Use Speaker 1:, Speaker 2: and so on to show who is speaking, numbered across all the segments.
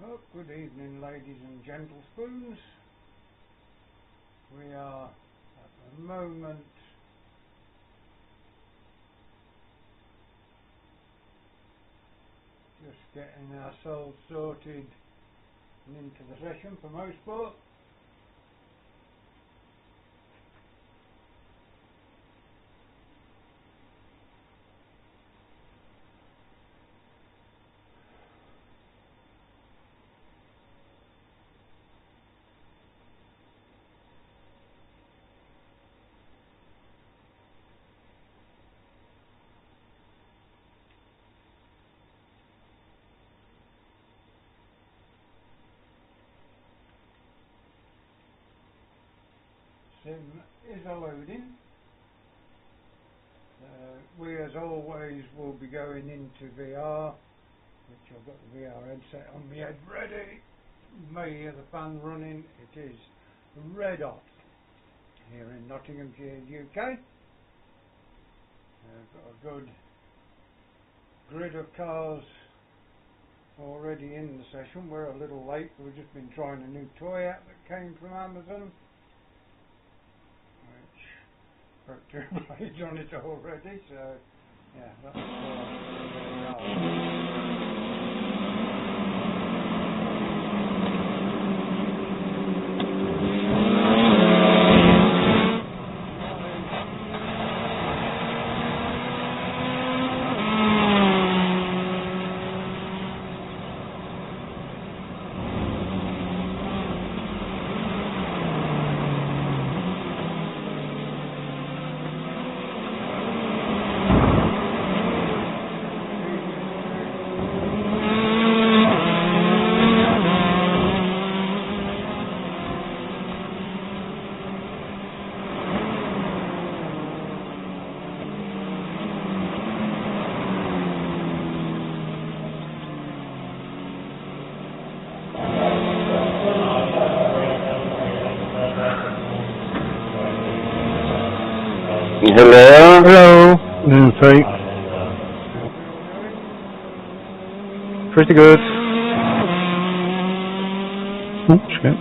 Speaker 1: Well, good evening, ladies and gentlespoons. We are at the moment just getting ourselves sorted and into the session for mosport. Sim is a loading. We as always will be going into VR, which I've got the VR headset on my head ready. May hear the fan running. It is red hot here in Nottinghamshire, UK. I've got a good grid of cars already in the session. We're a little late. We've just been trying a new toy out that came from Amazon, which got 2 blades on it already, so yeah, that's where we are.
Speaker 2: Hello?
Speaker 3: Hello. Sorry. Pretty good. Oh, shit.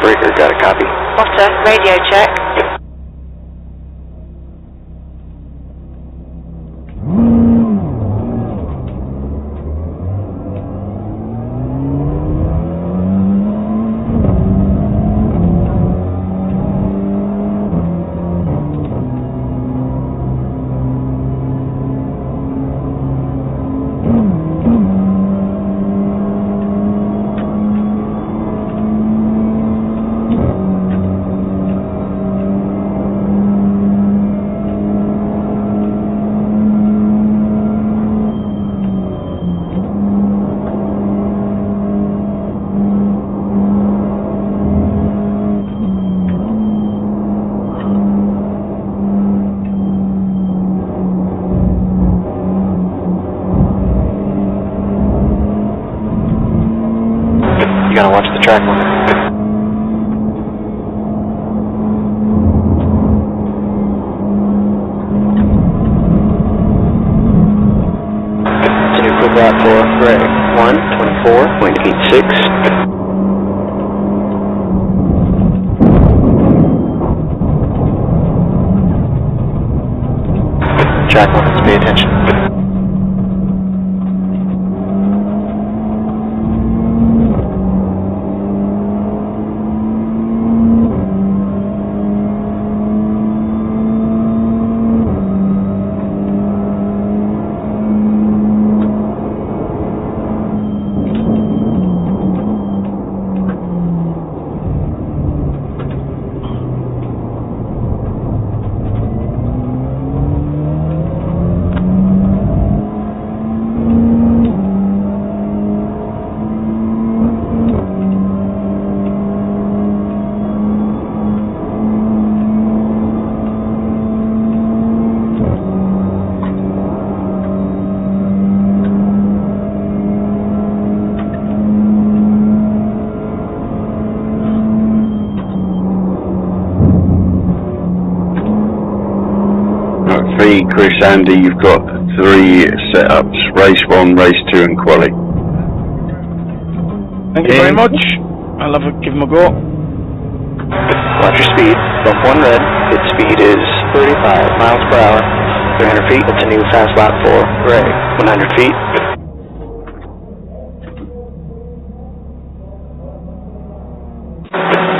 Speaker 2: Breaker, got a copy.
Speaker 4: Spotter, radio check.
Speaker 2: You gotta watch the track limit. Route 4, gray, 124.86. Track limits, pay attention.
Speaker 4: Chris, Andy, you've got 3 setups, race 1, race 2 and quali.
Speaker 3: Thank you very much. I'll give them a go.
Speaker 2: Watch your speed. Bump 1 red. Its speed is 35 miles per hour. 300 feet. It's a new fast lap for gray. 100 feet.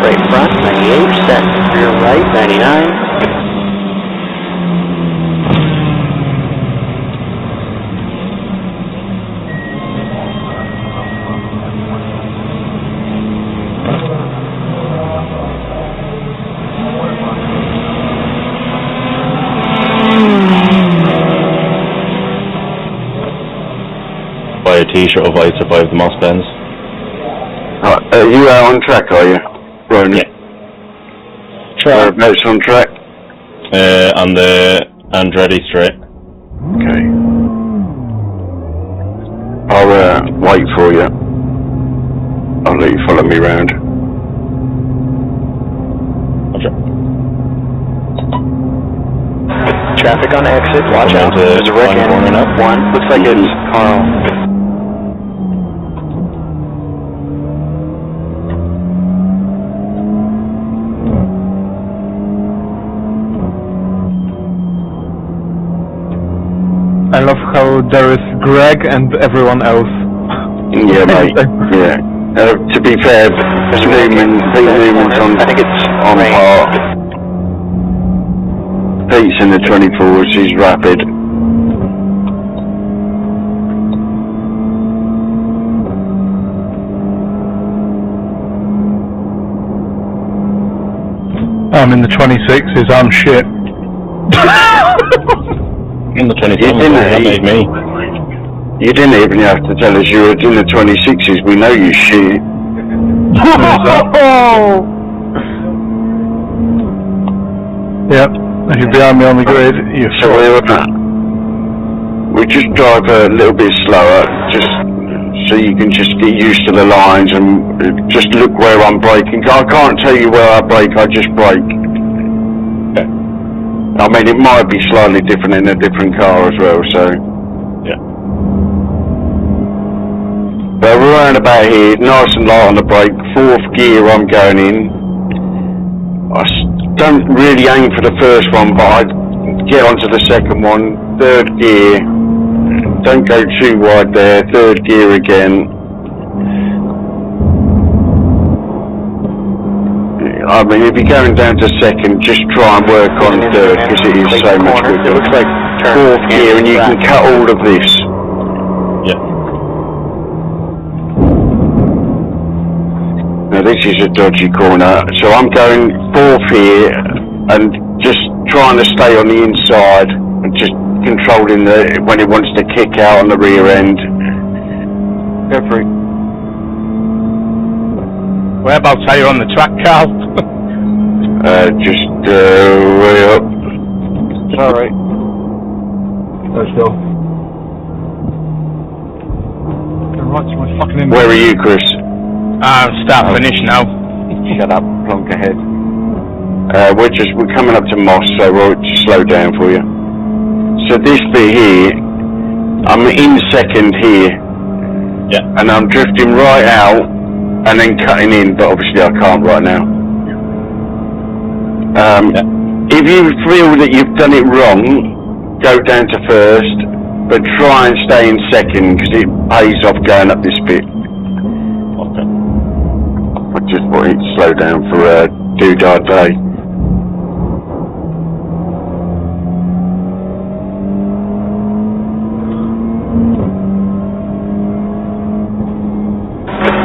Speaker 2: Right front, 98. Set. Rear right, 99.
Speaker 5: Buy a t-shirt of I survived the moss bends.
Speaker 4: Are you out on track, are you, Ronan?
Speaker 5: Yeah.
Speaker 4: Whereabouts on track?
Speaker 5: On the Andretti straight.
Speaker 4: Okay. I'll wait for you. I'll let you follow me round.
Speaker 2: Traffic on exit, watch out. There's a wreck in one. Looks like it's Carl.
Speaker 3: I love how there is Greg and everyone else.
Speaker 4: Yeah, mate. Yeah. To be fair, Pete Newman's on,
Speaker 2: I think it's
Speaker 4: on par. Pete's in the 24s, he's rapid.
Speaker 3: I'm in the 26s, I'm shit.
Speaker 5: In the 27s, that made me.
Speaker 4: You didn't even have to tell us you were in the 26s, we know you shit.
Speaker 3: Yep, if you're behind me on the grid, you're
Speaker 4: So we just drive a little bit slower, just so you can just get used to the lines and just look where I'm braking. I can't tell you where I brake, I just brake.
Speaker 5: Okay.
Speaker 4: I mean, it might be slightly different in a different car as well, so.
Speaker 5: Yeah.
Speaker 4: But we're around about here, nice and light on the brake, 4th gear I'm going in. I don't really aim for the first one, but I get onto the second one, 3rd gear, don't go too wide there, 3rd gear again. I mean, if you're going down to 2nd, just try and work on 3rd, because it is so much quicker. It looks like 4th gear, and you can cut all of this.
Speaker 5: Yeah.
Speaker 4: Now this is a dodgy corner, so I'm going 4th here, and just trying to stay on the inside, and just controlling when it wants to kick out on the rear end. Go for it.
Speaker 3: Whereabouts are you on the track, Carl?
Speaker 4: Just way up.
Speaker 2: Alright.
Speaker 3: Let's go. Right to my fucking
Speaker 4: Where are you, Chris?
Speaker 3: Start finish now.
Speaker 4: Shut up, plonk ahead. We're coming up to Moss, so we'll just slow down for you. So this bit here, I'm in second here.
Speaker 5: Yeah.
Speaker 4: And I'm drifting right out and then cutting in, but obviously I can't right now. If you feel that you've done it wrong, go down to first, but try and stay in second because it pays off going up this bit.
Speaker 5: Okay.
Speaker 4: I just wanted to slow down for a doodah day.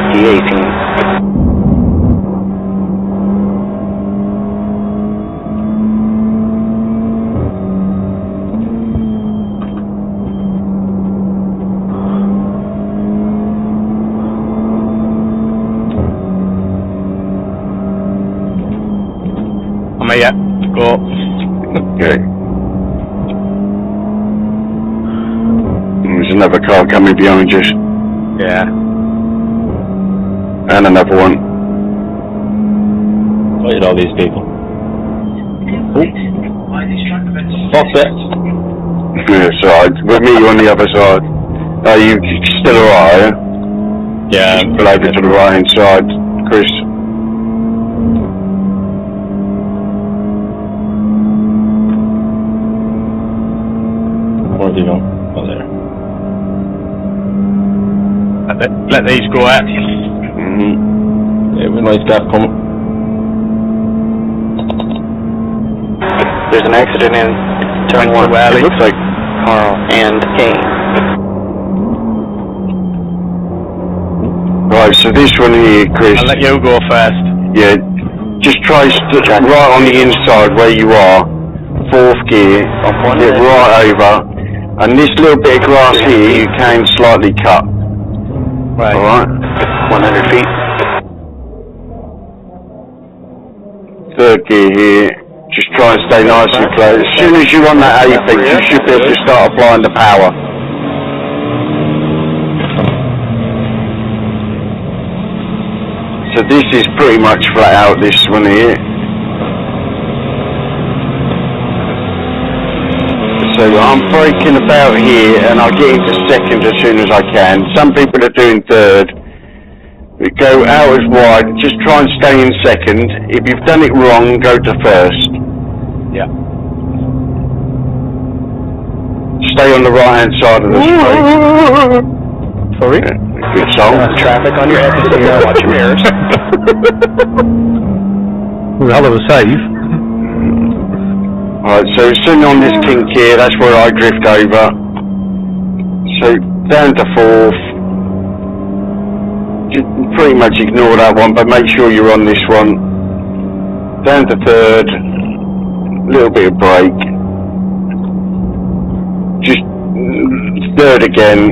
Speaker 2: D18.
Speaker 3: I'm here. Go.
Speaker 4: Okay. There's another car coming behind us.
Speaker 3: Yeah.
Speaker 4: And another one.
Speaker 5: Look at all these people. What's it?
Speaker 4: Yeah, side. With me, you on the other side. Are you still alright?
Speaker 5: Yeah.
Speaker 4: Pull over to the right hand side, Chris.
Speaker 5: Where's he going? Oh, there.
Speaker 3: Let these go out.
Speaker 5: Yeah, we nice gap coming.
Speaker 2: There's an accident in turn 1. It looks like Carl and Kane.
Speaker 4: Right, so this one here, Chris.
Speaker 3: I'll let you go first.
Speaker 4: Yeah, just try right on the inside where you are. 4th gear. Get right over. And this little bit of grass here, you can slightly cut.
Speaker 3: Right.
Speaker 4: Alright?
Speaker 2: 100 feet.
Speaker 4: 3rd gear here. Just try and stay nice and close. As soon as you're on that apex, you should be able to start applying the power. So this is pretty much flat out, this one here. So I'm braking about here and I'll get into second as soon as I can. Some people are doing third. We go out as wide, just try and stay in second. If you've done it wrong, go to first.
Speaker 3: Yeah.
Speaker 4: Stay on the right hand side of the straight.
Speaker 3: Sorry?
Speaker 4: Good song.
Speaker 2: Traffic on your FCR. Watch your mirrors.
Speaker 3: Hell of a save.
Speaker 4: Alright, so sitting on this kink here, that's where I drift over. So down to 4th. Just pretty much ignore that one, but make sure you're on this one. Down to 3rd. Little bit of brake. Just 3rd again.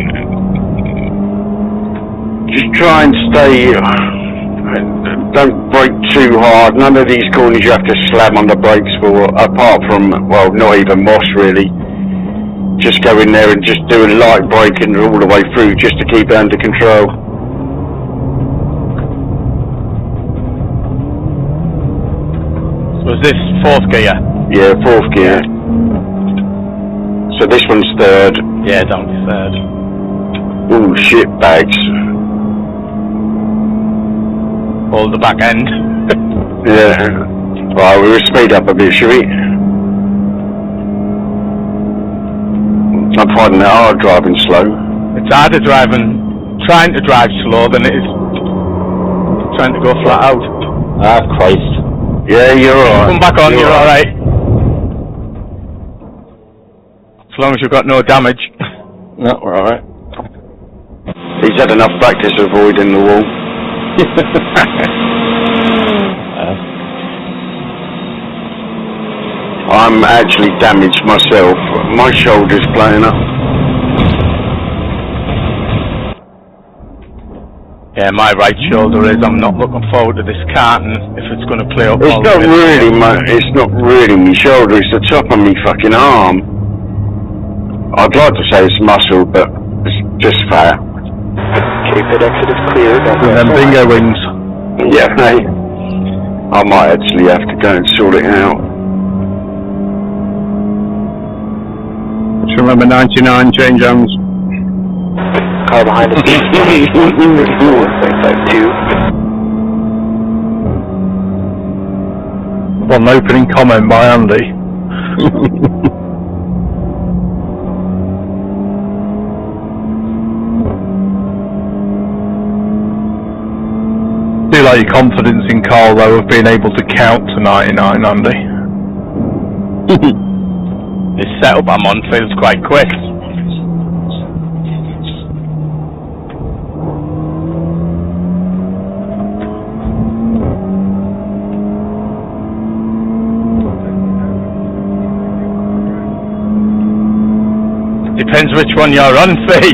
Speaker 4: Just try and stay. Don't brake too hard. None of these corners you have to slam on the brakes for, apart from, well, not even Moss really. Just go in there and just do a light braking all the way through just to keep it under control.
Speaker 3: So is this 4th gear?
Speaker 4: Yeah, 4th gear. So this one's 3rd.
Speaker 3: Yeah, down to 3rd.
Speaker 4: Ooh, shit bags.
Speaker 3: Hold the back end.
Speaker 4: Yeah. Right, we'll speed up a bit, shall we? I'm finding it hard driving slow.
Speaker 3: It's harder trying to drive slow than it is trying to go flat out.
Speaker 5: Ah, Christ.
Speaker 4: Yeah, you're alright.
Speaker 3: Come back on, you're alright. As long as you've got no damage.
Speaker 5: No, we're alright.
Speaker 4: He's had enough practice avoiding the wall. I'm actually damaged myself. My shoulder's playing up.
Speaker 3: Yeah, my right shoulder is. I'm not looking forward to this carton if it's going to play up.
Speaker 4: It's not really it's not really my shoulder, it's the top of my fucking arm. I'd like to say it's muscle, but it's just fat.
Speaker 2: pit exit is clear. Don't
Speaker 3: And then bingo wings.
Speaker 4: Yeah, mate. I might actually have to go and sort it out.
Speaker 3: Just remember 99, change hands.
Speaker 2: Car behind us is 34.52.
Speaker 3: One opening comment by Andy. Do like your confidence in Carl though of being able to count to 99, Andy. This setup I'm on feels quite quick. Depends which one you're on, Fee.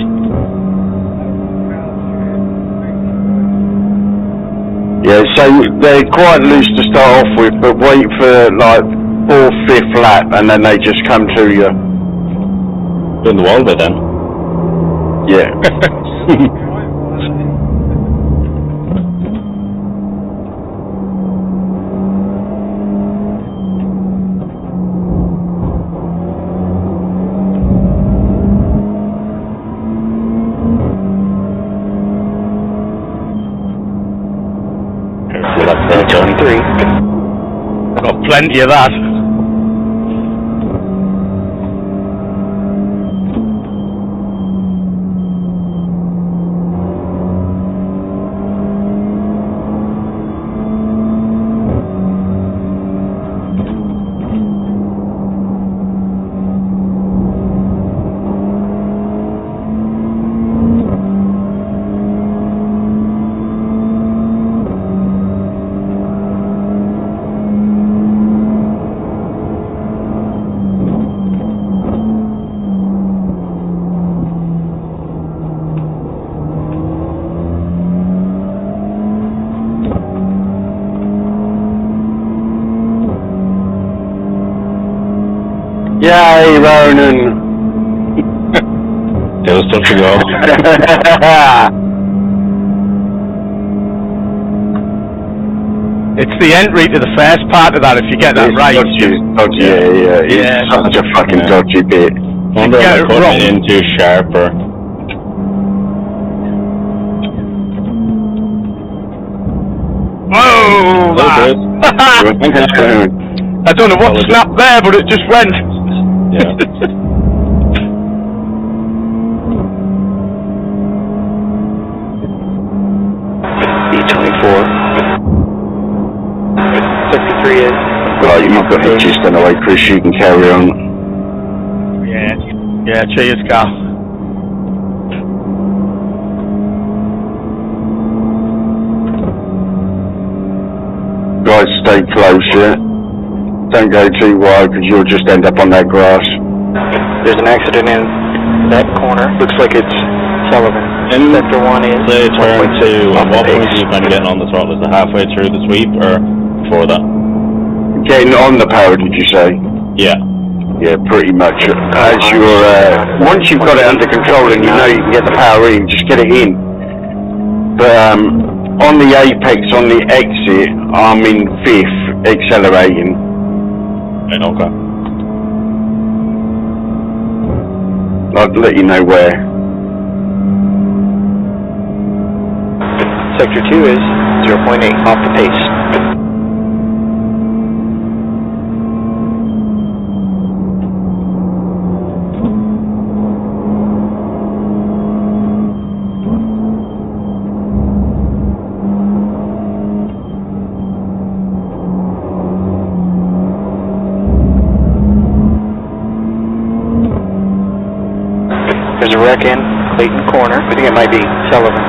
Speaker 4: Yeah, so they're quite loose to start off with, but wait for like 4th, 5th lap, and then they just come to you.
Speaker 5: Doing the wall bit then.
Speaker 4: Yeah.
Speaker 3: Got plenty of that.
Speaker 4: Yay, Ronan!
Speaker 5: It was touch and go.
Speaker 3: It's the entry to the first part of that, if you get that right.
Speaker 4: Dodgy, yeah. It's such a fucking dodgy bit.
Speaker 5: I wonder if
Speaker 3: get
Speaker 5: I
Speaker 3: it
Speaker 5: put
Speaker 3: wrong.
Speaker 5: it in too sharper.
Speaker 3: Whoa! That. I don't know what snapped there, but it just went.
Speaker 5: Yeah.
Speaker 2: B24. Sector 3 is.
Speaker 4: Right, you've got hitches done away, Chris, you can carry on.
Speaker 3: Yeah, cheers, Carl.
Speaker 4: Guys, stay close, yeah? Don't go too wide, because you'll just end up on that grass.
Speaker 2: There's an accident in that corner. Looks like it's Sullivan.
Speaker 5: In
Speaker 2: Sector 1 is.
Speaker 5: Say turn to,
Speaker 2: off the
Speaker 5: what point
Speaker 2: pace.
Speaker 5: are you kind of getting on the throttle? Is it halfway through the sweep, or before that?
Speaker 4: Getting on the power, did you say?
Speaker 5: Yeah.
Speaker 4: Yeah, pretty much. As you're, once you've got it under control and you know you can get the power in, just get it in. But on the apex, on the exit, I'm in 5th, accelerating.
Speaker 5: Right, okay.
Speaker 4: I'd let you know where.
Speaker 2: Sector 2 is 0.8 off the pace. There's a wreck in Clayton Corner. I think it might be Sullivan.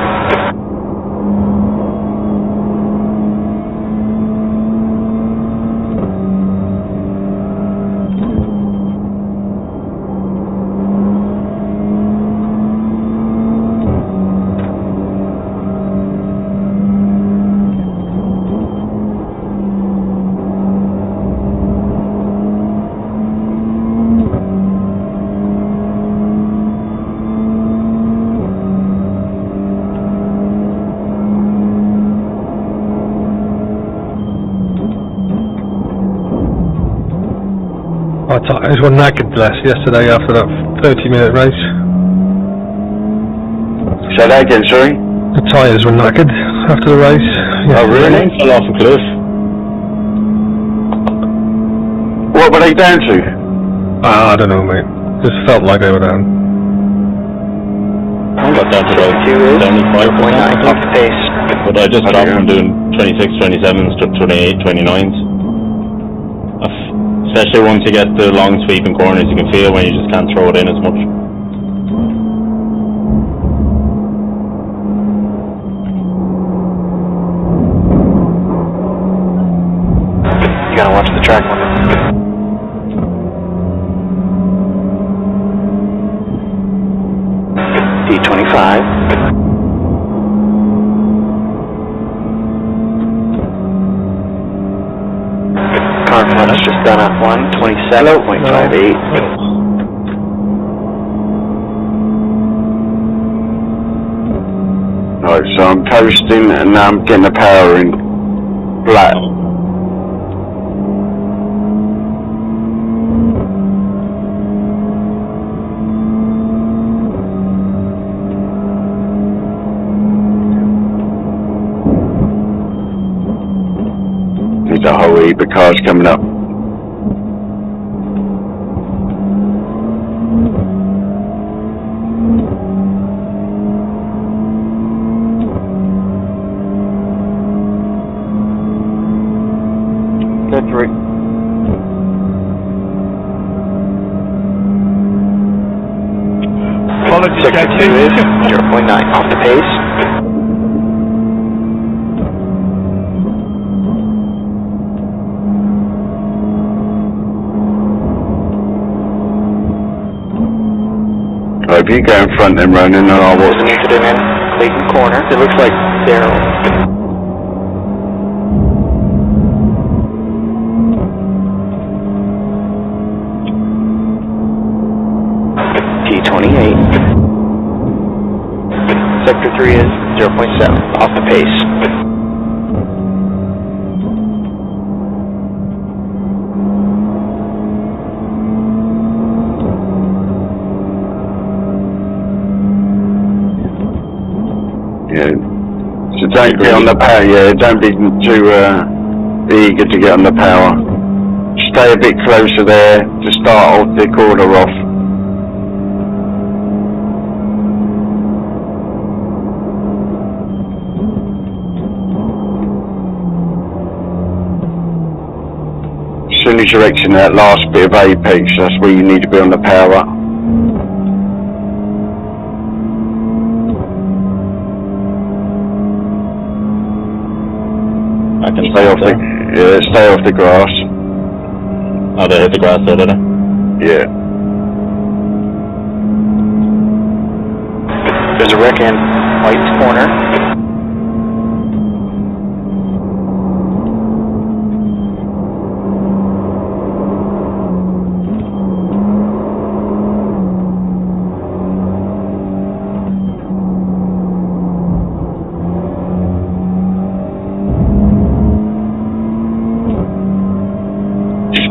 Speaker 6: My tyres were knackered yesterday after that 30-minute race.
Speaker 4: Say that again, sorry?
Speaker 6: The tyres were knackered after the race.
Speaker 4: Oh, really?
Speaker 5: Fell off a cliff.
Speaker 4: What were they down to?
Speaker 6: I don't know, mate. Just felt like they were down.
Speaker 5: I got down to about 75%
Speaker 2: off the pace.
Speaker 5: but I just dropped from doing 26, 27s to 28, 29s. Especially once you get the long sweeping corners, you can feel when you just can't throw it in as much.
Speaker 2: You gotta watch the track limit. D25. Car clutch just done up 127.58.
Speaker 4: Right, so I'm coasting and now I'm getting the power in flat. There's a whole heap of cars coming up.
Speaker 2: Good three. Sector 2 is 0.9 off the pace.
Speaker 4: If you go in front and run and I'll
Speaker 2: There's
Speaker 4: watch.
Speaker 2: an incident in Clayton Corner. It looks like Daryl. T28. Sector 3 is 0.7 off the pace.
Speaker 4: Yeah. So don't get on the power, yeah, don't be too eager to get on the power. Stay a bit closer there to start off the corner off. As soon as you're exiting that last bit of apex, that's where you need to be on the power.
Speaker 5: I can
Speaker 4: Stay off the, stay off the grass.
Speaker 5: Oh, they hit the grass there, did they?
Speaker 4: Yeah.
Speaker 2: There's a wreck in White's Corner.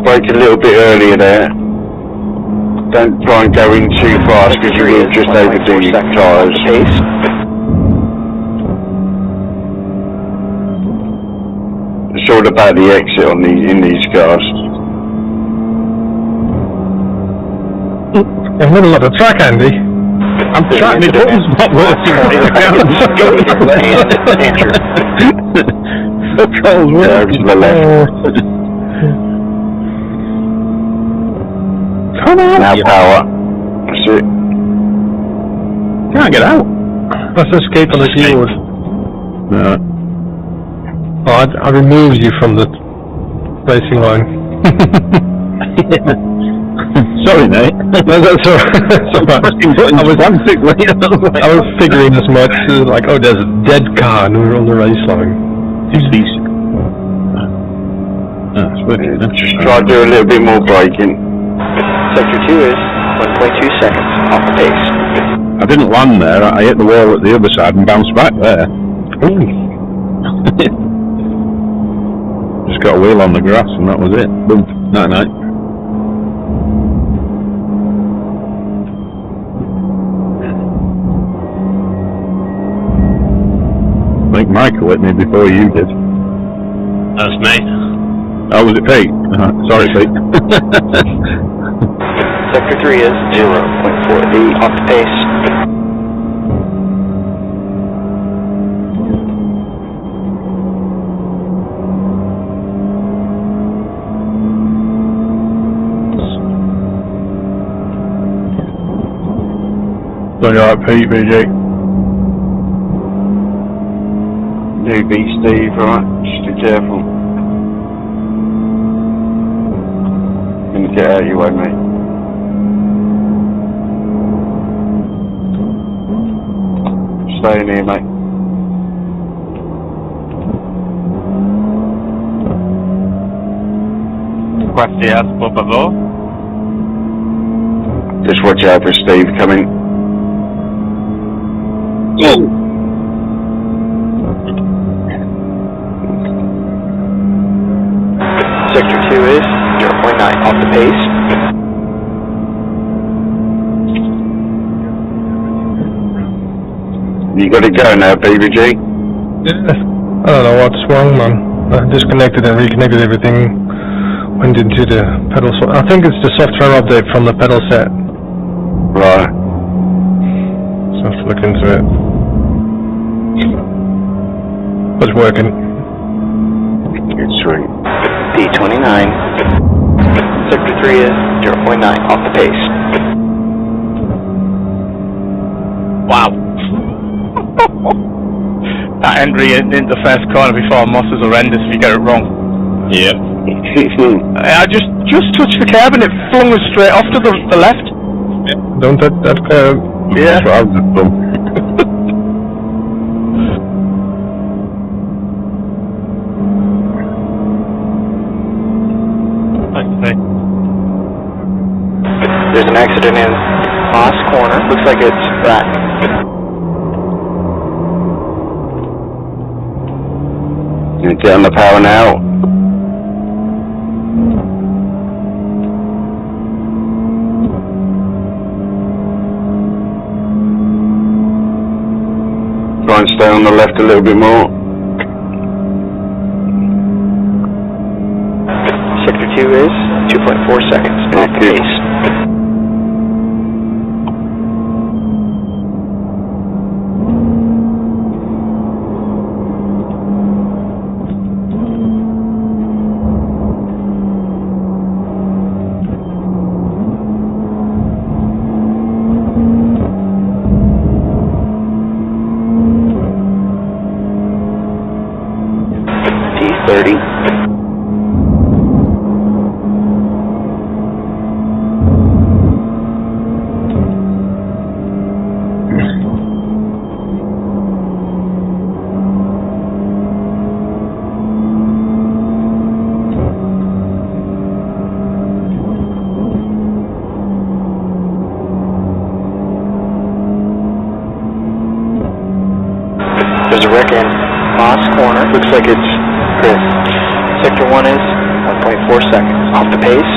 Speaker 4: Brake a little bit earlier there. Don't try and go in too fast because you will just overdo your tyres. It's all about the exit on in these cars.
Speaker 6: In the middle of the track, Andy. I'm trying, my button's not working right. The control's working.
Speaker 4: Over to the left.
Speaker 6: Come on!
Speaker 4: Now power. That's it.
Speaker 6: Can't get out. Let's escape on the keyboard.
Speaker 3: No.
Speaker 6: Oh, I removed you from the racing line.
Speaker 3: Sorry, mate.
Speaker 6: No, that's alright. I was figuring as much. Like, oh, there's a dead car and we're on the race line.
Speaker 4: Just try to do a little bit more braking.
Speaker 2: Sector 2 is 1.2 seconds off the pace.
Speaker 3: I didn't land there. I hit the wall at the other side and bounced back there. Just got a wheel on the grass and that was it. Boom. Night night.
Speaker 6: Michael hit me before you did.
Speaker 5: That was me.
Speaker 6: Oh, was it Pete? Sorry, Pete.
Speaker 2: Sector 3 is 0.48 off the pace.
Speaker 6: Doing alright, Pete, BJ?
Speaker 4: New beat Steve, right? Just be careful. Gonna get out of your way, mate. Stay in here, mate.
Speaker 3: Gracias, por favor.
Speaker 4: Just watch out for Steve coming.
Speaker 2: Sector 2 is 0.9 off the pace.
Speaker 4: You gotta go now, BBG.
Speaker 6: Yeah. I don't know what's wrong, man. I disconnected and reconnected everything. Went into the pedal set. I think it's the software update from the pedal set.
Speaker 4: Right.
Speaker 6: So I have to look into it. But it's working.
Speaker 4: It's sweet.
Speaker 2: D29. Sector 3 is 0.9 off the pace.
Speaker 3: Wow. That entry in the first corner before Moss is horrendous if you get it wrong.
Speaker 5: Yep.
Speaker 3: I just touched the curb and it flung us straight off to the left.
Speaker 6: Don't touch that curb.
Speaker 3: Yeah.
Speaker 6: That's what I've just done.
Speaker 2: There's an accident in Moss Corner. Looks like it's back.
Speaker 4: You get on the power now. Try and stay on the left a little bit more.
Speaker 2: Sector 2 is 2.4 seconds off the pace. D30. There's a wreck in Moss Corner. Looks like it's Chris. Sector 1 is 1.4 seconds off the pace.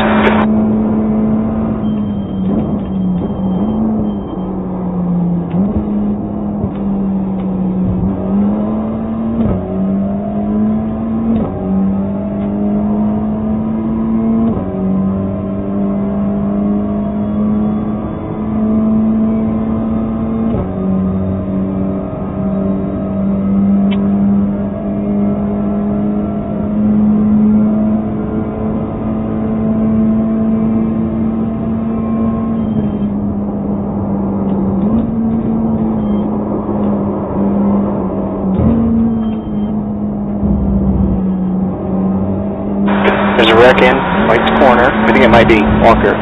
Speaker 2: There's a wreck in White's Corner. I think it might be Walker.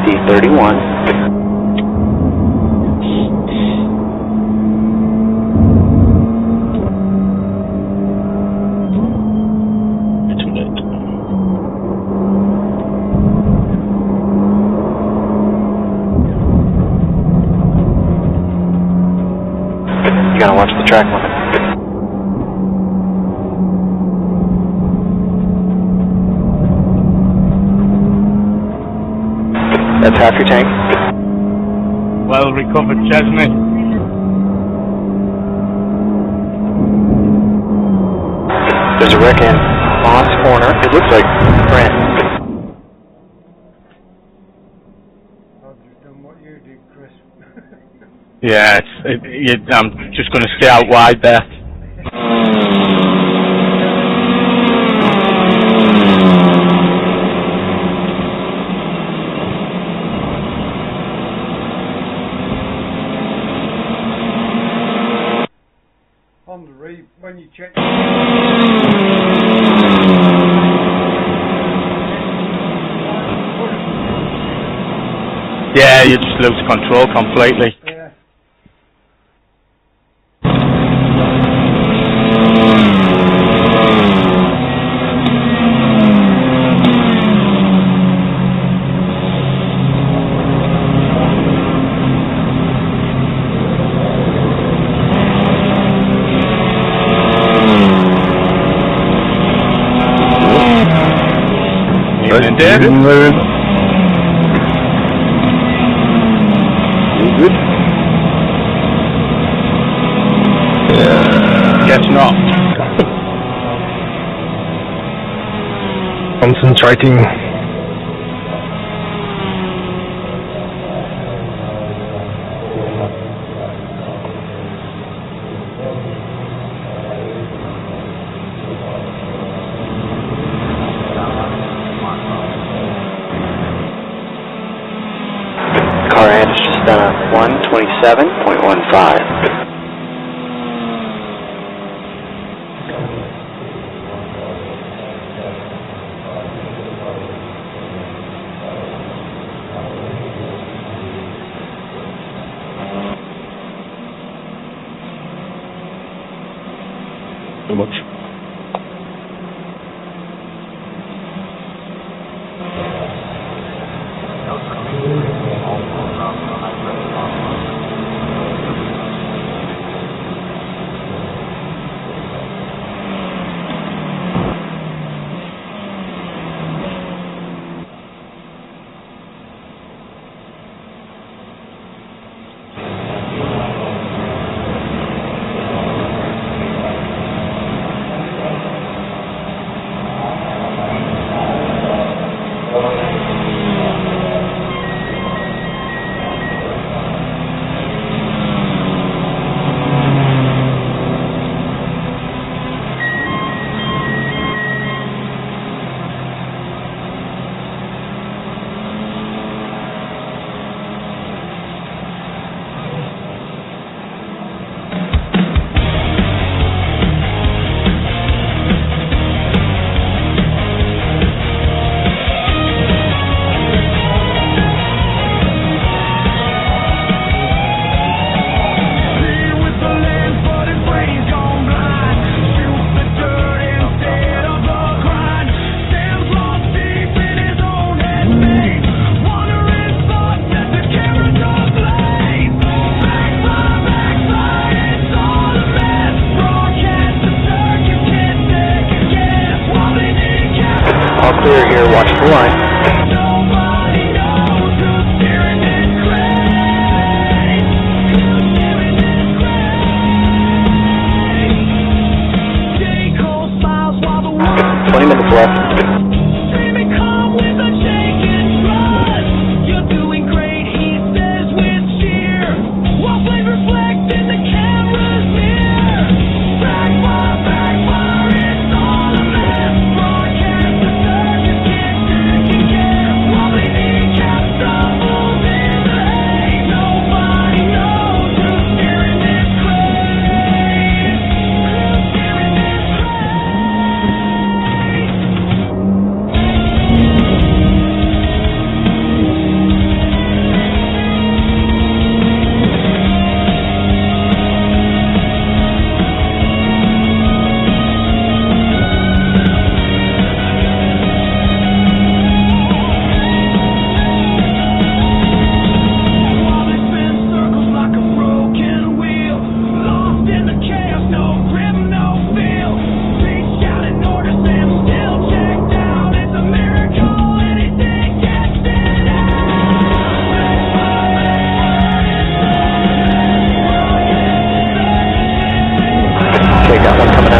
Speaker 2: D31.
Speaker 5: Too late.
Speaker 2: You gotta watch the track limit. That's half your tank.
Speaker 3: Well recovered, Chesney.
Speaker 2: There's a wreck in Moss Corner. It looks like Brent.
Speaker 1: I've just done what you did, Chris.
Speaker 3: Yeah, I'm just going to stay out wide there.
Speaker 1: On the reef, when you check.
Speaker 3: Yeah, you just lose control completely.
Speaker 1: Yeah.
Speaker 3: Evening, David.
Speaker 2: Good?
Speaker 3: Guess not.
Speaker 6: Concentrating.
Speaker 2: Car hand is just done a 127.15.
Speaker 5: Too much.
Speaker 2: All clear here, watch the line. Minutes left.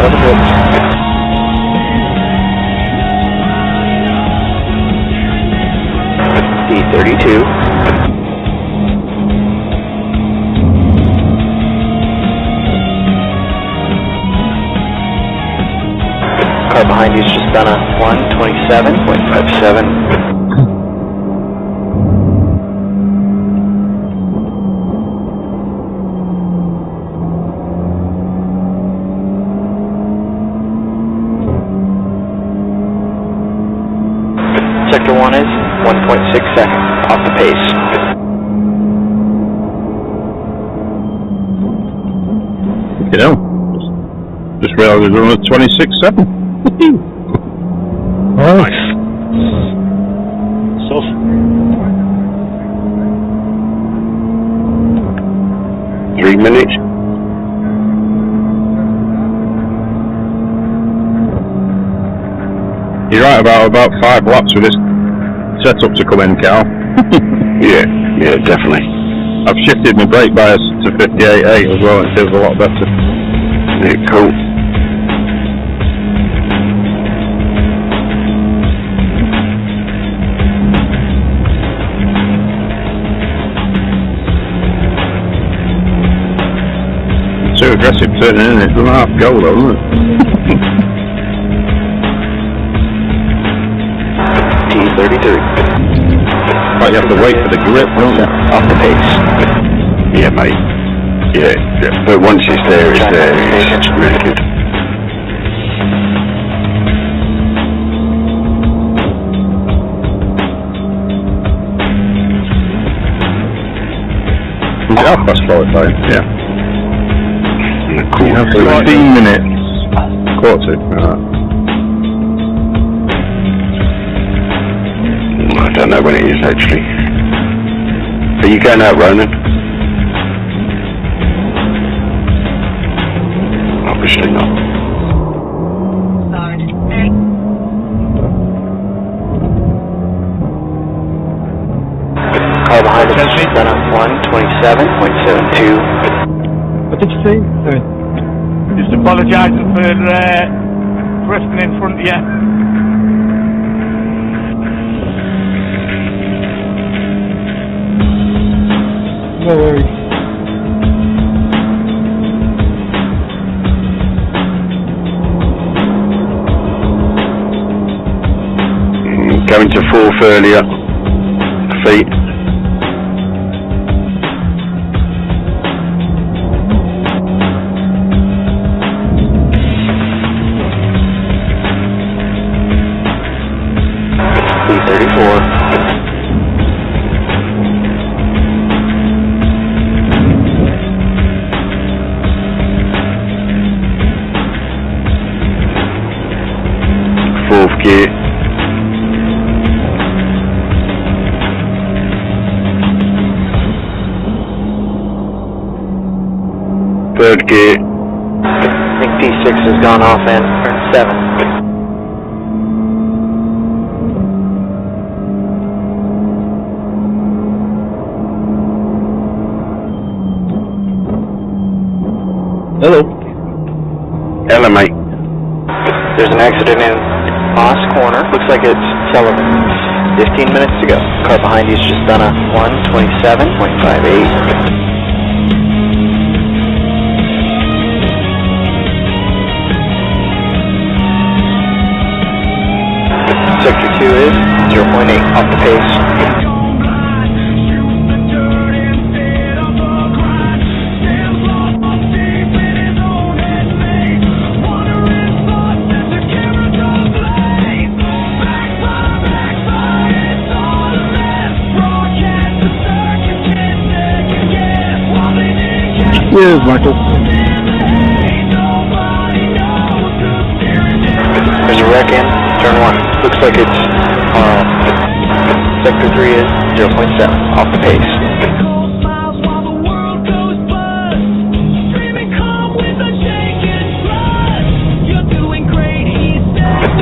Speaker 2: 7 hits. D32. Car behind you's just done a 127.57. Sector 1 is 1.6 seconds off the pace.
Speaker 5: You know, just realised we're on a 26.7.
Speaker 6: Nice.
Speaker 5: So,
Speaker 4: 3 minutes.
Speaker 5: you're right about 5 laps with this setup to come in, Cal.
Speaker 4: Yeah, definitely.
Speaker 5: I've shifted my brake bias to 58.8 as well, and it feels a lot better.
Speaker 4: Yeah, cool.
Speaker 5: Too aggressive turning in, it doesn't half go though, doesn't it?
Speaker 2: T33.
Speaker 5: But you have to wait for the grip, don't you?
Speaker 2: Off the pace.
Speaker 4: Yeah, mate. Yeah. But once it's there, it's there. It's really good.
Speaker 5: Yeah, I'll fast forward time, yeah.
Speaker 4: Cool.
Speaker 5: You have 15 minutes. Quarter to.
Speaker 4: I don't know when it is actually. Are you going out, Ronan? Obviously not.
Speaker 2: Car behind us is done on 127.72.
Speaker 6: What did you say? Sorry.
Speaker 3: Just apologising for drifting in front of you.
Speaker 6: No worries.
Speaker 4: Going to 4th earlier. Feet.
Speaker 2: D34.
Speaker 4: Fourth gear. Third gear.
Speaker 2: I think D6 has gone off and turned 7.
Speaker 5: Hello.
Speaker 4: Hello, mate.
Speaker 2: There's an accident in Moss Corner. Looks like it's Sullivan. 15 minutes to go. Car behind you's just done a 127.58. Sector 2 is 0.8 off the pace.
Speaker 5: Cheers, Michael.
Speaker 2: There's a wreck in turn 1. Looks like it's Sector 3 is 0.7 off the pace.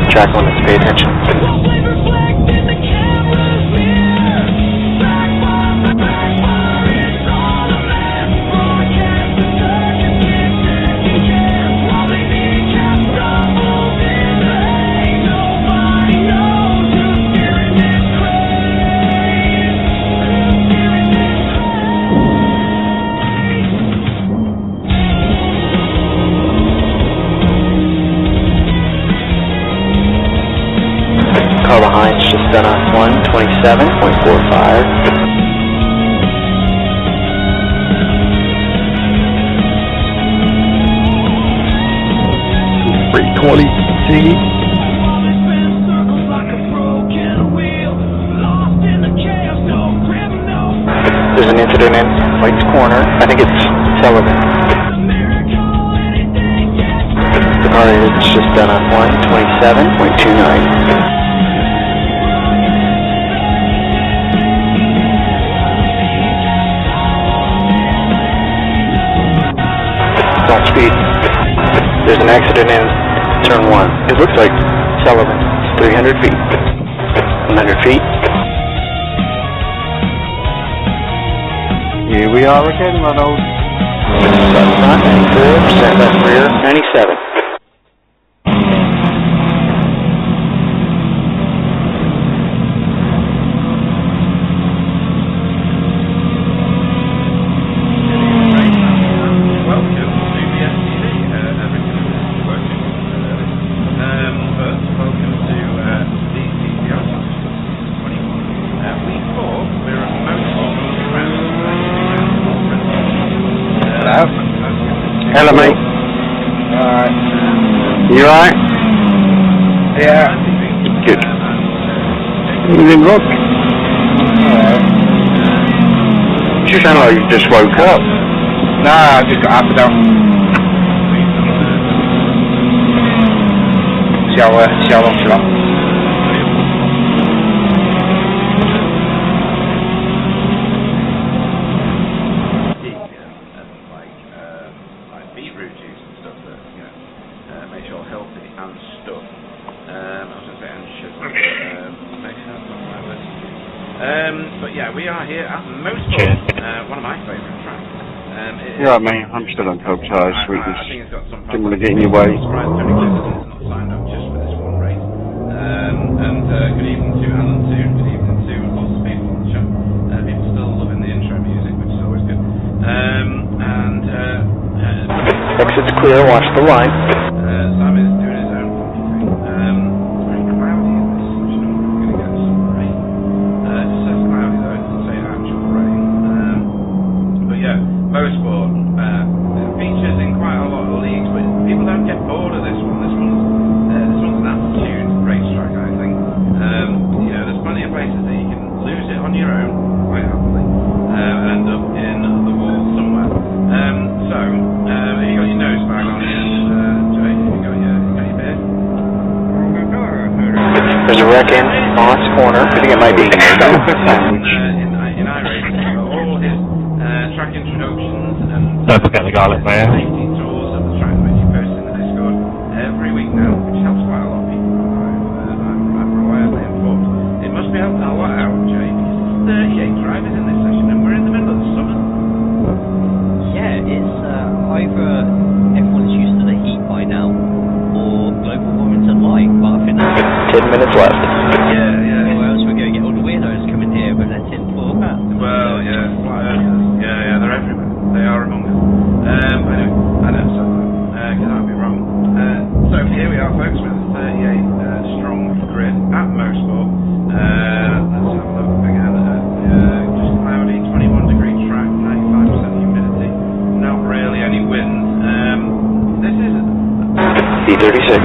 Speaker 2: Track 1, let's pay attention. 27.45.
Speaker 6: 320 T.
Speaker 2: There's an incident in White's Corner. I think it's Sullivan. The car is just done on 127.29. Don't speed. There's an accident in turn 1. It looks like Sullivan. 300 feet. 100 feet.
Speaker 4: Here we are again, Ronald.
Speaker 2: Left front, 94%, left rear, 97.
Speaker 4: Hello, mate.
Speaker 6: Alright.
Speaker 4: You alright?
Speaker 6: Yeah.
Speaker 4: Good. You didn't look?
Speaker 6: Alright.
Speaker 4: You sound like you just woke up.
Speaker 6: Nah, I just got up and down. See how long she got.
Speaker 7: But yeah, we are here at mosport, one of my favourite tracks.
Speaker 4: You're right, mate. I'm still on coach high, sweetness.
Speaker 7: I think it's got some
Speaker 4: Didn't want to get in your way.
Speaker 7: Surprised Tony Clifton's not signed up just for this one race. And good evening to Alan too. Good evening to lots of people on the show. People still loving the intro music, which is always good.
Speaker 2: Exit's clear, watch the line.
Speaker 7: Sam is doing his own funky thing. It's very cloudy in this, which you know we're going to get some rain. It just says cloudy though, it doesn't say actual rain. But yeah, mosport features in quite a lot of leagues, but people don't get bored of this one. This one's an altitude racetrack, I think. You know, there's plenty of places that you can lose it on your own quite happily and end up in the wall somewhere. So, have you got your nose bag on here, Jay? Have you got your beer?
Speaker 2: There's a wreck in Moss Corner. I think it might be
Speaker 7: in iRacing, all his track introductions and
Speaker 3: Don't forget the garlic mayo.
Speaker 7: safety tours of the track that he posts in the Discord every week now, which helps quite a lot of people. I'm reliably informed. It must be helping a lot out, Jay, because there's 38 drivers in this session and we're in the middle of the summer.
Speaker 8: Yeah, it's either everyone's used to the heat by now, or global warming's alive, but I think that's
Speaker 2: 10 minutes left.
Speaker 7: Yeah.
Speaker 8: or else we're going to get all the weirdos coming here with their tin foil hats.
Speaker 7: Well, yeah, flat earthers. Yeah, they're everywhere. They are among us. Anyway, I don't say that, because I'd be wrong. So here we are, folks, with a 38 strong grid at mosport. Let's have a look again. Just cloudy, 21 degree track, 95% humidity. Not really any wind. This is
Speaker 2: D36.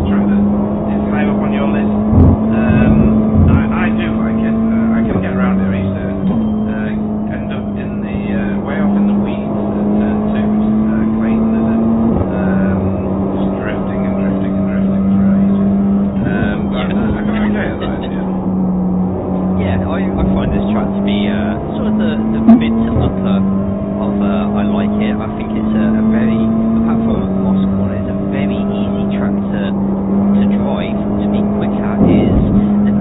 Speaker 7: trying to climb up on your list. I do like it. I can get around it. I used to end up in the way off in the weeds at turn 2, which is Clayton, and just drifting. It's really easy. But I got okay at that,
Speaker 8: Yeah, I find this track to be sort of the mid to upper of I like it. I think it's a very, apart from Moss Corner, it's a very easy track to drive, to be quick at. Is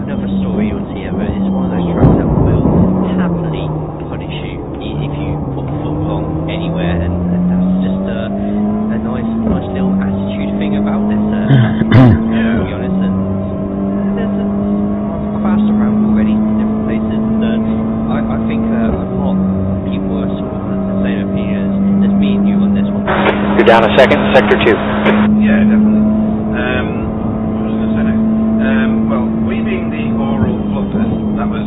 Speaker 8: another story you'll see ever. It's one of those tracks that will happily punish you if you put a foot wrong anywhere, and that's just a nice little attitude thing about this track, to be honest. And I've passed around already to different places, and I think a lot of people are sort of the same opinion as me and you on this one.
Speaker 2: You're down a second, sector 2.
Speaker 7: Yeah, definitely. What was I going to say next? Well, we being the oral fluffers, that was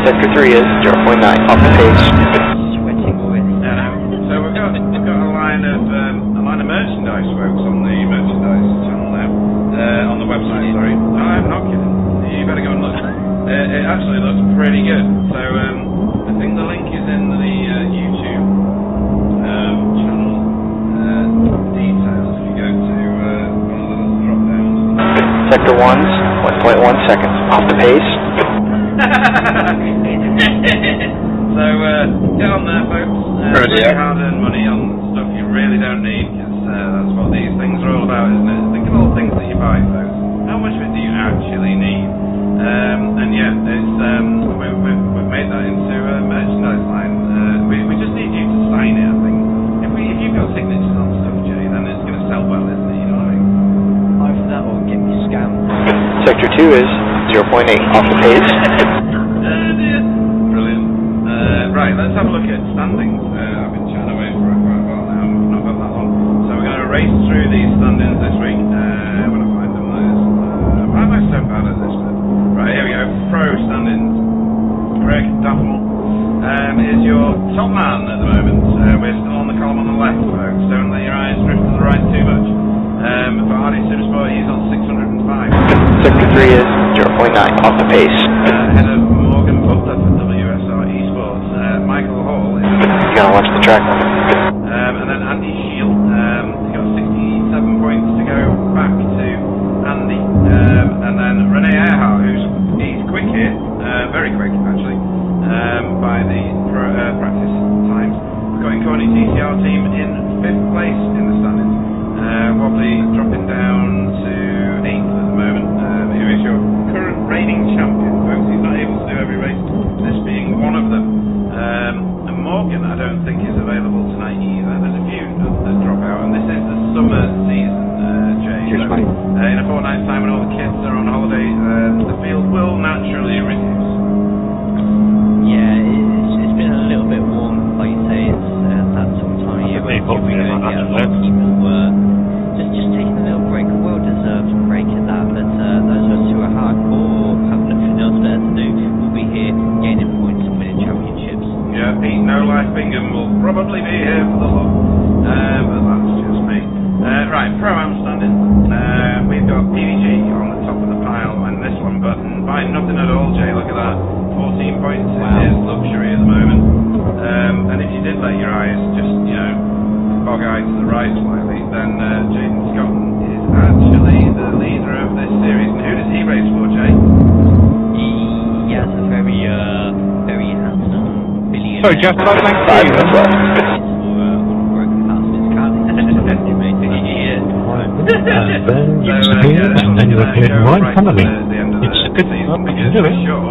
Speaker 2: Sector 3 is 0.9, off the pace.
Speaker 8: Sweating already.
Speaker 7: So we've got a line of merchandise folks on the merchandise channel now, on the website. Sorry, no, I'm not kidding. You better go and look. It actually looks pretty good. So I think the link is in the YouTube channel details. If you go to one of the little drop downs.
Speaker 2: Sector 1's 1.1 seconds, off the pace.
Speaker 7: So get on there, folks. Spend your hard-earned money on stuff you really don't need, because that's what these things are all about, isn't it? Think of all the things that you buy, folks. How much of it do you actually need? And yeah, it's we've made that into a merchandise line. We just need you to sign it, I think. If you've got signatures on stuff, Jay, then it's going to sell well, isn't it? You know what I mean?
Speaker 8: Either that or get me scammed.
Speaker 2: Sector 2 is 0.8, off the pace.
Speaker 7: Brilliant. Right, let's have a look at standings. I've been chatting away for quite a while now. I've not got that long. So we're going to race through these standings this week. When I find them, why am I so bad at this bit? Right, here we go. Pro standings. Greg Daffel is your top man at the moment. We're still on the column on the left, folks. Don't let your eyes drift to the right too much. For Hardy Supersport, he's on 605.
Speaker 2: Sector 3 is 0.9, off the pace.
Speaker 7: Ahead of Morgan Butler for WSR Esports. Michael Hall is...
Speaker 2: You gotta watch the track.
Speaker 7: and then Andy Shield, he's got 67 points to go back to Andy. And then Rene Earhart, he's quick here, very quick actually, by the practice times. We've got Incorny TCR team in 5th place in the standings. Wobbly dropping down to 8th at the moment. Who is your current reigning champion, folks? He's not able to do every race, this being one of them. And Morgan, I don't think is available tonight either. There's a few that drop out, and this is the summer season, Jay.
Speaker 2: Here's
Speaker 7: so,
Speaker 2: mine.
Speaker 7: in a fortnight's time when all the kids are on holiday, the field will naturally reduce.
Speaker 8: Yeah, it's been a little bit warm, like you say. It's that sort of time of year where people get a lot of people just taking a little break, a well-deserved break at that. But those of us who are hardcore or have nothing else better to do will be here gaining points and winning championships.
Speaker 7: Yeah, Pete No Life Bingham will probably be here for the look, but that's just me. Right, Pro-Am standing. We've got PVG on the top of the pile on this one, but by nothing at all, Jay. Look at that, 14 points in his luxury at the moment. And if you did let your eyes just, bog-eyed to the right slightly, then Jaden Scotland is actually the leader of this series. And who does he race for, Jay?
Speaker 8: He has a very handsome billionaire.
Speaker 3: Sorry, just about like
Speaker 2: 5 minutes left.
Speaker 8: Broken parts of his car.
Speaker 6: And then you appear right in front of me. It's a good
Speaker 7: season
Speaker 6: you can do it.
Speaker 7: sure.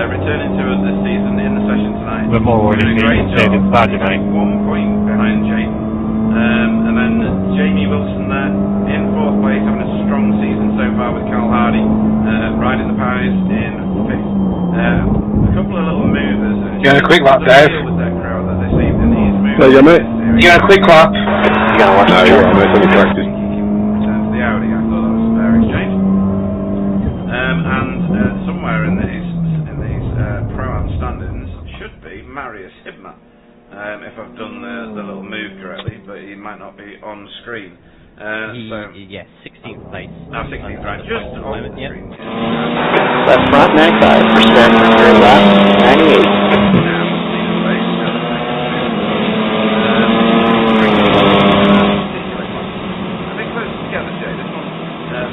Speaker 7: Returning to us this season in the session tonight.
Speaker 3: We're more already
Speaker 7: Doing a great
Speaker 3: said
Speaker 7: job.
Speaker 3: it's bad, you know.
Speaker 7: 1 point behind Jaden. And then Jamie Wilson there in 4th place, having a strong season so far with Carl Hardy, riding the pies in 5th. A couple of little movers.
Speaker 6: You got a quick lap, Dave?
Speaker 7: With that crowd that this evening, he's moving.
Speaker 6: No, you're mate. You got a quick lap?
Speaker 2: You gotta watch the track.
Speaker 6: you're right, mate. Only practice.
Speaker 7: Return to the Audi. I thought that was a fair exchange. And somewhere in these Pro-Am standings should be Marius Hibner, if I've done the little move correctly, but he might not be on screen.
Speaker 8: Yes, 16th place.
Speaker 7: 16th, right, just on the screen.
Speaker 2: Left front, 95, percent, rear left, 98.
Speaker 7: I think close together, Jay. This one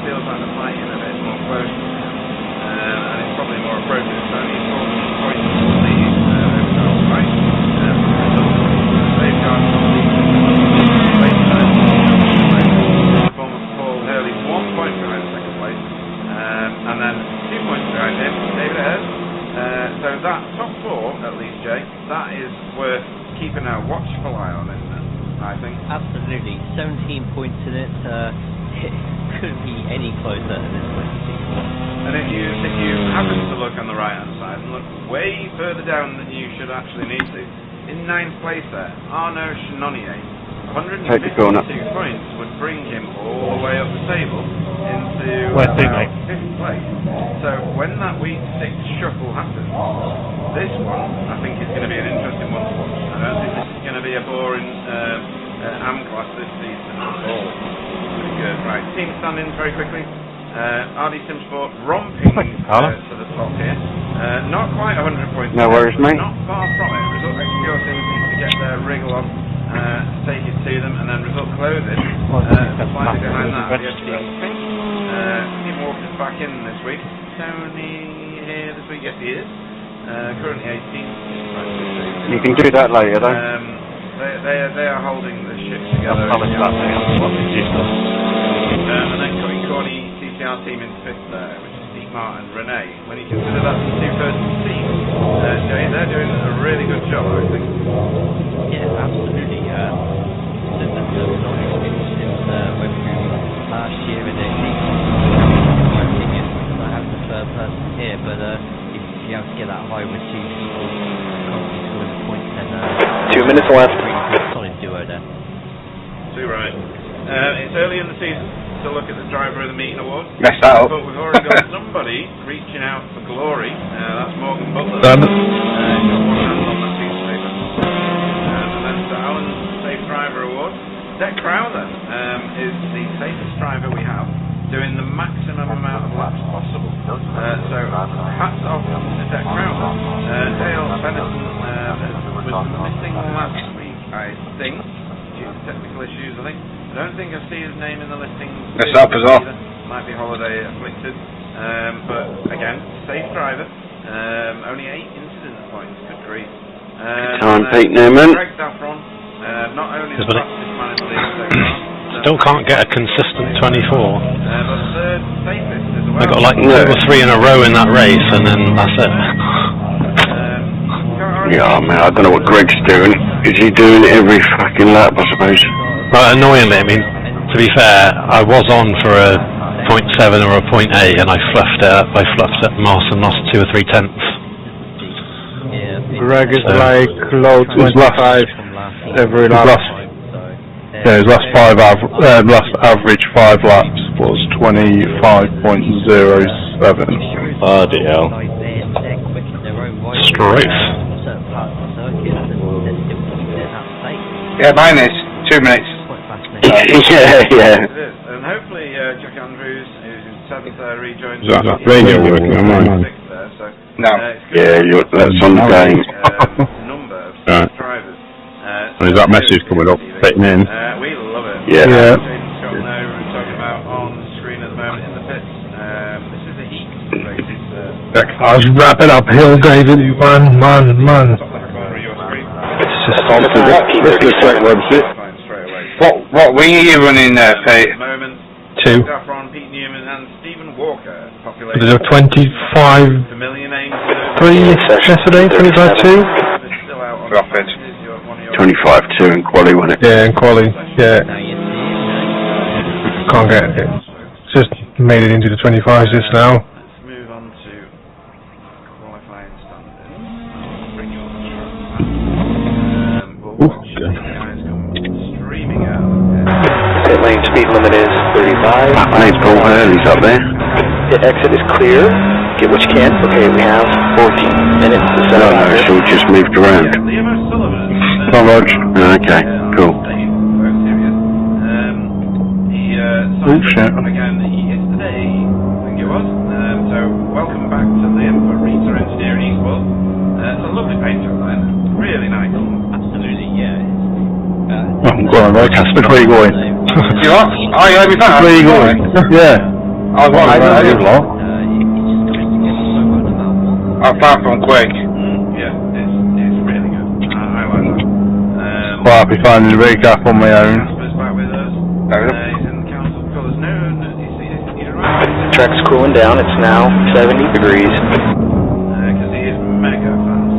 Speaker 7: feels like the fight in a bit more close, and it's probably more appropriate. So only 14 points to the lead over Charles White. Safeguard to the lead. Former Paul Hurley's 1 point behind second place, and then 2 points behind him, David Ayres. So that top 4, at least, Jay, that is worth keeping a watchful eye on, isn't it? I think.
Speaker 8: Absolutely. 17 points in it. It couldn't be any closer at this point.
Speaker 7: And if you happen to look on the right hand side and look way further down than you should actually need to, in 9th place there, Arnaud Chenonnier, 152 points would bring him all the way up the table into to
Speaker 6: Where's Big
Speaker 7: about
Speaker 6: Mate?
Speaker 7: 5th place. So when that week 6 shuffle happens, this one I think is going to be an interesting one to watch. I don't think this is going to be a boring AM class this season at all. Pretty good. Right, team standings very quickly. RD Simsport romping to the top here. Not quite 100 points.
Speaker 4: No worries, mate.
Speaker 7: Not far from it. Result XPO seems to get their wriggle on, take it to them, and then result closing. Slightly behind that, BST Pink. Steve Walker's back in this week. Tony here this week? Yes, he is. Currently 18.
Speaker 4: You can do that later, though.
Speaker 7: They are holding the ship together. And then Cutting Corny TCR team in 5th there, which is Steve Martin, Renee. When you consider that's a 2-person team, Jay, they're doing a really good job, I think.
Speaker 8: Yeah, absolutely. The experience since went through last year in the league, in my opinion, because I have the third person here, but if you have to get that high with 2 people, constantly scoring the points, then
Speaker 2: 2 minutes left.
Speaker 8: Solid duo there.
Speaker 7: Too right. It's early in the season to look at the Driver of the Meeting Award.
Speaker 4: Mess that up.
Speaker 7: But we've already got somebody reaching out for glory. That's Morgan Butler. He's got one hand on that piece of paper. And then Sir Alan's Safe Driver Award. Deck Crowther is the safest driver we have, doing the maximum amount of laps possible. So hats off to Deck Crowther. Dale Benetton was missing last week, I think, due to technical issues, I think. I don't think I see his name in the listings.
Speaker 4: That's up as well.
Speaker 7: Might be holiday afflicted. But again, safe driver. Only 8 incident points. Good grief.
Speaker 4: Time, Pete Newman.
Speaker 7: Greg Saffron, not only the fastest man in the league so far.
Speaker 6: Still can't get a consistent 24.
Speaker 7: But third safest as well.
Speaker 6: They got like 2 or 3 in a row in that race, and then that's it.
Speaker 4: Yeah, man, I don't know what Greg's doing. Is he doing it every fucking lap, I suppose?
Speaker 6: But annoyingly, I mean, to be fair, I was on for a 0.7 or a 0.8, and I fluffed it Moss and lost 2 or 3 tenths.
Speaker 8: Yeah,
Speaker 6: Greg is like low 25 every lap. Yeah, his last average 5 laps was 25.07.
Speaker 5: Bloody hell.
Speaker 6: Straight.
Speaker 4: Yeah, mine is 2 minutes.
Speaker 7: It
Speaker 4: Yeah.
Speaker 7: is. And hopefully Jack Andrews, who's in 7th there, rejoins us.
Speaker 4: Radio working on mine? No. Yeah, that's on the game.
Speaker 7: Number of drivers.
Speaker 3: Is that message coming up, fitting in?
Speaker 7: We love it.
Speaker 4: Yeah.
Speaker 7: James Scott and I were talking about on the screen at the moment in the pits. This is the heat race.
Speaker 6: I was wrapping up hill, David. Man.
Speaker 7: Top left corner of your screen.
Speaker 4: This looks like website. What wing are you running there, Pete?
Speaker 7: At the moment,
Speaker 6: 2.
Speaker 7: Saffron, Pete Newman and Stephen Walker.
Speaker 6: There's a 25.
Speaker 7: Familiar names.
Speaker 6: 3 yesterday, 25-2.
Speaker 4: Drop it. 25-2 in quali, wasn't it?
Speaker 6: Yeah, in quali. Yeah. Can't get it. Just made it into the 25s just now.
Speaker 7: Let's move on to qualifying standards. Bring you on the track. We'll watch the guys come streaming out.
Speaker 2: Pit lane speed limit is 35.
Speaker 4: Name's Paul Hurley's up there.
Speaker 2: The exit is clear. Get what you can. Okay, we have 14 minutes to set up.
Speaker 4: No, so we just moved around.
Speaker 7: Liam O'Sullivan.
Speaker 4: Oh, Rog. Okay, cool.
Speaker 7: He signed up again yesterday, I think it was. So welcome back to Liam for Rita Engineering Esports. It's a lovely paint job, man. Really nice.
Speaker 8: Absolutely, yeah.
Speaker 6: Go on, right, Casper, where are you going?
Speaker 4: You what? Oh, yeah, we found.
Speaker 6: Where are you going? Yeah.
Speaker 4: I did lot. I found from Quake.
Speaker 7: Yeah, it's really good. I like that.
Speaker 6: Quite happy finding the recap on my own.
Speaker 7: Casper's back with us. He's in the council colours. No, he's right.
Speaker 2: The track's cooling down. It's now 70 degrees.
Speaker 7: Because he is mega fast.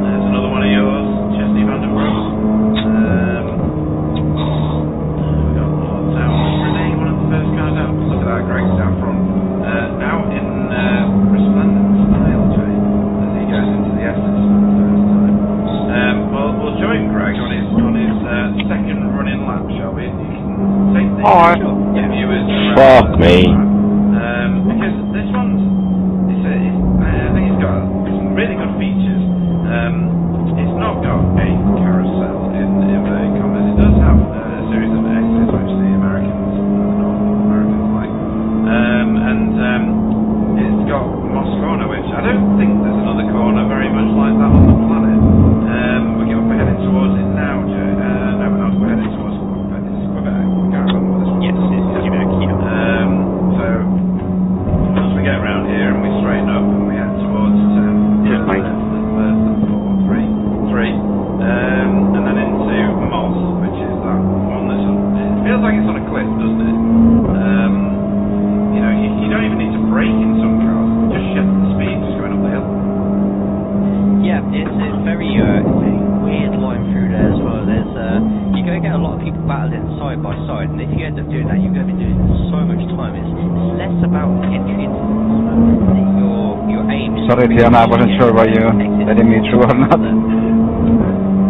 Speaker 7: There's another one of yours, Chesney Vandenbroek. We got lots out. Renee, one of the first cars out. Look at that, Greg Saffron. Out in resplendent style, Jay, as he goes into the Essex for the first time. We'll join Greg on his second running lap, shall we? You can take the shot.
Speaker 5: Fuck me.
Speaker 7: Because this one's, I think it's got some really good features. It's not got a carousel in inverted commas. It does have a series of exits which the Americans, North Americans like. And it's got Moss Corner, which I don't think there's another corner very much like that on the planet. We're heading towards it now, Joe. No, we're not. We're heading towards Quebec. This is Quebec. I can't remember what this one is.
Speaker 8: Yes, it's Quebec, yeah.
Speaker 7: So once we get around here and we straighten up and we head towards the 3, and then into Moss, which is that one that's it feels like it's on a cliff, doesn't it? You know, you don't even need to brake in some cars, just shift the speed just going up the hill.
Speaker 8: Yeah, it's very weird line through there as well. There's you're going to get a lot of people battling side by side, and if you end up doing that, you're going to be doing so much time. It's less about entry into the corner. Your aim is.
Speaker 9: Sorry, Tiana, I wasn't sure whether you letting me through or not.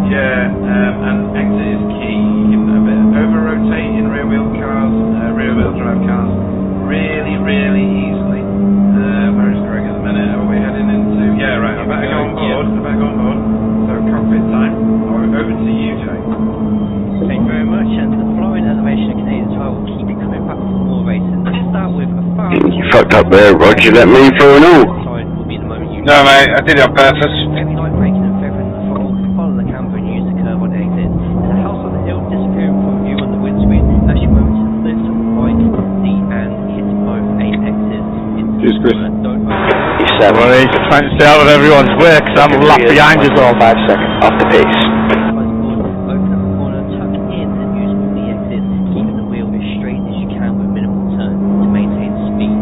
Speaker 7: Yeah, and exit is key. You can a bit over-rotate in rear-wheel drive cars really, really easily. Where is Greg at the minute? Are we heading into... Yeah, right, I better go on board. So, cockpit time. Over to you, Jay.
Speaker 8: Thank you very much, and the following elevation Canadians will keep you coming back for more racing. Let's start with a far...
Speaker 4: You fucked up there, Roger. Let me through and all.
Speaker 8: Will be the moment you...
Speaker 9: No, mate, I did it on purpose.
Speaker 8: Very light braking and feathering the throttle, follow the camber and use the curve on exit. There's a house on the hill disappearing from view on the windscreen as you move to the left, right, D, and hit both apexes.
Speaker 9: Cheers, Chris.
Speaker 8: Don't
Speaker 3: Well, he's trying to stay out of everyone's way because I'm a lap behind us all.
Speaker 2: 5 seconds off the pace.
Speaker 8: open up the corner, tuck in and use all the exits, keeping the wheel as straight as you can with minimal turn to maintain speed.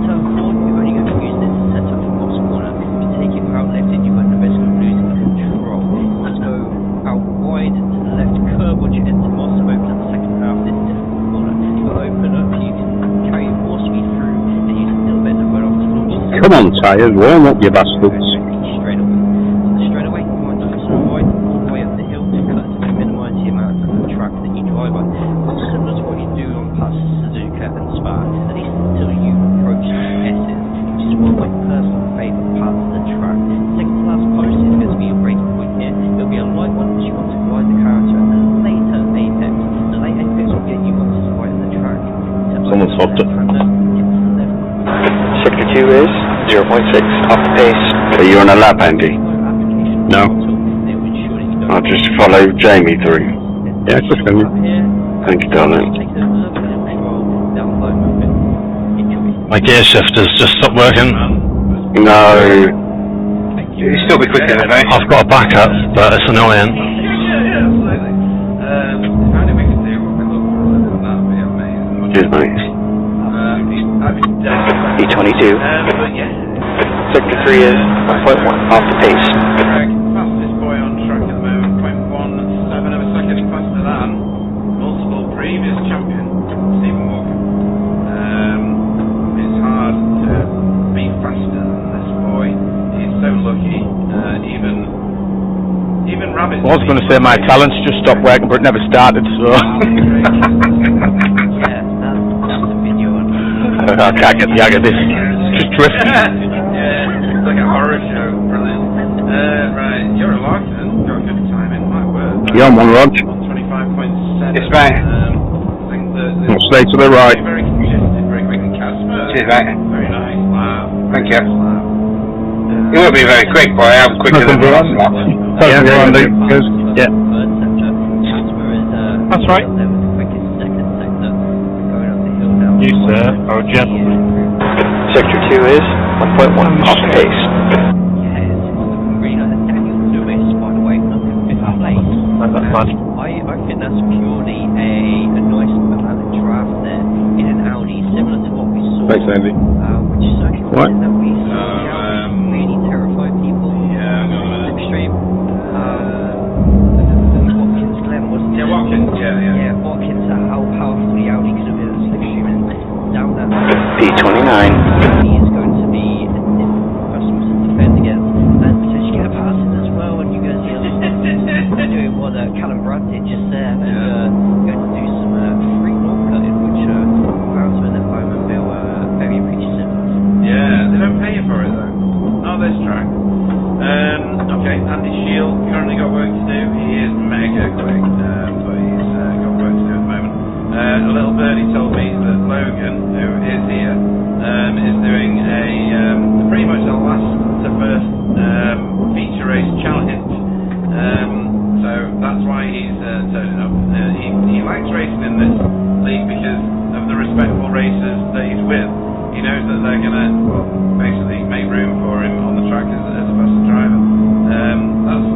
Speaker 8: Turn forward, you're only going to use this to set up for Moss Corner. If you take it out left in, you run the risk of losing control. Let's go out wide to the left curve once you enter Moss, open up the second half of this difficult corner. You'll open up so you can carry more speed through and use a little bit of run off to launch yourself.
Speaker 9: Come on, tyres, warm up, you bastards.
Speaker 8: Straight away. So straight away, you want to avoid all the way up the hill to cut to minimise the amount of track that you drive on. Similar to what you do on past Suzuka and Spa, at least until you approach the S's, which is one of my personal favourite parts of the track. Second to last post is going to be your breaking point here. It'll be a light one which you want to glide the car into, and then later apex. The late apex will get you onto the right of the track.
Speaker 5: Someone's hooked it.
Speaker 2: Sector 2 is 0.6 off the pace.
Speaker 4: Are you on a lap, Andy? No. I'll just follow Jamie through.
Speaker 9: Yeah, it's just going to
Speaker 4: Thank you, darling.
Speaker 3: My gear shifter's just stopped working.
Speaker 4: No.
Speaker 9: You'll still be quicker than me.
Speaker 3: I've got a backup, but it's annoying.
Speaker 7: Yeah, absolutely. If only we could do what we look for, that would be amazing.
Speaker 4: Cheers, mate.
Speaker 7: I'd be dead.
Speaker 2: E22.
Speaker 7: But yeah.
Speaker 2: Sector 3 is 1.1 off the pace.
Speaker 7: Greg, fastest boy on track at the moment, 0.17 of a second faster than multiple previous champion, Stephen Walker. It's hard to be faster than this boy. He's so lucky. Even rabbits.
Speaker 3: I was going to say my talents just stopped working, but it never started, so...
Speaker 8: Yeah, that's a video on.
Speaker 3: I can't get the hang of this. Just drifting.
Speaker 7: Yeah, it's like a horror show. Brilliant. Right, you're a lark then. Got good timing. My word.
Speaker 4: You're on one, Rog.
Speaker 7: 125.7.
Speaker 9: Yes, mate.
Speaker 7: I think
Speaker 4: I'll stay to the right.
Speaker 7: Very congested, very quick and Casper.
Speaker 9: Cheers, mate.
Speaker 7: Very nice. Wow.
Speaker 9: Thank you.
Speaker 7: Wow.
Speaker 9: It won't be very quick, but I am quicker than the last lap.
Speaker 3: Yeah, Andy. Yeah.
Speaker 8: That's
Speaker 3: right. You, sir, are a gentleman.
Speaker 2: Sector 2 is 1.1 off the pace.
Speaker 8: I think that's purely a nice amount of draft there in an Audi, similar to what we saw.
Speaker 9: Thanks, Andy.
Speaker 8: Which is actually
Speaker 9: What?
Speaker 8: something that we saw really terrify people.
Speaker 7: Yeah,
Speaker 8: extreme. Watkins Glen wasn't it?
Speaker 7: Yeah, Watkins, yeah.
Speaker 8: Yeah, Watkins, how powerful the Audi could have been as extreme and down that.
Speaker 2: P29.
Speaker 8: He is going to be a difficult customer to defend against, and potentially get a pass in as well. And you guys are doing what Callum Brad did just there, and going to do some free north cutting, which allows him an FI
Speaker 7: racers that he's with, he knows that they're going to basically make room for him on the track as a faster driver.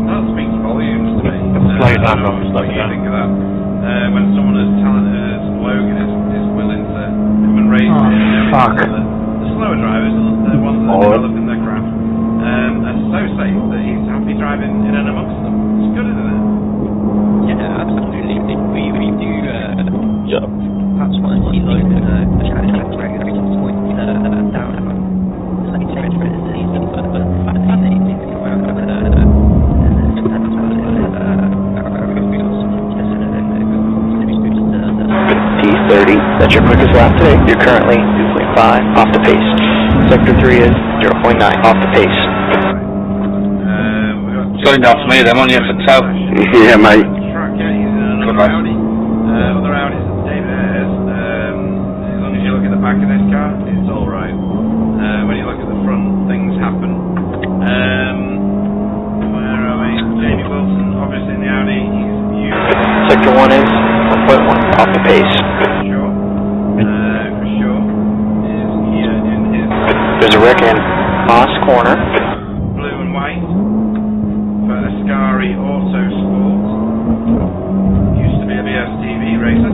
Speaker 7: That speaks volumes to me.
Speaker 3: Slow down,
Speaker 7: what do you think of that? When someone as talented as Logan is willing to come and race the slower drivers, the ones that are developing their craft, are so safe that he's happy driving in and amongst them. It's good, isn't it?
Speaker 8: Yeah, absolutely. We do perhaps want to see Logan challenge that record at some point down the season, but the fact that he's able to come out with
Speaker 2: T30, that's your quickest lap today. You're currently 2.5 off the pace. Sector 3 is 0.9 off the pace.
Speaker 9: Going down to me then, on you for tow.
Speaker 4: Yeah, mate.
Speaker 7: Good Audi. Other Audis that David has, as long as you look at the back of this car, it's alright. When you look at the front, things happen. Where are we? Jamie Wilson, obviously in the Audi, he's used.
Speaker 2: Sector 1 is 1.1 off the pace.
Speaker 7: For sure. Is here in his.
Speaker 2: There's a wreck in Moss Corner.
Speaker 7: Blue and white. For Ascari Auto Sport. Used to be a BSTV racer.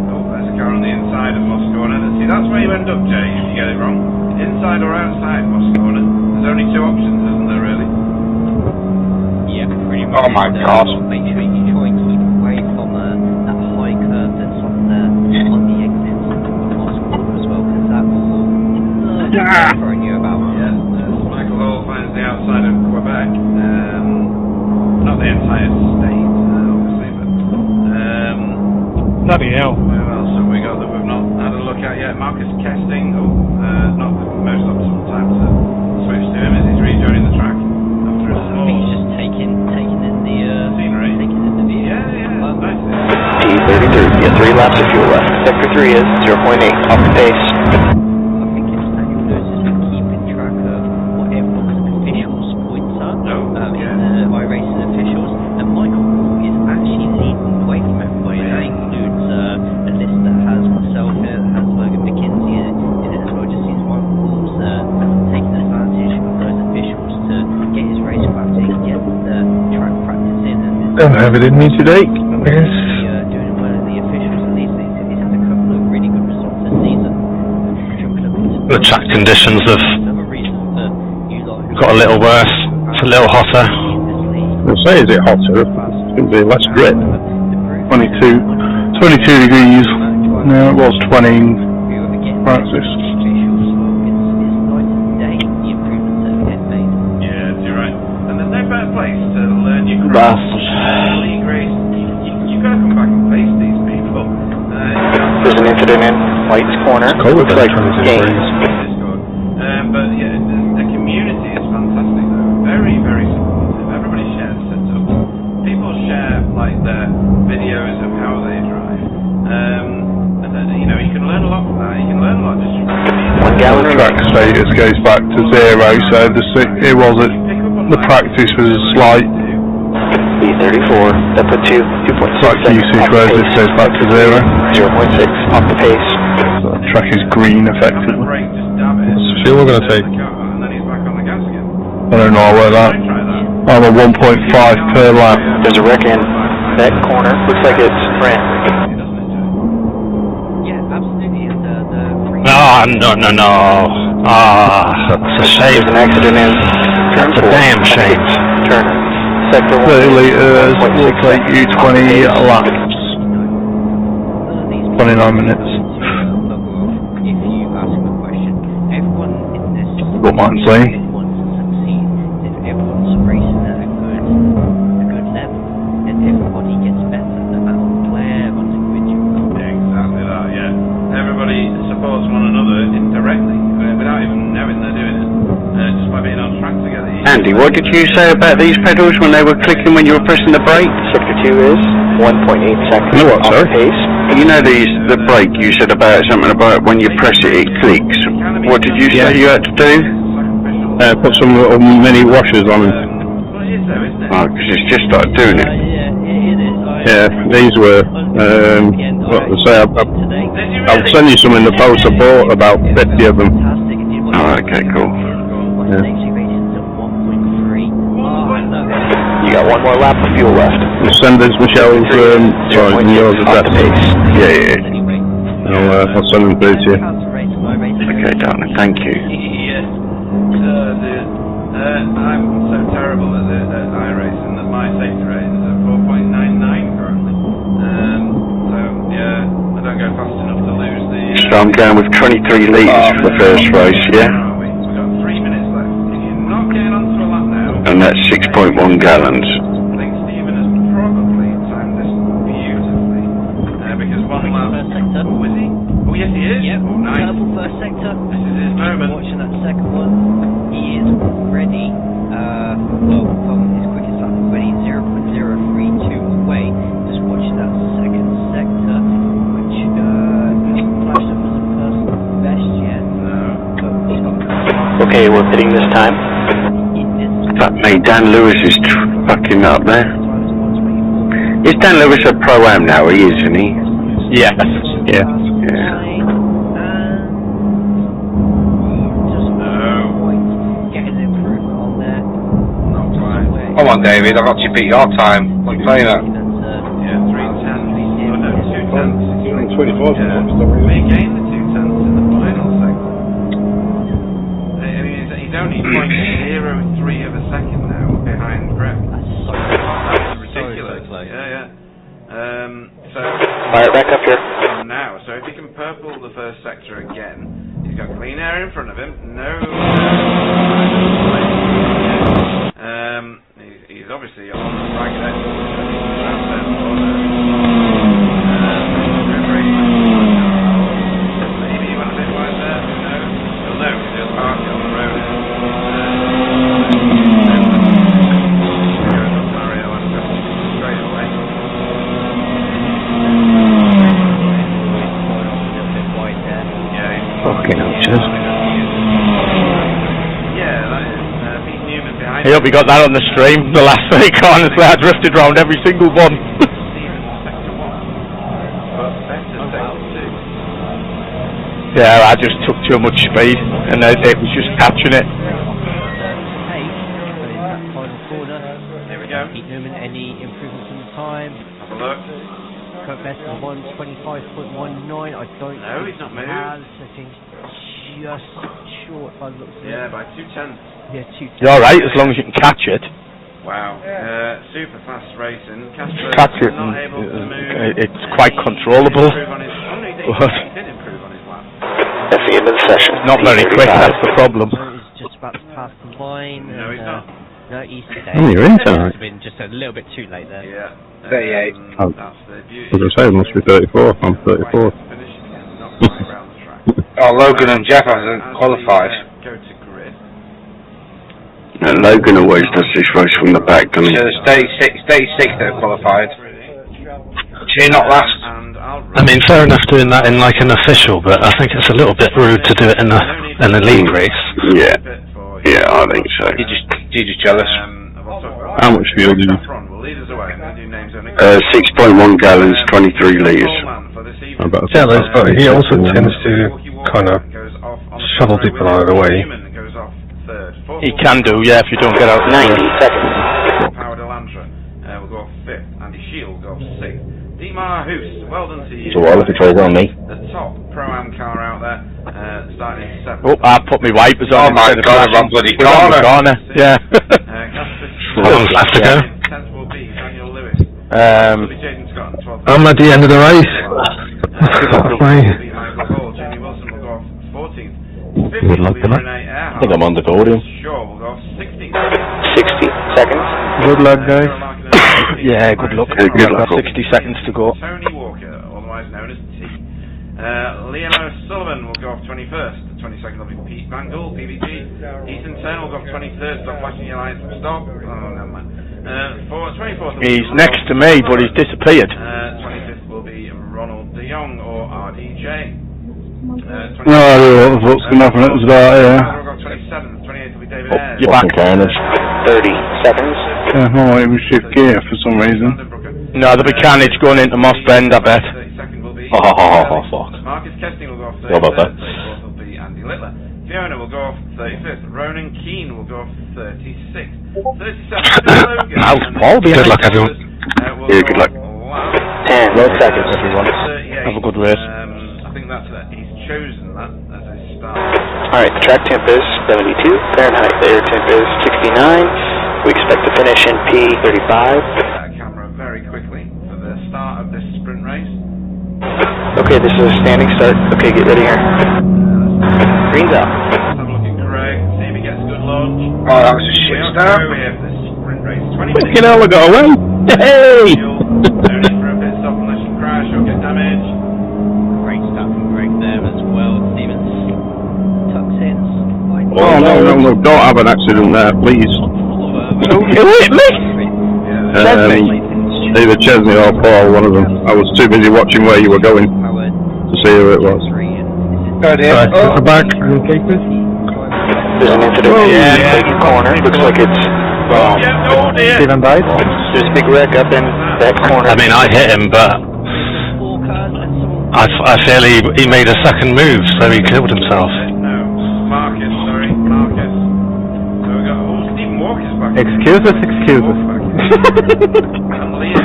Speaker 7: Oh, there's a car on the inside of Moss Corner. See, that's where you end up, Jay, if you get it wrong. Inside or outside Moss Corner. There's only two options, isn't there, really?
Speaker 8: Yeah, pretty much.
Speaker 9: Oh my gosh.
Speaker 8: Make sure you try and keep away from that high curve that's on the exits of Moss Corner as well, because that's throwing you about.
Speaker 7: Yeah, Michael Hall finds the outside of Quebec. Not the entire state, obviously, but
Speaker 3: Bloody hell.
Speaker 7: where else have we got that we've not had a look at yet? Marcus Kesting, not the most optimal time to switch to him as he's rejoining the track after a small.
Speaker 8: He's just taking in the
Speaker 7: scenery.
Speaker 8: taking in the view.
Speaker 7: Yeah, nice.
Speaker 2: T33, you have 3 laps of fuel left. Sector 3 is 0.8 off the pace.
Speaker 8: I think it's Daniel Lewis has been keeping track of what everyone's officials' points are in the iRacing officials, and Michael Hall is actually leading the way from everybody. That includes a list that has myself in it, that has Logan McKenzie in it as well. Just seems Michael Hall's taking advantage of those officials to get his race practice, get the track practice in, and
Speaker 6: Don't have it in me today. Yes.
Speaker 8: doing well in the officials. At least he's had a couple of really good results this season.
Speaker 3: The track conditions have
Speaker 8: Another reason that you like
Speaker 3: got a little worse. It's a little hotter.
Speaker 6: I'll say, is it hotter? It's going to be less grip. 22 degrees. No, it was 20. Francis.
Speaker 7: Yeah, you're right. And there's no better place to learn your craft. League race. You've got to come back and face these people.
Speaker 2: There's an incident in White's Corner. Looks like games.
Speaker 7: But yeah, the community is fantastic though. Very, very supportive. Everybody shares setups. People share like their videos of how they drive. And then, you know, you can learn a lot from that. You can learn a lot just from
Speaker 2: 1 gallon
Speaker 6: Track status goes back to 0, so the practice was slight.
Speaker 2: B34, that puts you 2.6
Speaker 6: Track usage, whereas this goes back to 0.
Speaker 2: 0.6 off the pace.
Speaker 6: So the track is green effectively.
Speaker 7: brake, just dab it.
Speaker 6: What's the fuel we're going to take?
Speaker 7: And then he's back on the gas again.
Speaker 6: I don't know about that.
Speaker 7: Try that.
Speaker 6: I'm a 1.5 per lap.
Speaker 2: There's a wreck in that corner. Looks like it's Brent.
Speaker 8: Yeah, absolutely. And the
Speaker 3: No. That's a shame.
Speaker 2: There's an accident in turn 4.
Speaker 3: That's a damn shame.
Speaker 2: Turner. Sector 1.
Speaker 6: 30 litres will take you 20 laps. 29 minutes.
Speaker 8: If you ask the question, everyone in this
Speaker 6: Don't mind saying.
Speaker 8: wants to succeed. If everyone's racing at a good level, then everybody gets better no matter where on the grid you go.
Speaker 7: Exactly that, yeah. Everybody supports one another indirectly, without even knowing they're doing it. Just by being on track together.
Speaker 4: Andy, what did you say about these pedals when they were clicking when you were pressing the brake?
Speaker 2: Sector 2 is 1.8 seconds
Speaker 6: You know what,
Speaker 2: off
Speaker 6: sir?
Speaker 2: the pace.
Speaker 4: You know the brake, you said about something about when you press it, it clicks. What did you say you had to do?
Speaker 6: Put some little mini washers on them.
Speaker 7: Well, it is though, isn't it?
Speaker 4: Oh, because it's just started doing it.
Speaker 8: Yeah, it is. I
Speaker 3: Yeah, these were, what to say, I'll send you some in the post. I bought about 50 of them.
Speaker 4: Oh, okay, cool.
Speaker 3: Yeah.
Speaker 2: You got one more lap of fuel left.
Speaker 3: Just send us Michelle's, sorry, yours address.
Speaker 4: Yeah.
Speaker 3: I'll send them through to you.
Speaker 4: Okay, darling, thank you.
Speaker 7: Yeah. I'm so terrible at iRacing that my safety rate is at 4.99 currently. So, yeah, I don't go fast enough to lose the...
Speaker 4: So I'm going with 23 litres for the first race, yeah?
Speaker 7: We've got 3 minutes left. If you're not getting onto a lap now...
Speaker 4: And that's 6.1 gallons.
Speaker 7: I think Stephen has probably timed this beautifully. Because one lap...
Speaker 8: First sector.
Speaker 7: Oh, is he? Oh, yes, he is.
Speaker 8: Yep,
Speaker 7: Oh, nice.
Speaker 8: purple first sector.
Speaker 7: This is his moment.
Speaker 8: Watching that second one. He is already, from his quickest lap already 0.032 away. Just watching that second sector, which flashed up as a personal best yet.
Speaker 2: Okay, we're pitting this time.
Speaker 4: Fuck me, Dan Lewis is fucking up there. Is Dan Lewis a pro-am now? He is, isn't he?
Speaker 3: Yes. Yeah.
Speaker 9: Come on, David, I've got to beat your time. What are you playing at?
Speaker 7: Yeah, 3:10. Oh, no, 2:10.
Speaker 6: 24.
Speaker 7: We gained the 2:10 in the final segment. I mean, he's only 0.03 of a second now behind Greg. That's ridiculous. Yeah. So
Speaker 2: Fire back up here.
Speaker 7: now, so if he can purple the first sector again, he's got clean air in front of him. He's obviously on the ragged edge. Maybe he went a bit wide there. Who knows? He'll know because he'll park it on the road. Mario and go straight away.
Speaker 3: Fucking ouches.
Speaker 7: Yeah, that is Pete Newman behind.
Speaker 3: I hope you got that on the stream. The last 3 corners where I drifted round every single one. Yeah, I just took too much speed and it was just catching it.
Speaker 8: Final corner.
Speaker 7: There we go.
Speaker 8: Pete Newman, any improvements in the time?
Speaker 7: Have a look.
Speaker 8: Current best is 1:25.19. I don't
Speaker 7: No, he's not moved.
Speaker 8: I think just short by the looks of it.
Speaker 7: Yeah, by 2:10.
Speaker 8: Yeah, 2:10.
Speaker 3: You're alright as long as you can catch it.
Speaker 7: Wow. Super fast racing. Casper
Speaker 3: Catch it
Speaker 7: not
Speaker 3: and
Speaker 7: able to move.
Speaker 3: it's quite controllable.
Speaker 7: He did improve on his lap.
Speaker 2: That's the end of the session.
Speaker 3: Not very quick, that's the problem.
Speaker 8: He's just about to pass the line.
Speaker 7: No, he's not.
Speaker 8: No, he's
Speaker 3: Oh, you're in time.
Speaker 8: It's been just a little bit too late there.
Speaker 7: Yeah.
Speaker 9: 38.
Speaker 3: Oh.
Speaker 7: That's the beauty.
Speaker 3: As I say, it must be 34. I'm 34.
Speaker 7: Finish again, not quite round the track.
Speaker 9: Oh, Logan and Jeff haven't qualified.
Speaker 7: Go to grid.
Speaker 4: And Logan always does this race from the back, doesn't he?
Speaker 9: So there's 36 that have qualified. Should he not last?
Speaker 7: And I'll
Speaker 6: I mean, fair enough doing that in like an official, but I think it's a little bit rude to do it in a league race.
Speaker 4: Yeah. Yeah, I think so.
Speaker 9: You're just jealous.
Speaker 3: How much fuel did you?
Speaker 7: We'll lead us away. We'll do names only.
Speaker 4: 6.1 gallons, 23 litres.
Speaker 6: Jealous, but he also tends to kind of shovel people out of the way.
Speaker 3: He can do, yeah, if you don't get out.
Speaker 2: 90 seconds.
Speaker 7: Powered Elantra will go off 5th. Andy Shield will go off 6th. Dietmar Hoos, well done to you.
Speaker 2: So while if it's over on me.
Speaker 7: The top Pro-Am car out there, starting in 7th.
Speaker 3: Oh, I put my wipers on.
Speaker 9: Oh my
Speaker 3: instead of
Speaker 9: God,
Speaker 3: flashing.
Speaker 9: I'm bloody
Speaker 3: We're on the
Speaker 9: corner.
Speaker 3: Yeah.
Speaker 6: Long lap to go.
Speaker 7: 10th will be Daniel Lewis. Will be Jason Scott on 12th.
Speaker 6: I'm at the end of the race.
Speaker 7: Michael Hall, Jamie Wilson will go off 14th. 15th
Speaker 6: Good luck
Speaker 7: will be
Speaker 6: to that.
Speaker 7: Renee Earhart.
Speaker 5: I think I'm on the podium.
Speaker 7: Shaw will go off 16th.
Speaker 2: 60 seconds.
Speaker 3: Good luck, guys. Yeah, good luck.
Speaker 4: Good luck.
Speaker 3: I've got 60 seconds to go.
Speaker 7: Tony Walker, otherwise known as T. Leonard Sullivan will go off 21st. 22nd will be Pete Van Gool, PVG. Ethan Turner will go off 23rd. Stop flashing your lights. Stop. Oh, never mind. 24th will be
Speaker 3: He's next to me, but he's disappeared.
Speaker 7: 25th will be Ronald De Jong or RDJ.
Speaker 3: No idea what's going to happen. It was about, yeah.
Speaker 7: 27th, 28th will be David Ayres.
Speaker 3: You're back.
Speaker 2: Carnage. 30 seconds.
Speaker 3: Yeah, oh, it was shift gear for some reason.
Speaker 7: Vandenbroeke.
Speaker 3: No, there'll be carnage going into Moss Bend, I bet.
Speaker 7: 32nd will be
Speaker 3: Fuck.
Speaker 7: Marcus Kesting will go off 33rd.
Speaker 3: How about that?
Speaker 7: 34th will be Andy Littler. Fiona will go off 35th. Ronan Keane will go off 36th. 37th, Logan.
Speaker 3: How's Paul? Good luck, everyone.
Speaker 4: Yeah, good luck.
Speaker 2: 10 seconds, everyone.
Speaker 3: Have a good race.
Speaker 7: I think that's it. He's chosen that as a start.
Speaker 2: Alright, the track temp is 72, Fahrenheit, the air temp is 69. We expect to finish in P35.
Speaker 7: That camera very quickly for the start of this sprint race.
Speaker 2: Okay, this is a standing start. Okay, get ready here. Green's out.
Speaker 7: Let's have a look at Greg, see if he gets a good launch.
Speaker 9: Oh, that was a shit start.
Speaker 7: We have this sprint race. 20 minutes.
Speaker 3: Fucking hell, I got away! Hey!
Speaker 7: Don't need for a pit stop unless you crash or get damage.
Speaker 8: Great stuff from Greg there as well. Stevens tucks in.
Speaker 3: Oh, no, don't have an accident there, please. Either Chesney or Paul, one of them. I was too busy watching where you were going to see who it was.
Speaker 6: Alright, we're back.
Speaker 2: There's an incident in the corner. Looks like it's
Speaker 6: Stephen died.
Speaker 2: there's a big wreck up in that corner.
Speaker 3: I mean, I hit him, but I feel he made a second move, so he killed himself.
Speaker 7: No, Marcus, sorry, Marcus. So we got, Stephen Walker's back.
Speaker 6: Excuses.
Speaker 7: And Liam.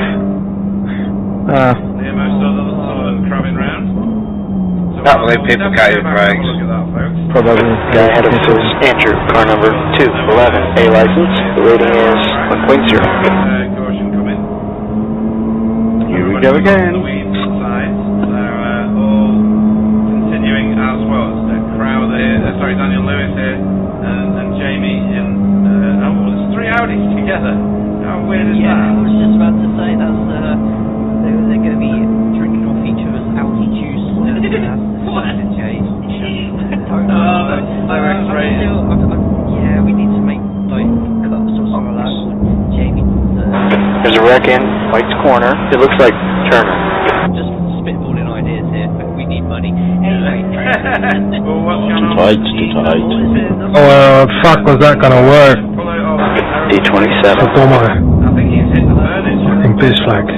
Speaker 7: Liam is sort of crabbing round. So
Speaker 9: Can't believe people can't even brake.
Speaker 7: Look at that, folks.
Speaker 6: Probably.
Speaker 2: Guy ahead of us is Andrew, car number 211, A license. The rating is 1.0.
Speaker 7: Caution coming.
Speaker 6: Here we go again.
Speaker 7: The weeds sides. So all continuing as well. Crowther here, Daniel Lewis here, and Jamie in. There's 3 Audis together. How weird is that?
Speaker 8: I was just about to say that's they're going to be drinking off each other's Audi juice. Yeah, we need to make like cups or something like that. Jamie.
Speaker 2: There's a wreck in White's corner. It looks like Turner.
Speaker 8: Just spitballing ideas here, but we need money. Anyway.
Speaker 7: Well, what's going on?
Speaker 6: Oh, fuck, was that gonna work?
Speaker 2: D27.
Speaker 7: I think he's hit the furniture.
Speaker 6: Fucking piss flag.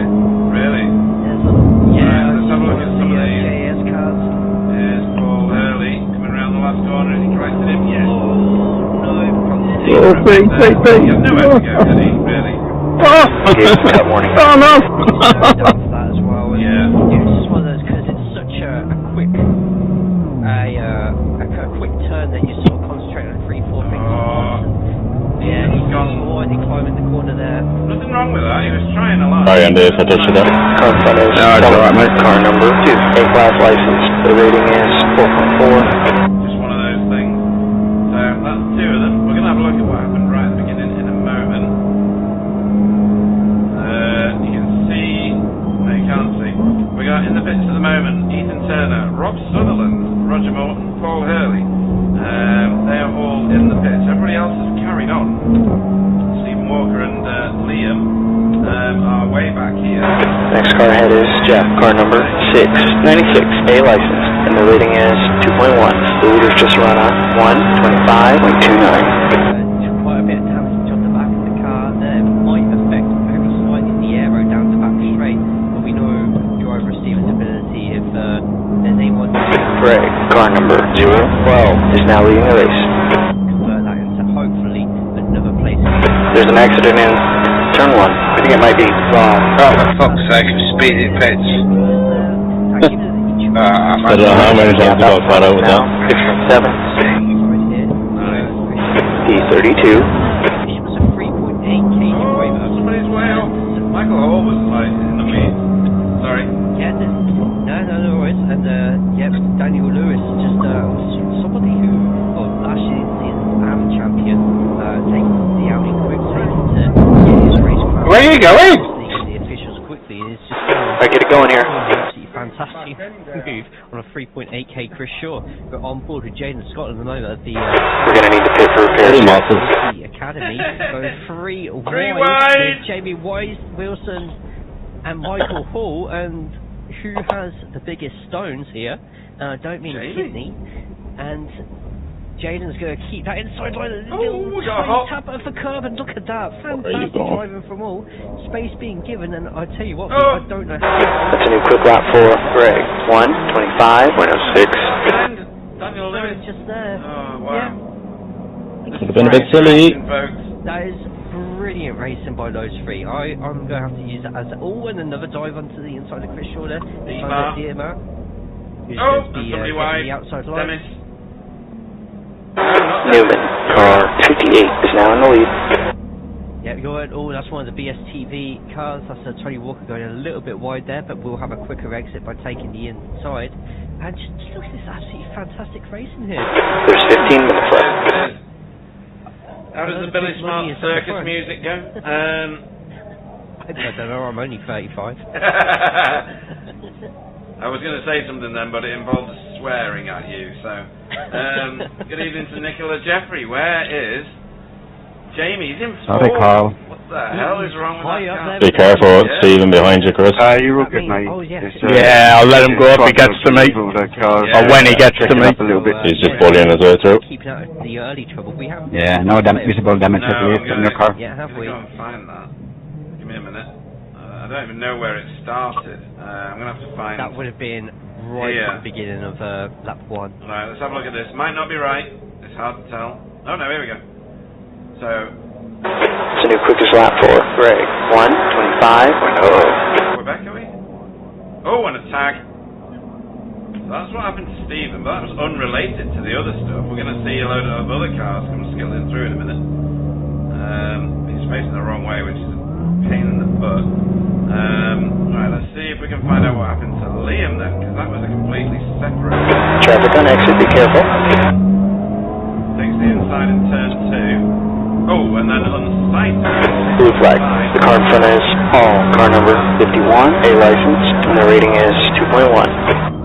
Speaker 7: Really? Let's have a look at some of these.
Speaker 8: JS cars.
Speaker 7: Here's Paul Hurley coming around the last corner. Has he corrected him? Yes.
Speaker 3: Oh, please.
Speaker 7: He had nowhere to go, did he? Really?
Speaker 2: Cut warning.
Speaker 3: Oh, no!
Speaker 8: That as well. And
Speaker 7: Yeah.
Speaker 8: It's just one of those because it's such a quick turn that you sort of concentrate on 3-4 things at once. Yeah, he's gone wide and climbing the corner there.
Speaker 7: Nothing wrong with that. He was trying a lot.
Speaker 3: Sorry, Andy, if I touched you there.
Speaker 2: Car in front is
Speaker 3: No, it's alright, mate.
Speaker 2: car number 2, A-class license. The rating is 4.4.
Speaker 7: Just one of those things. So that's 2 of them. We're going to have a look at what happened right at the beginning in a moment. You can see. No, you can't see. We got in the pits at the moment Ethan Turner, Rob Sutherland, Roger Morton, Paul Hurley. They are all in the pits. Everybody else has carried on. Stephen Walker and Liam are way back here.
Speaker 2: Next car ahead is Jeff, car number 696, A license. And the rating is 2.1. The leader's just run on 1:25.29.
Speaker 8: Quite a bit of damage on the back of the car there. Might affect very slightly the aero down the back straight, but we know driver Stephen's ability if there's anyone
Speaker 2: Greg, car number 012, is now leading the race.
Speaker 8: convert that into hopefully another place.
Speaker 2: There's an accident in turn 1. I think it might be Ron.
Speaker 9: Oh, for fuck's sake, I'm speeding pits.
Speaker 3: I don't know how many times I got caught out with that.
Speaker 2: 6.7. P32.
Speaker 8: It was a 3.8k driver.
Speaker 7: Somebody's way off. Michael Hall was like in the lead. Sorry.
Speaker 8: Yeah, no worries. And Daniel Lewis, just somebody who, last year's AM champion, taking the Audi quick to get his race crown.
Speaker 9: Where are you going?
Speaker 8: The officials quickly. It's just
Speaker 2: Alright, get it going here.
Speaker 8: absolutely fantastic move on a 3.8k Chris Shaw. We're on board with Jaden Scott at the moment at the
Speaker 2: We're going to need to pit for repairs.
Speaker 8: the Academy. So 3 wide
Speaker 7: wide.
Speaker 8: with Jamie Wilson and Michael Hall, and who has the biggest stones here? I don't mean kidney. And Jaden's going to keep that inside line.
Speaker 7: We got a hop.
Speaker 8: Tap of the curve, and look at that. Fantastic driving from all. Space being given, and I tell you what, I don't know.
Speaker 2: That's a new quick lap for Greg. 1:25.06.
Speaker 7: Daniel Lewis.
Speaker 8: Just there.
Speaker 7: Oh, wow.
Speaker 8: Yeah.
Speaker 5: Could have been a bit silly.
Speaker 8: That is brilliant racing by those three. I'm going to have to use that as and another dive onto the inside of Chris Shaw there. DMR. Who's going to be the outside line.
Speaker 7: Dennis.
Speaker 2: Newman, car 58, is now in the lead.
Speaker 8: Yeah, that's one of the BSTV cars. That's Tony Walker going a little bit wide there, but we'll have a quicker exit by taking the inside. And just look at this absolutely fantastic racing here.
Speaker 2: There's 15 minutes left.
Speaker 7: How does the Billy Smart circus music go?
Speaker 8: I don't know, I'm only 35.
Speaker 7: I was going to say something then, but it involved swearing at you, so... good evening to Nicola Jeffrey. Where is Jamie? He's in fourth.
Speaker 4: Sorry, Carl.
Speaker 7: What the hell is wrong with that car?
Speaker 5: Be careful, Stephen behind you, Chris.
Speaker 4: You're all good, mate.
Speaker 3: Yeah, I'll let him go if he gets to me. Or when he gets to me.
Speaker 5: He's just bullying his way through.
Speaker 8: Keeping out of the early trouble. We haven't.
Speaker 4: Yeah, no visible damage in your car.
Speaker 8: Yeah, have we?
Speaker 7: Go and find that. Give me a minute. I don't even know where it started. I'm going to have to find...
Speaker 8: That would have been right at the beginning of lap 1.
Speaker 7: Right, let's have a look at this. Might not be right. It's hard to tell. Oh no, here we go. So...
Speaker 2: It's a new quickest lap for Greg. 1:25.00.
Speaker 7: We're back, are we? Oh, and a tag. So that's what happened to Stephen, but that was unrelated to the other stuff. We're going to see a load of other cars come skidding through in a minute. He's facing the wrong way, which is a pain in the butt. Right, let's see if we can find out what happened to Liam then, because that was a completely separate...
Speaker 2: Traffic on exit, be careful.
Speaker 7: Takes the inside in turn 2. Oh, and then on sight.
Speaker 2: Blue flag. The car in front is car number 51, A license, and the rating is 2.1.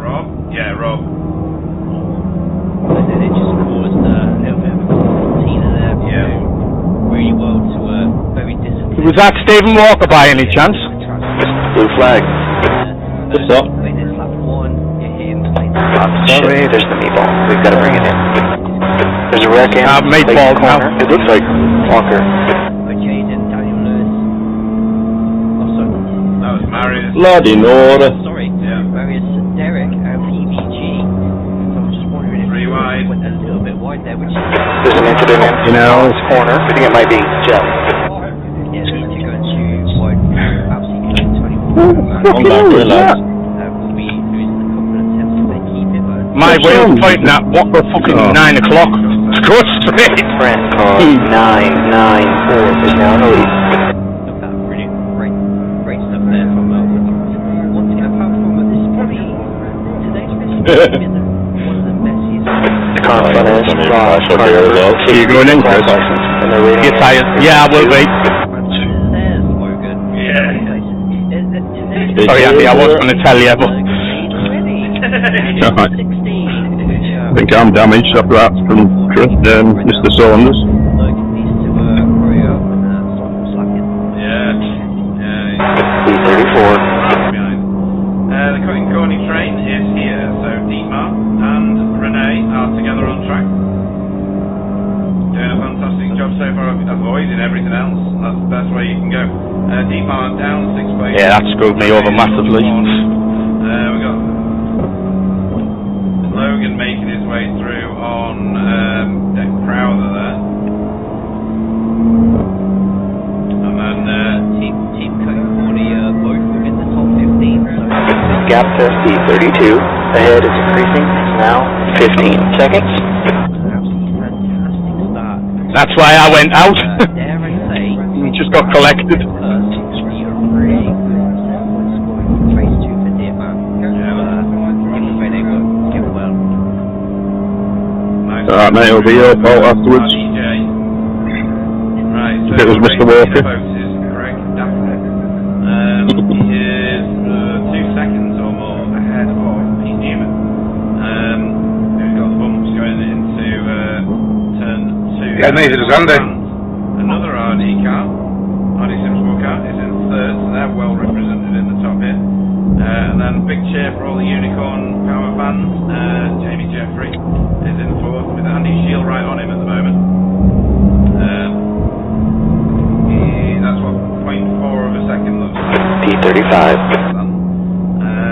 Speaker 7: Rob? Yeah, Rob.
Speaker 8: And then it just caused a little bit of a Tina there.
Speaker 7: Yeah.
Speaker 8: Really well to very disciplined.
Speaker 3: Was that Stephen Walker by any chance?
Speaker 2: Blue flag.
Speaker 5: What's up?
Speaker 8: When it's lap 1, you're him.
Speaker 2: Sorry, there's the meatball. We've got to bring it in. There's a wreck in.
Speaker 3: Meatball now.
Speaker 2: It looks like Walker.
Speaker 8: Jaden, Daniel Lewis. Oh, sorry.
Speaker 7: That was Marius.
Speaker 5: Bloody Nora.
Speaker 8: Sorry.
Speaker 7: Yeah.
Speaker 8: Marius, Derek, and PVG. So I'm just wondering if
Speaker 7: Three wide.
Speaker 8: went a little bit wide there, which is...
Speaker 2: There's an incident in this corner. I think it might be Jeff.
Speaker 8: Yeah, so if you're going too wide, absolutely 24.
Speaker 5: I'm back, relax.
Speaker 8: We'll be losing a couple of attempts if they keep it, but...
Speaker 3: My wheel's pointing at what for fucking 9 o'clock. Go straight.
Speaker 2: Friend car 994 is now in the lead.
Speaker 8: Look at that, brilliant, great stuff there from once again, apart from this is probably today's race been one of the messiest.
Speaker 2: The car in front is car number
Speaker 3: So you're going in, Chris?
Speaker 2: license, and the rating
Speaker 3: Get tired? Yeah, I will be.
Speaker 8: There's Logan.
Speaker 7: Yeah.
Speaker 3: Sorry, Andy, I was going to tell you, but...
Speaker 8: Alright. 16.
Speaker 3: I think I'm damaged after that from Mr. Saunders.
Speaker 8: Logan needs to hurry up and stop slacking.
Speaker 7: Yeah.
Speaker 2: B34.
Speaker 7: The cutting corny train is here, so Dietmar and Renee are together on track. Doing a fantastic job so far, avoiding everything else. That's the best way you can go. Dietmar down 6 places.
Speaker 3: Yeah, that screwed me over massively.
Speaker 7: We got Logan making his way through on Deck Crowther there. And then
Speaker 8: Team cutting corny both within the top 15. So
Speaker 2: Gap test B32. Ahead is increasing. It's now 15 seconds.
Speaker 8: absolutely fantastic start.
Speaker 3: That's why I went out.
Speaker 8: Dare I say,
Speaker 3: We just got collected.
Speaker 8: really good 7-point scoring from phase 2 for Dietmar. They were doing well.
Speaker 7: nice.
Speaker 3: Alright, mate, it'll be your fault afterwards.
Speaker 7: Right, so
Speaker 3: It was Mr. Walker.
Speaker 7: Is Greg Daphne. He is 2 seconds or more ahead of Pete Newman. Who's got the bumps going into turn 2.
Speaker 3: Yeah, mate, it was Andy.
Speaker 7: Another RD car, RD Simsport car, is in third, so they're well represented in the top here. And then big cheer for all the Unicorn Power fans. Jamie Jeffrey is in fourth with Andy Shield still right on him at the moment. That's what 0.4 of a second looks like.
Speaker 2: P35.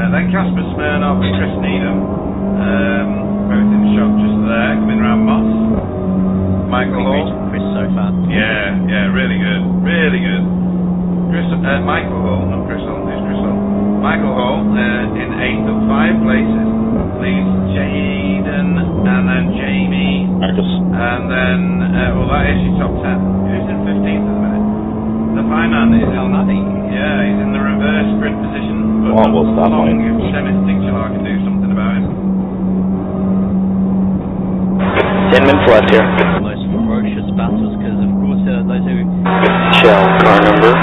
Speaker 7: Then Casper Smirnoff and Chris Needham, both in shot just there, coming round Moss. Michael Hall.
Speaker 8: Chris so far.
Speaker 7: Yeah, really good, really good. Michael Hall, not Chris Hall, who's Chris Hall? Michael Hall in 8th of 5 places, leads Jaden and then Jamie,
Speaker 5: Marcus.
Speaker 7: and then, well that is your top 10. Who's in 15th at the minute? The Fireman is he's in the reverse grid position, but
Speaker 5: What was that
Speaker 7: long
Speaker 5: point?
Speaker 7: if Dennis Tinchellar can do something about him.
Speaker 2: 10 minutes left here.
Speaker 8: The most ferocious battles, because of course those who
Speaker 2: Shell, car number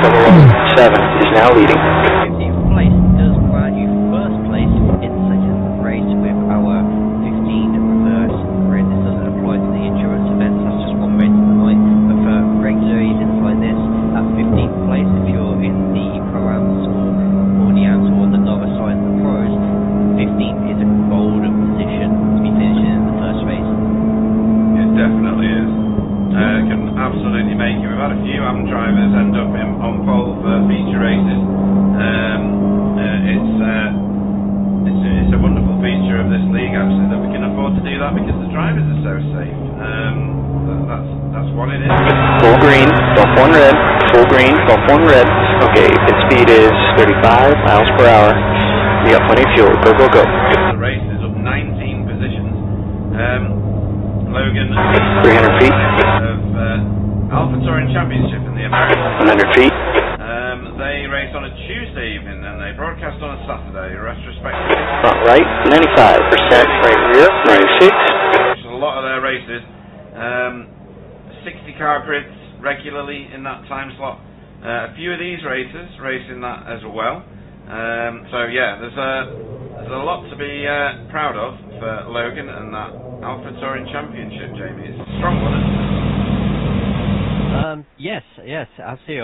Speaker 2: 7 is now leading.
Speaker 8: 15th place does grant you first place in the second race with our 15 reverse grid. This doesn't apply to the endurance events, that's just one race in the night, but for regular events like this, that's 15th place. If you're in the Pro-Ams or the Ams or the other side of the Pros, 15th is a golden position to be finishing in the first race.
Speaker 7: It definitely is. Can absolutely make it. We've had a few AM drivers end up on pole for feature races. It's a wonderful feature of this league actually that we can afford to do that because the drivers are so safe. That's what it is.
Speaker 2: Full green, bump 1 red. Full green, bump 1 red. Okay, its speed is 35 miles per hour. We got plenty of fuel. Go, go, go.
Speaker 7: The race is up 19 positions. Logan
Speaker 2: 300 feet.
Speaker 7: of Alpha Touring Championship in the Americas.
Speaker 2: 100 feet.
Speaker 7: They race on a Tuesday evening and they broadcast on a Saturday, retrospectively.
Speaker 2: Front right, 95%. Right rear, 96.
Speaker 7: Which is a lot of their races. 60 car grids regularly in that time slot. A few of these racers race in that as well. So yeah, there's a lot to be proud of for Logan and that Alpha Touring Championship, Jamie. It's a strong one, isn't it?
Speaker 8: Yes, I see.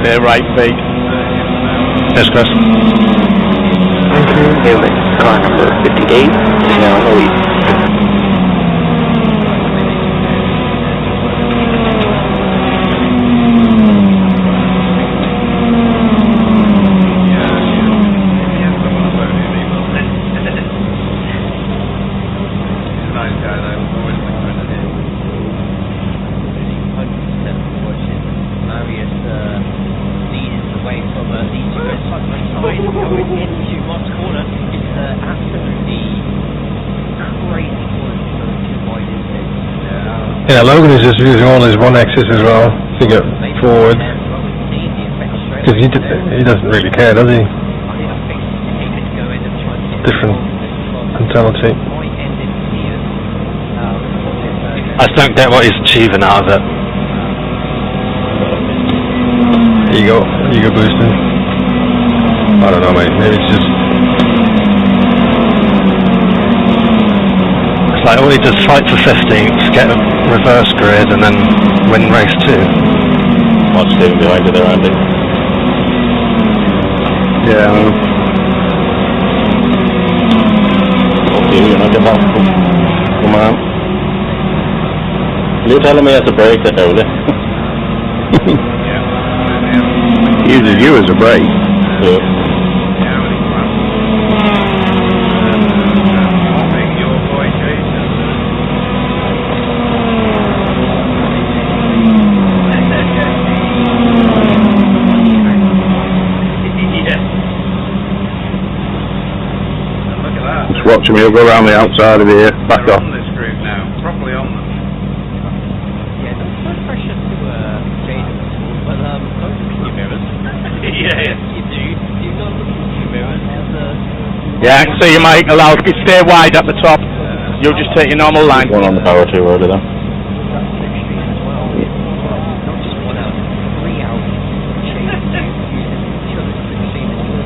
Speaker 3: They're right feet. Yes, Chris.
Speaker 2: Newman, car number 58 is now in the lead.
Speaker 6: Yeah, Logan is just using all his one axis as well to get forward. Because he doesn't really care, does he? Different mentality.
Speaker 3: I just don't get what he's achieving out of it. Ego boosting. I don't know, mate. Maybe it's just. It's like, oh, he just fight for 15th, get a reverse grid, and then win race 2.
Speaker 5: Watch Stephen behind you there, Andy.
Speaker 3: Yeah.
Speaker 5: Okay, you're not getting off.
Speaker 3: Come on.
Speaker 5: You're telling me I have to brake that early.
Speaker 3: Uses you as a brake.
Speaker 5: Yeah.
Speaker 3: Watch him, he'll go around the outside of here, back off.
Speaker 7: On this group now, properly on them.
Speaker 8: Yeah, no pressure to Jaden, but don't look in your mirrors.
Speaker 7: Yeah.
Speaker 8: You do. Do not look in your mirrors.
Speaker 3: Yeah, so you might allow to stay wide at the top. You'll just take your normal line.
Speaker 5: One on the power too early then.
Speaker 8: That's extreme as well. Not just 1 out, 3 out. Using each other's extreme as well.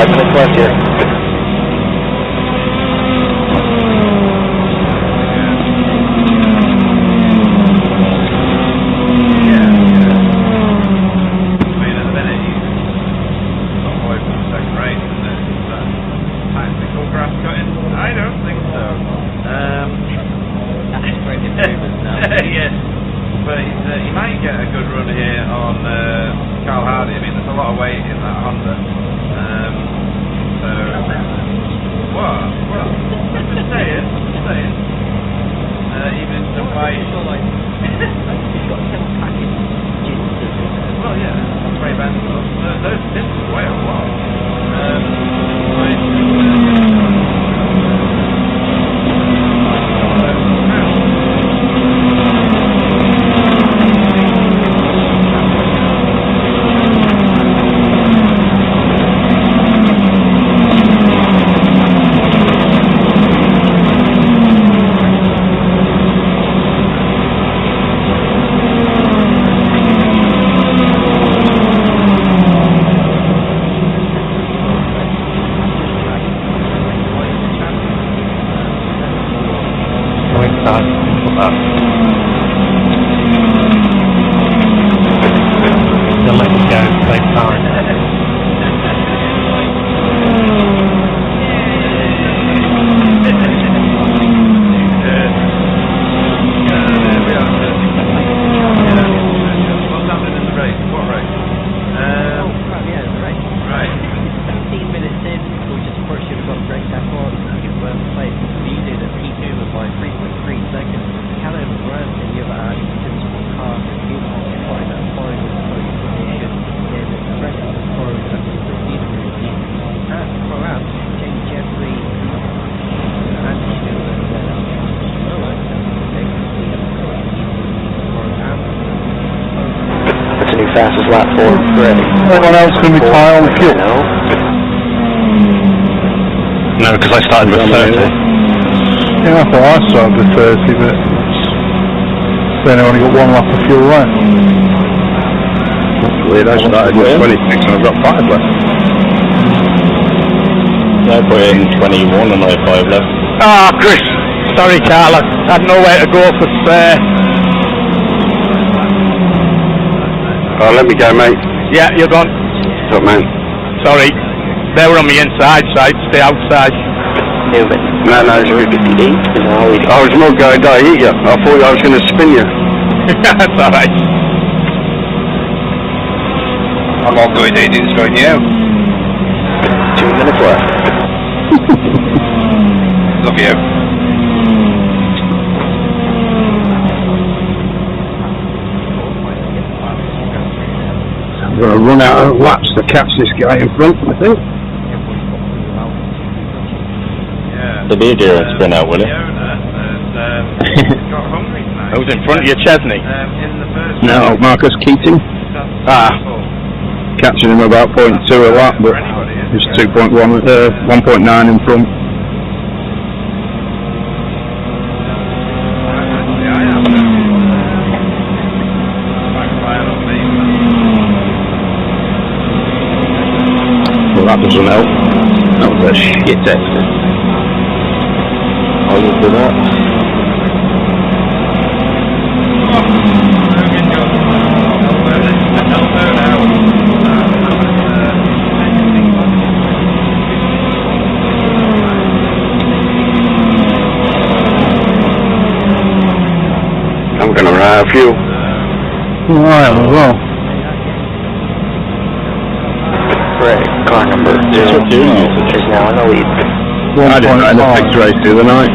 Speaker 2: 5 minutes left here. Fastest lap 4, ready.
Speaker 3: Anyone else going to be high on fuel?
Speaker 5: No, because I started with 30.
Speaker 3: Yeah, I thought I started with 30, but then I only got 1 lap of fuel left. That's weird, I started with 26 and I've got 5 left.
Speaker 5: I put in 21 and I have 5 left.
Speaker 3: Ah, Chris! Sorry, Carl, I had nowhere to go for spare.
Speaker 4: Oh, let me go, mate.
Speaker 3: Yeah, you're gone.
Speaker 4: Top man.
Speaker 3: Sorry. They were on the inside, so I'd stay outside.
Speaker 2: Moving.
Speaker 4: No, it's
Speaker 2: 58.
Speaker 4: I was not going to hit you. I thought I was going to spin you.
Speaker 3: That's alright.
Speaker 9: I'm not going to it's going you.
Speaker 2: 2 minutes left.
Speaker 9: Love you.
Speaker 3: I'm going to run out of laps to catch this guy in front, I think.
Speaker 5: The beer deer and sprint out, will it?
Speaker 3: Who's in front of you, Chesney? No, Marcus Keating. Catching him about 0.2 a lap, but he's 1.9 in front. That doesn't help. That was a shit exit.
Speaker 5: I will do that.
Speaker 4: I'm going to run out of fuel.
Speaker 3: I am as well.
Speaker 2: Great. Car number 2 is now in the lead.
Speaker 3: I didn't run the fixed race the other night.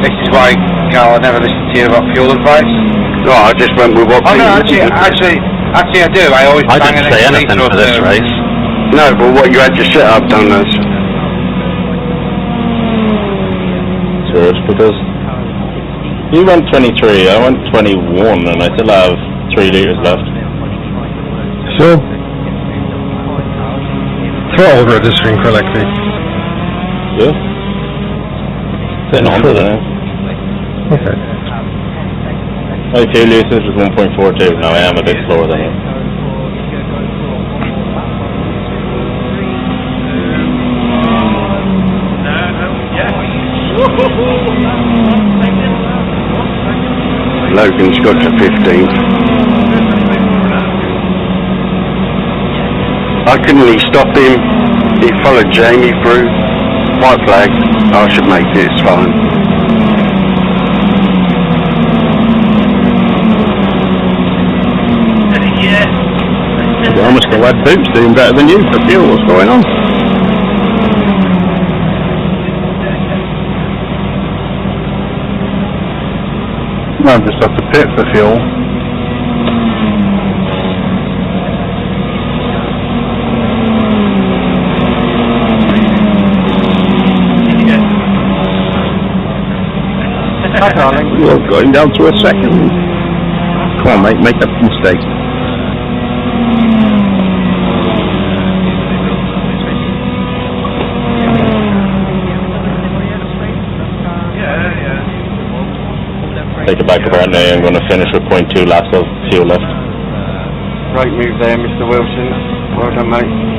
Speaker 9: This is why, Carl, I never listened to you about fuel advice.
Speaker 4: No, I just went with what...
Speaker 9: Oh no, actually I do. I always
Speaker 5: I
Speaker 9: bang
Speaker 5: didn't
Speaker 9: an
Speaker 5: say
Speaker 9: extra
Speaker 5: anything
Speaker 9: litre
Speaker 5: for this
Speaker 9: of,
Speaker 5: race.
Speaker 4: No, but what you had to set up, done those.
Speaker 5: Sure, because you went 23, I went 21, and I still have 3 litres left.
Speaker 6: So, throttle registering correctly.
Speaker 5: Yeah. Sitting on to that.
Speaker 6: Okay.
Speaker 5: My 2 litres is 1.42, now I am a bit slower than you.
Speaker 4: Logan's got to 15th. I couldn't really stop him. He followed Jamie through. White flag. I should make it, it's fine.
Speaker 5: You're almost got lead boots doing better than you for fuel. What's going on?
Speaker 3: No, just have to pit for fuel.
Speaker 5: Hi, darling. You're going down to a second. Come on, mate, make that mistake. Take it back about now. I'm going to finish with 0.2 laps of fuel left.
Speaker 4: Great move there, Mr. Wilson. Well done, mate.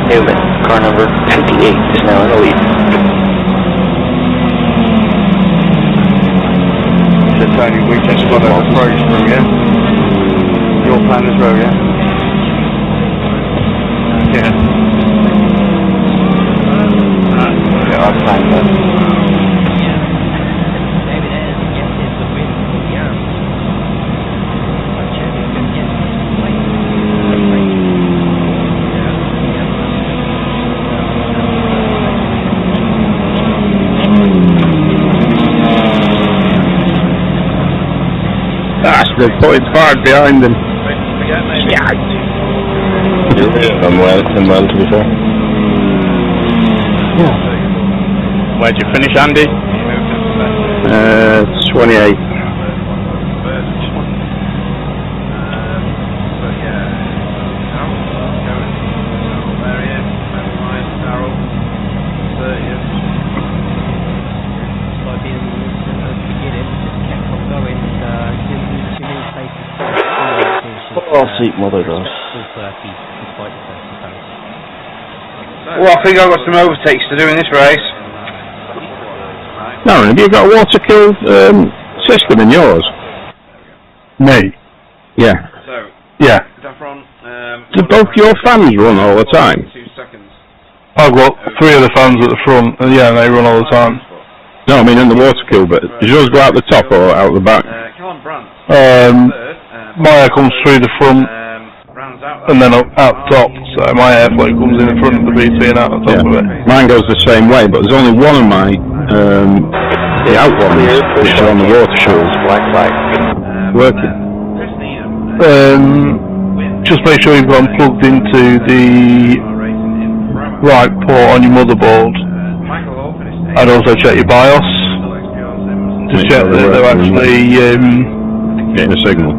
Speaker 2: Newman, car number 58, is now in the lead.
Speaker 4: So Tony, we just got a approach from you. Your plan as well, yeah? Yeah. Yeah, I planned that.
Speaker 5: Good point, far behind them. Yeah. I'm well, to be fair.
Speaker 3: Yeah.
Speaker 5: Where'd you finish, Andy? 28.
Speaker 2: I'll seat mother does.
Speaker 9: Well, I think I've got some overtakes to do in this race.
Speaker 5: No, have you got a water-cooled system in yours?
Speaker 3: Me?
Speaker 5: Yeah.
Speaker 7: So,
Speaker 3: Yeah.
Speaker 7: Daffron,
Speaker 5: Do both your fans run all the time?
Speaker 7: 2 seconds.
Speaker 3: I've got 3 of the fans at the front, and yeah, they run all the time.
Speaker 5: No, I mean in the water-cool, but does yours go out the top or out the back?
Speaker 7: Callum Brandt,
Speaker 3: My air comes through the front
Speaker 7: Brandt's out
Speaker 3: and then up out top, so my airflow comes in front of the BT and out the top of it.
Speaker 5: Mine goes the same way, but there's only one of my the out ones which are on the water shoes.
Speaker 2: Black flag.
Speaker 5: Working.
Speaker 7: Chris Needham,
Speaker 3: Just make sure you've got them plugged into the right port on your motherboard,
Speaker 7: Michael Hall finished
Speaker 3: and also check your BIOS. Just check that they're actually
Speaker 5: Getting a signal.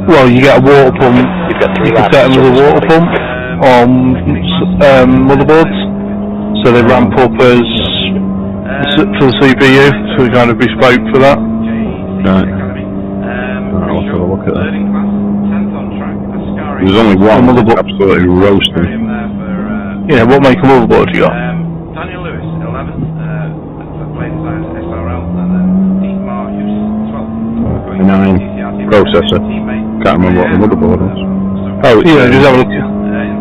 Speaker 3: well, you get a water pump.
Speaker 2: You've got 3
Speaker 3: You can
Speaker 2: laps.
Speaker 3: set them with a water pump on motherboards, so they ramp up as for the CPU, so they're kind of bespoke for that.
Speaker 5: Right. I'll have a look at that. There's only one
Speaker 3: Motherboard.
Speaker 5: absolutely roasting.
Speaker 3: Yeah, what make a motherboard you got?
Speaker 7: Daniel Lewis, 11, playing size SRL, and then Dietmar Hughes, 12.
Speaker 5: 9 processor. Can't remember what the motherboard was.
Speaker 3: Oh, yeah, just have a look.
Speaker 7: In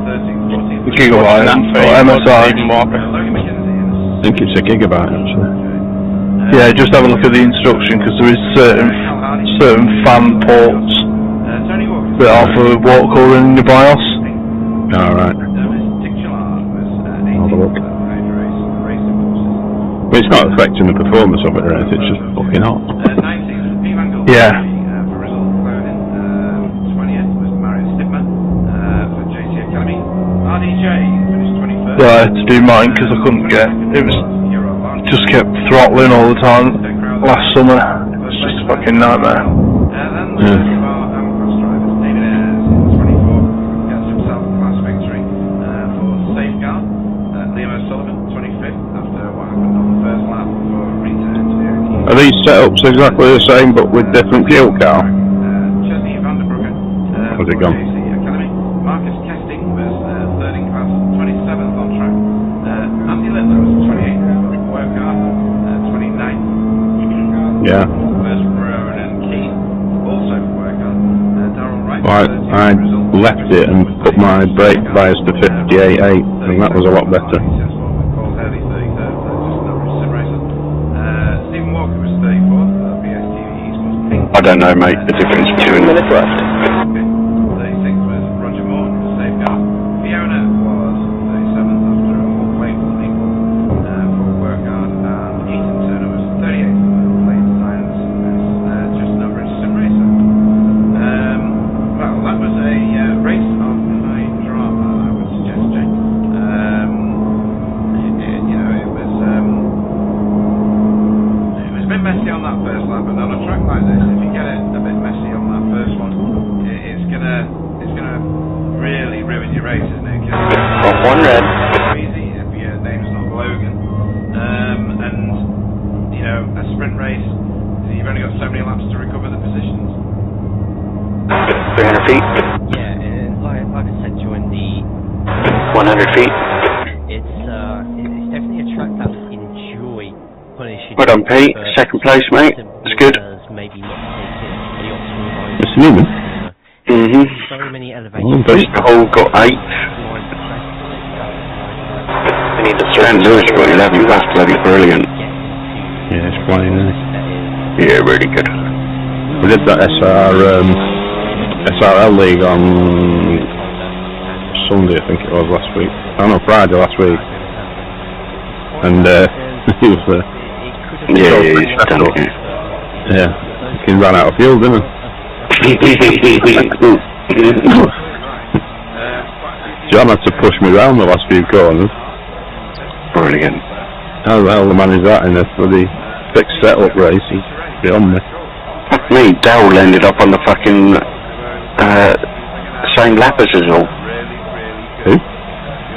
Speaker 7: 13, 14,
Speaker 3: Gigabyte or MSI.
Speaker 7: Logan McKenzie in
Speaker 5: I think it's a gigabyte actually.
Speaker 3: Yeah, just have a look at the instruction, because there is certain fan ports
Speaker 7: Tony Walker.
Speaker 3: that are for water cooling in your BIOS.
Speaker 5: Alright.
Speaker 7: Dick Gillard was
Speaker 5: Have a look.
Speaker 7: 18th racing forces.
Speaker 5: But it's not affecting the performance of it or anything, it's just fucking hot.
Speaker 7: 19th, P. Van Gogh.
Speaker 3: Yeah.
Speaker 7: For result clothing. 20th was Marius Stipman for JC Academy. RDJ finished 21st.
Speaker 3: So I had to do mine because I couldn't get it. Was just kept throttling all the time last summer. It's just a fucking nightmare.
Speaker 7: Then the Cross drivers, David Ayres in 24, gets himself a class victory.
Speaker 3: Are these setups exactly the same but with different fuel car?
Speaker 7: Chesney Vanderbrugge.
Speaker 3: How's it gone?
Speaker 7: Academy. Marcus Kesting was third in class, 27th on track. Andy Littler was 28th work car, 29th.
Speaker 3: Yeah.
Speaker 7: First Rowan and Keane, also work car. Darrell Wright.
Speaker 3: Right, I left it and put my brake bias to 58.8 and that was a lot better.
Speaker 7: Paul Hurley, 33rd, just another sim racer. Stephen Walker was 34th, BSTV Eastwood Pink.
Speaker 4: I don't know, mate, the difference between
Speaker 2: 2 minutes left.
Speaker 7: 36th was Roger Moore, safeguard. Fiona was 37th after a more playful equal for work hard, and Ethan Turner was 38th played science as just an average sim racer. Well, that was a race of high drama, I would suggest, Jake. You know, it was a bit messy on that first lap, and on a track like this, if you get it a bit messy on that first one, it's gonna really ruin your race, isn't it?
Speaker 2: Off 1 red.
Speaker 7: Easy if your name's not Logan, and you know, a sprint race, you've only got so many laps to recover the positions.
Speaker 2: 300 feet.
Speaker 8: Yeah, and like I said during the
Speaker 2: 100 feet.
Speaker 8: it's definitely a track that would enjoy punishing.
Speaker 4: Well done, Pete. Second place, mate. It's good.
Speaker 8: Maybe not taking the optimal
Speaker 3: It's Newman.
Speaker 8: line. So many elevations.
Speaker 4: First hole got 8.
Speaker 2: We need to
Speaker 4: Stan Lewis got 11. That's bloody brilliant.
Speaker 3: Yeah, it's flying, isn't it?
Speaker 4: Yeah, really good.
Speaker 3: We did that SRL league on Sunday, I think it was last week. Oh no, Friday last week. And he was
Speaker 4: He's done it.
Speaker 3: yeah, he ran out of fuel, didn't he? John had to push me around the last few corners.
Speaker 4: Brilliant.
Speaker 3: How the hell the man is that in a bloody fixed setup race? He's beyond me.
Speaker 4: Fuck me, Darrell ended up on the fucking same lap as us all.
Speaker 3: Who?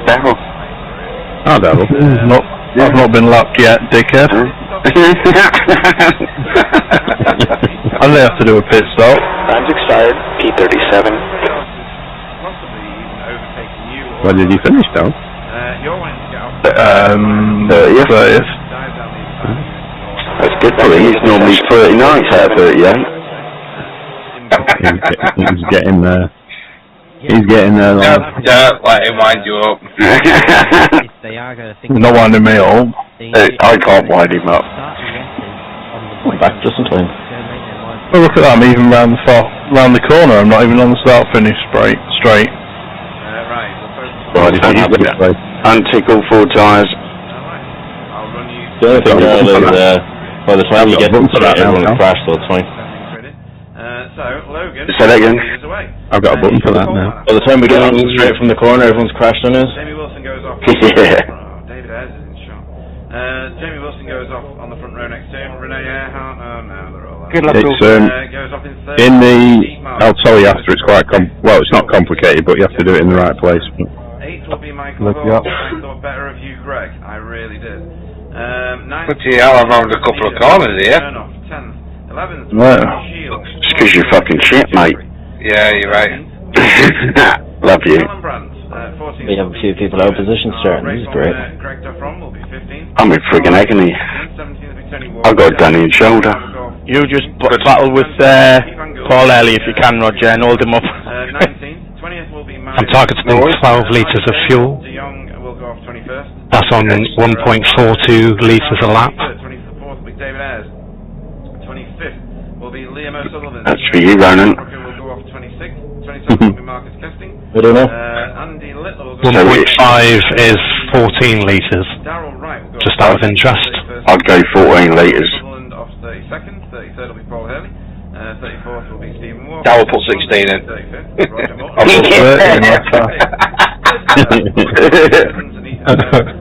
Speaker 4: Darrell.
Speaker 3: Oh, Darrell. I've not been lapped yet, dickhead. I only have to do a pit stop.
Speaker 2: Time's expired. P37.
Speaker 3: Where did you finish, Darrell?
Speaker 7: You're wanting to get off.
Speaker 3: 30th.
Speaker 4: That's good for him. He's normally 39 out of 38.
Speaker 3: He's getting there. He's getting there.
Speaker 9: Don't let him wind you up.
Speaker 8: They are going to think
Speaker 3: Not winding me up.
Speaker 4: I can't wind him up.
Speaker 5: Back just in time.
Speaker 3: Well, look at that, I'm even round the corner. I'm not even on the start finish straight.
Speaker 7: Right,
Speaker 4: Untick all 4 tyres.
Speaker 7: I'll run you.
Speaker 5: The only thing is, by the time you get to that, everyone will crash, so it's fine.
Speaker 7: So, Logan,
Speaker 4: Say that again.
Speaker 7: is away.
Speaker 3: I've got a button for that now.
Speaker 5: By the time we get on straight from the corner, everyone's crashed on us.
Speaker 7: Jamie Wilson goes off.
Speaker 4: Yeah.
Speaker 7: Oh, David Ayres is in shot. Jamie Wilson goes off on the front row next to him. Renee Earhart, oh no, they're all out.
Speaker 2: Good luck.
Speaker 3: It's
Speaker 7: Goes off in third.
Speaker 3: in the. I'll tell you after. It's quite well. It's not complicated, but you have to do it in the right place.
Speaker 7: 8th will be Michael
Speaker 3: Look
Speaker 7: Hall.
Speaker 3: up.
Speaker 7: I thought better of you, Greg. I really did. 9th.
Speaker 9: But yeah, I've round a couple of corners here.
Speaker 7: 10th. 11th.
Speaker 3: Right.
Speaker 7: Shield.
Speaker 4: It's because you're fucking shit, mate.
Speaker 9: Yeah, you're right.
Speaker 4: Love you.
Speaker 7: Alan Brandt, 14th.
Speaker 5: We have a few people out of position starting. This is great.
Speaker 7: Greg Duffron will be 15th.
Speaker 4: I'm in friggin' agony.
Speaker 7: 17th will be Tony Walker.
Speaker 4: I've got a Danny shoulder.
Speaker 10: You just battle with Paul Early if you can, Roger, and hold him up.
Speaker 7: 19th. 20th will be
Speaker 11: I'm targeting 12 litres of fuel.
Speaker 7: De Jong will go off 21st.
Speaker 11: That's on 1.42 litres a lap.
Speaker 7: 24th will be David Ayres. 25th will be Liam O'Sullivan.
Speaker 4: That's for you, Ronan.
Speaker 7: Brooker will go off 26th. 27th will be Marcus Kesting.
Speaker 5: I don't know.
Speaker 7: Andy Little will go
Speaker 11: 1.5 is 14 litres,
Speaker 7: Darrell Wright will go
Speaker 11: just out of interest.
Speaker 4: I'd go 14 litres.
Speaker 7: Sutherland off 32nd. 33rd will be Paul Hurley. 34th will be Stephen Walker.
Speaker 9: Darrell put 16 in.
Speaker 7: 35th, Roger Moore.
Speaker 3: I'll put 30 in that car.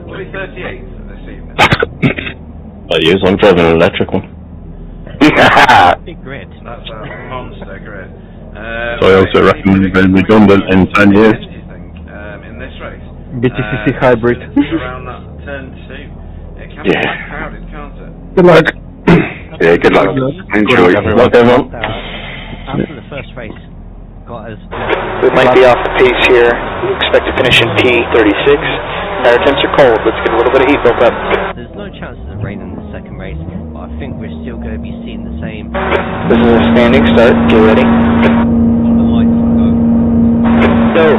Speaker 7: Will be 38th this evening.
Speaker 5: I use one, driving an electric one.
Speaker 8: big grid.
Speaker 7: That's a monster grid.
Speaker 3: So I also reckon it's been redundant in 10 years.
Speaker 7: In this race.
Speaker 6: BTCC hybrid.
Speaker 7: Around that turn 2. It can be quite crowded, can't it?
Speaker 3: Good luck.
Speaker 4: Yeah, good luck. Enjoy.
Speaker 5: Luck, everyone.
Speaker 8: After the first race, got us.
Speaker 2: We might be off the pace here. We expect to finish in P36. Air temps are cold. Let's get a little bit of heat built up.
Speaker 8: There's no chances of rain in the second race, but I think we're still going to be seeing the same.
Speaker 2: This is a standing start. Get ready.
Speaker 8: On the lights, go.
Speaker 2: Go.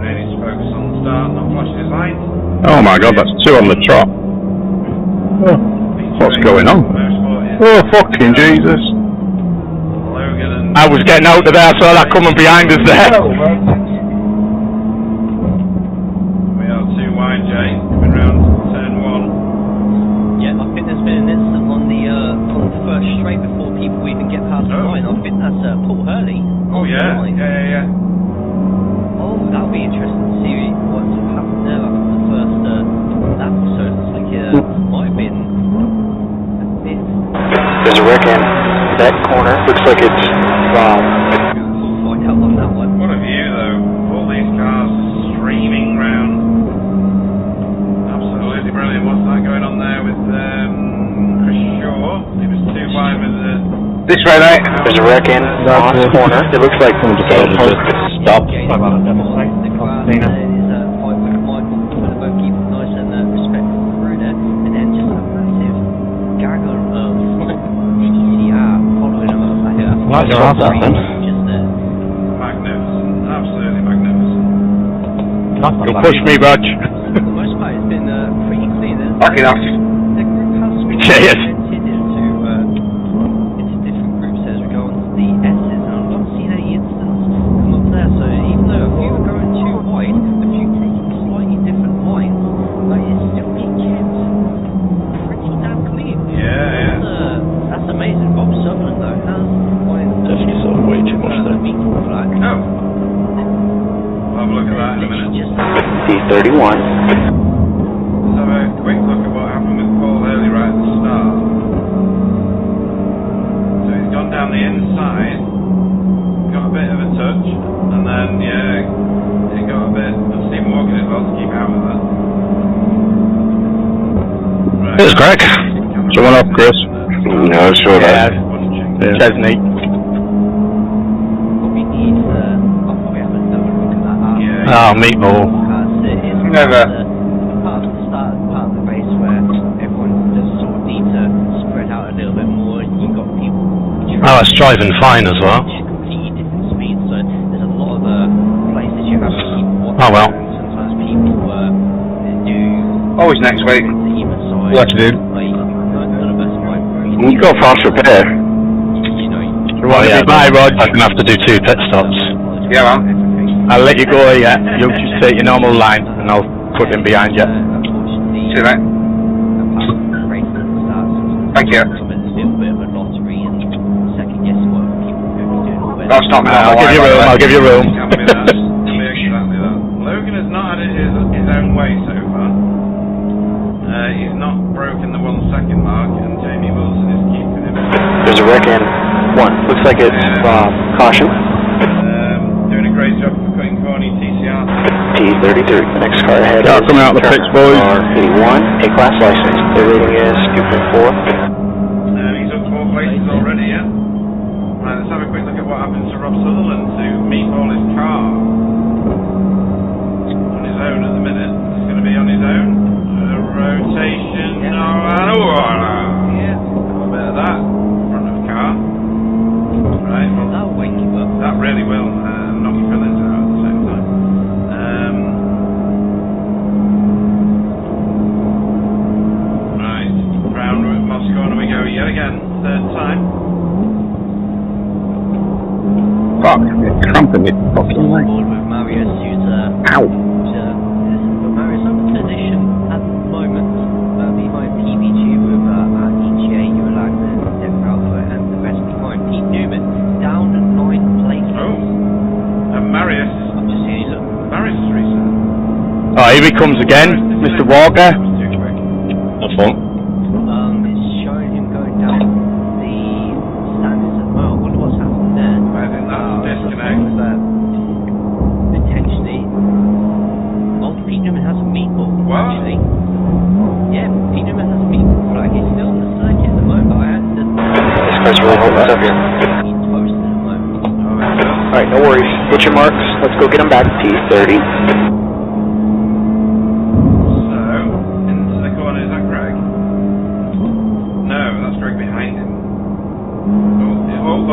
Speaker 7: Ready to focus on the start, not flashing his lights.
Speaker 3: Oh my god, that's 2 on the trot. Oh, what's going on? Oh, fucking Jesus.
Speaker 7: Logan and...
Speaker 10: I was getting out of there, I saw that coming behind us there.
Speaker 7: We are 2 wide, Jay. Coming round turn 1.
Speaker 8: Yeah, I think there's been an incident on the first straight before people even get past the line. I think that's Paul Hurley.
Speaker 7: Oh yeah, yeah.
Speaker 8: Oh, that'll be interesting to see what's happened there after the first lap. So it looks like might have been a bit.
Speaker 2: There's a wreck in that corner. Looks like it's
Speaker 8: We'll find out on that one.
Speaker 7: What a view though. All these cars streaming round. Absolutely brilliant. What's that going on there with Chris Shaw? He was 2 wide with the...
Speaker 9: This way, mate.
Speaker 2: There's a wreck in on the corner. It looks like
Speaker 5: Someone just told me to stop.
Speaker 8: The crowd there is fight with Michael for the both keep nice and respectful through there, and then just a massive gaggle of TCR following him up. I hear
Speaker 5: What's that then?
Speaker 8: Just
Speaker 7: Magnificent. Absolutely magnificent.
Speaker 10: You'll push me, Rog.
Speaker 8: for the most part, it's been pretty clear.
Speaker 9: Lucky enough.
Speaker 8: The group has switched
Speaker 10: Yes.
Speaker 8: into different groups as we go on to the S's, and I've not seen any incidents come up there. So even though a few are going too wide, a few taking slightly different lines, but it's still being kept pretty damn clean.
Speaker 7: Yeah.
Speaker 8: That's amazing. Rob Sutherland though has
Speaker 5: Definitely saw way too much there.
Speaker 8: flag.
Speaker 7: Oh. I'll have a look at that in a minute.
Speaker 2: P31.
Speaker 7: Let's have a quick look at what happened with Paul Hurley right at the start. So he's gone down the inside, got a bit of a touch, and then, he got a bit of Stephen Walker as well to keep out of that. Right.
Speaker 11: Here's Greg.
Speaker 3: Someone up, Chris.
Speaker 4: No, sure that.
Speaker 10: Chesney.
Speaker 8: What we need, I'll probably have another look at that after.
Speaker 7: Yeah.
Speaker 11: Oh, meatball.
Speaker 9: Never.
Speaker 8: Part of the start, part of the race where everyone does sort of need to spread out a little bit more, and you've got people.
Speaker 11: Oh, it's driving fine as well.
Speaker 8: Completely different speeds, so there's a lot of places you have to keep watching.
Speaker 11: Oh, well.
Speaker 8: Sometimes people do.
Speaker 9: Always next week.
Speaker 8: To either side.
Speaker 3: Lucky dude.
Speaker 8: Like, none of us might really.
Speaker 4: You've got fast repair.
Speaker 8: You know.
Speaker 11: Oh, yeah, bye, Rog. I'm going to have to do 2 pit stops.
Speaker 9: Yeah, man.
Speaker 10: I'll let you go, yeah. You'll just take your normal line and I'll put him behind you.
Speaker 9: See you, mate. Thank you.
Speaker 8: It's a little bit of a lottery and second guessing what people are going to be doing already.
Speaker 9: That's not me.
Speaker 10: I'll give you room.
Speaker 7: Can't be that. Can't be exactly that. Logan has not had it his own way so far. He's not broken the 1 second mark, and Jamie Wilson is keeping him.
Speaker 2: There's a wreck in 1. Looks like it's caution.
Speaker 7: Doing a great job for cutting corny TCR.
Speaker 2: P33. Next car ahead.
Speaker 3: Yeah,
Speaker 2: is
Speaker 3: coming out the pits, boys.
Speaker 2: R81. A-class license. The rating is 2.4.
Speaker 7: He's up 4 places already, yeah? Right, let's have a quick look at what happens to Rob Sutherland to meatball his car. On his own at the minute. He's going to be on his own. Rotation.
Speaker 8: Yeah.
Speaker 7: Yeah. A bit of that. Front of the car. Right, well,
Speaker 8: That'll wake you up.
Speaker 7: that really will knock your fillers out at the same time. Right, round with Moscow, and we go yet again, 3rd time.
Speaker 3: Fuck, it's cramping it. Fucking leg.
Speaker 8: Board with Marius, who's
Speaker 3: Ow.
Speaker 8: but Marius on the position at the moment, behind PBG with EGA, Eurolagner, Denver Alpha, and the rest behind Pete Newman, down 9 places.
Speaker 7: Oh, and Marius.
Speaker 8: I'm just seeing look.
Speaker 7: Marius is reset.
Speaker 10: Oh, here he comes again, Mr. Walker.
Speaker 7: Too quick.
Speaker 5: That's fun.
Speaker 8: It's showing him going down the standards at the moment. I wonder what's happened there.
Speaker 7: I think that's a disconnect.
Speaker 8: Potentially. Oh, Pete Newman has a meatball,
Speaker 7: What?
Speaker 8: actually. Yeah, Pete Newman has a meatball flag. He's still on the circuit at the moment. I
Speaker 2: What's up here? Alright, no worries. Get your marks. Let's go get them back. T30.
Speaker 7: So, into the corner, is that Greg? No, that's Greg behind him. Oh.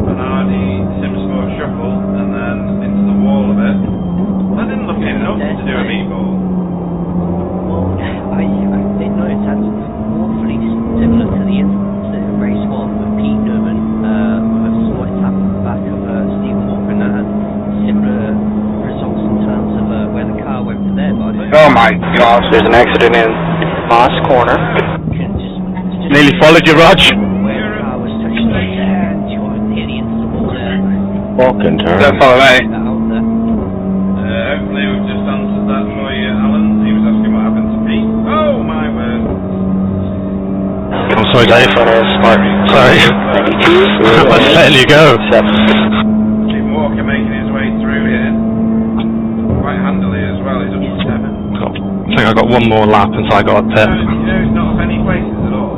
Speaker 7: Bernardi, Simsport shuffle, and then into the wall a bit. That didn't look enough to do a meatball.
Speaker 8: Well, I did notice that's awfully similar to the instance in race 1 with Pete Newman, with a slight tap on the back of Stephen Walker, and that had similar results in terms of where the car went from there. But
Speaker 9: Oh my gosh.
Speaker 2: There's an accident in Moss Corner.
Speaker 10: Nearly followed you, Rog.
Speaker 8: where the car was touching and nearly into the wall there.
Speaker 5: Fucking
Speaker 9: Don't
Speaker 5: terrible.
Speaker 9: follow me.
Speaker 7: Hopefully we've just answered that for you, Alan. He was asking what happened to Pete. Oh my word.
Speaker 11: I'm sorry, Dave. Sorry. I was letting you go.
Speaker 7: Stephen Walker making his way through here. Quite handily as well, he's up to 7.
Speaker 11: I think I got one more lap until I got a pit.
Speaker 7: You know he's not off any places at all.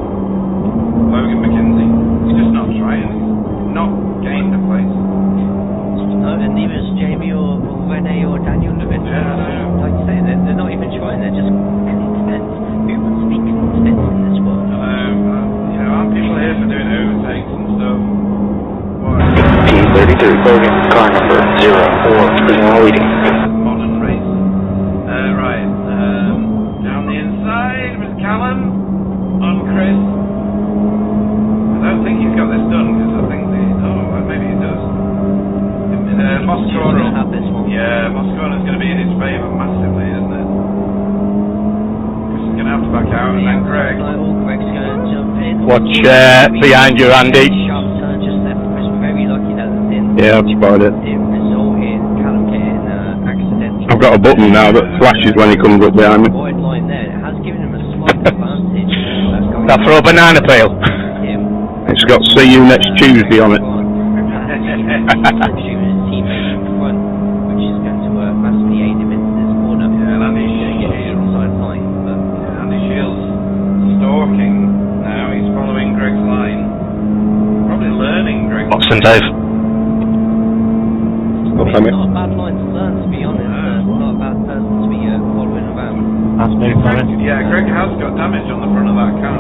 Speaker 7: Logan McKenzie. He's just not trying. He's not gained a place.
Speaker 8: No, and neither is Jamie or Rene or Daniel Lewis.
Speaker 7: Yeah,
Speaker 8: Like you say, they're not even trying, they're just content. Who wants to be content in this world?
Speaker 7: You know, aren't people here for doing overtakes and stuff? What?
Speaker 2: T33, Logan, car number 04, is now leading.
Speaker 7: Modern race. Right. Down the inside with Callum on Chris. I don't think he's got this done because I think maybe he does. Moscow. Yeah, Moscow is going to be in his favour massively, isn't it? Chris is going to have to back out, and then Greg.
Speaker 8: Greg's going to jump in.
Speaker 10: Watch behind you, Andy.
Speaker 8: Sharp turn just left. Chris was very lucky that it didn't.
Speaker 5: Yeah, I've spotted it.
Speaker 8: It result in Callum getting accidentally.
Speaker 5: I've got a button now that flashes when he comes up behind me.
Speaker 8: Wide line there. It has given him a slight advantage.
Speaker 10: That throw a banana peel.
Speaker 5: It's got "See you next Tuesday" on it.
Speaker 8: Teammate in front, which is going to massively aid him into this corner.
Speaker 7: Yeah, Andy Shields. Andy Shields stalking now. He's following Greg's line. Probably learning Greg's line.
Speaker 11: Watson, Dave.
Speaker 8: It's not a bad line to learn, to be honest. Not a bad person to be following around.
Speaker 10: That's me,
Speaker 7: Yeah, Greg has got damage on the front of that car.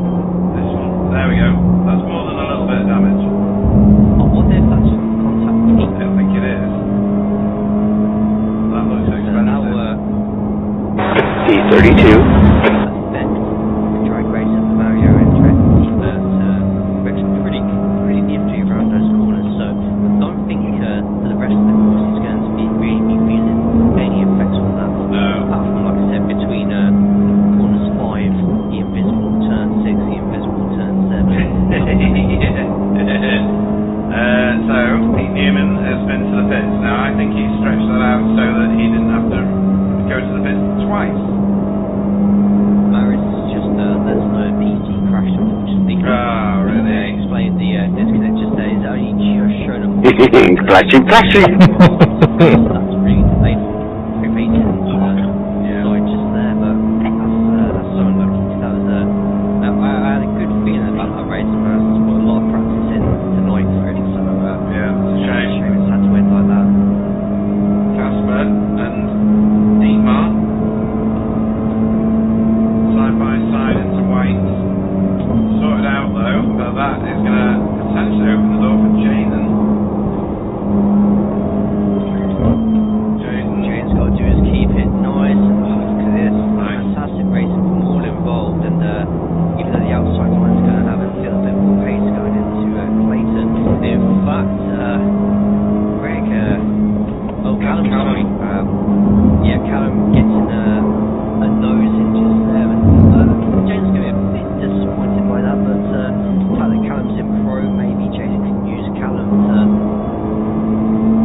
Speaker 7: There we go. That's more than a little bit of damage.
Speaker 8: I wonder if that's from contact with Pete.
Speaker 7: I don't think it is. That looks expensive.
Speaker 2: T32.
Speaker 8: Drag race at the Mario entrance, but Greg's pretty nifty around those corners, so I don't think for the rest of the course he's going to be really feeling any effects on that.
Speaker 7: No.
Speaker 8: Apart from, like I said, between corners 5, the invisible turn 6, the invisible turn 7.
Speaker 7: So Pete Newman has been to the pits. Now I think he stretched that out so that he didn't have to go to the pits twice.
Speaker 8: Maris just there's no PC crash, unfortunately.
Speaker 7: Oh, really?
Speaker 8: They explained the disconnect just there. It's only just shown up.
Speaker 4: Crashing.
Speaker 8: That's really delayed prevented. So just there, but that's so unlucky. That was I had a good feeling about that race, and Maris has put a lot of practice in tonight for it. So
Speaker 7: Yeah, it's a shame.
Speaker 8: it's had to end like that.
Speaker 7: Casper and Dietmar side by side into white. Sorted out though, but that is going to potentially open the door for Jaden.
Speaker 8: Jaden's got to do is keep it nice. Look at this. Fantastic racing from all involved, and even though the outside line's going to have a little bit more pace going into Clayton. In fact, Greg, Callum, sorry. Callum gets in a nose in just there. Jaden's going to be a bit disappointed by that, but the fact that Callum's in pro, maybe Jaden can use Callum to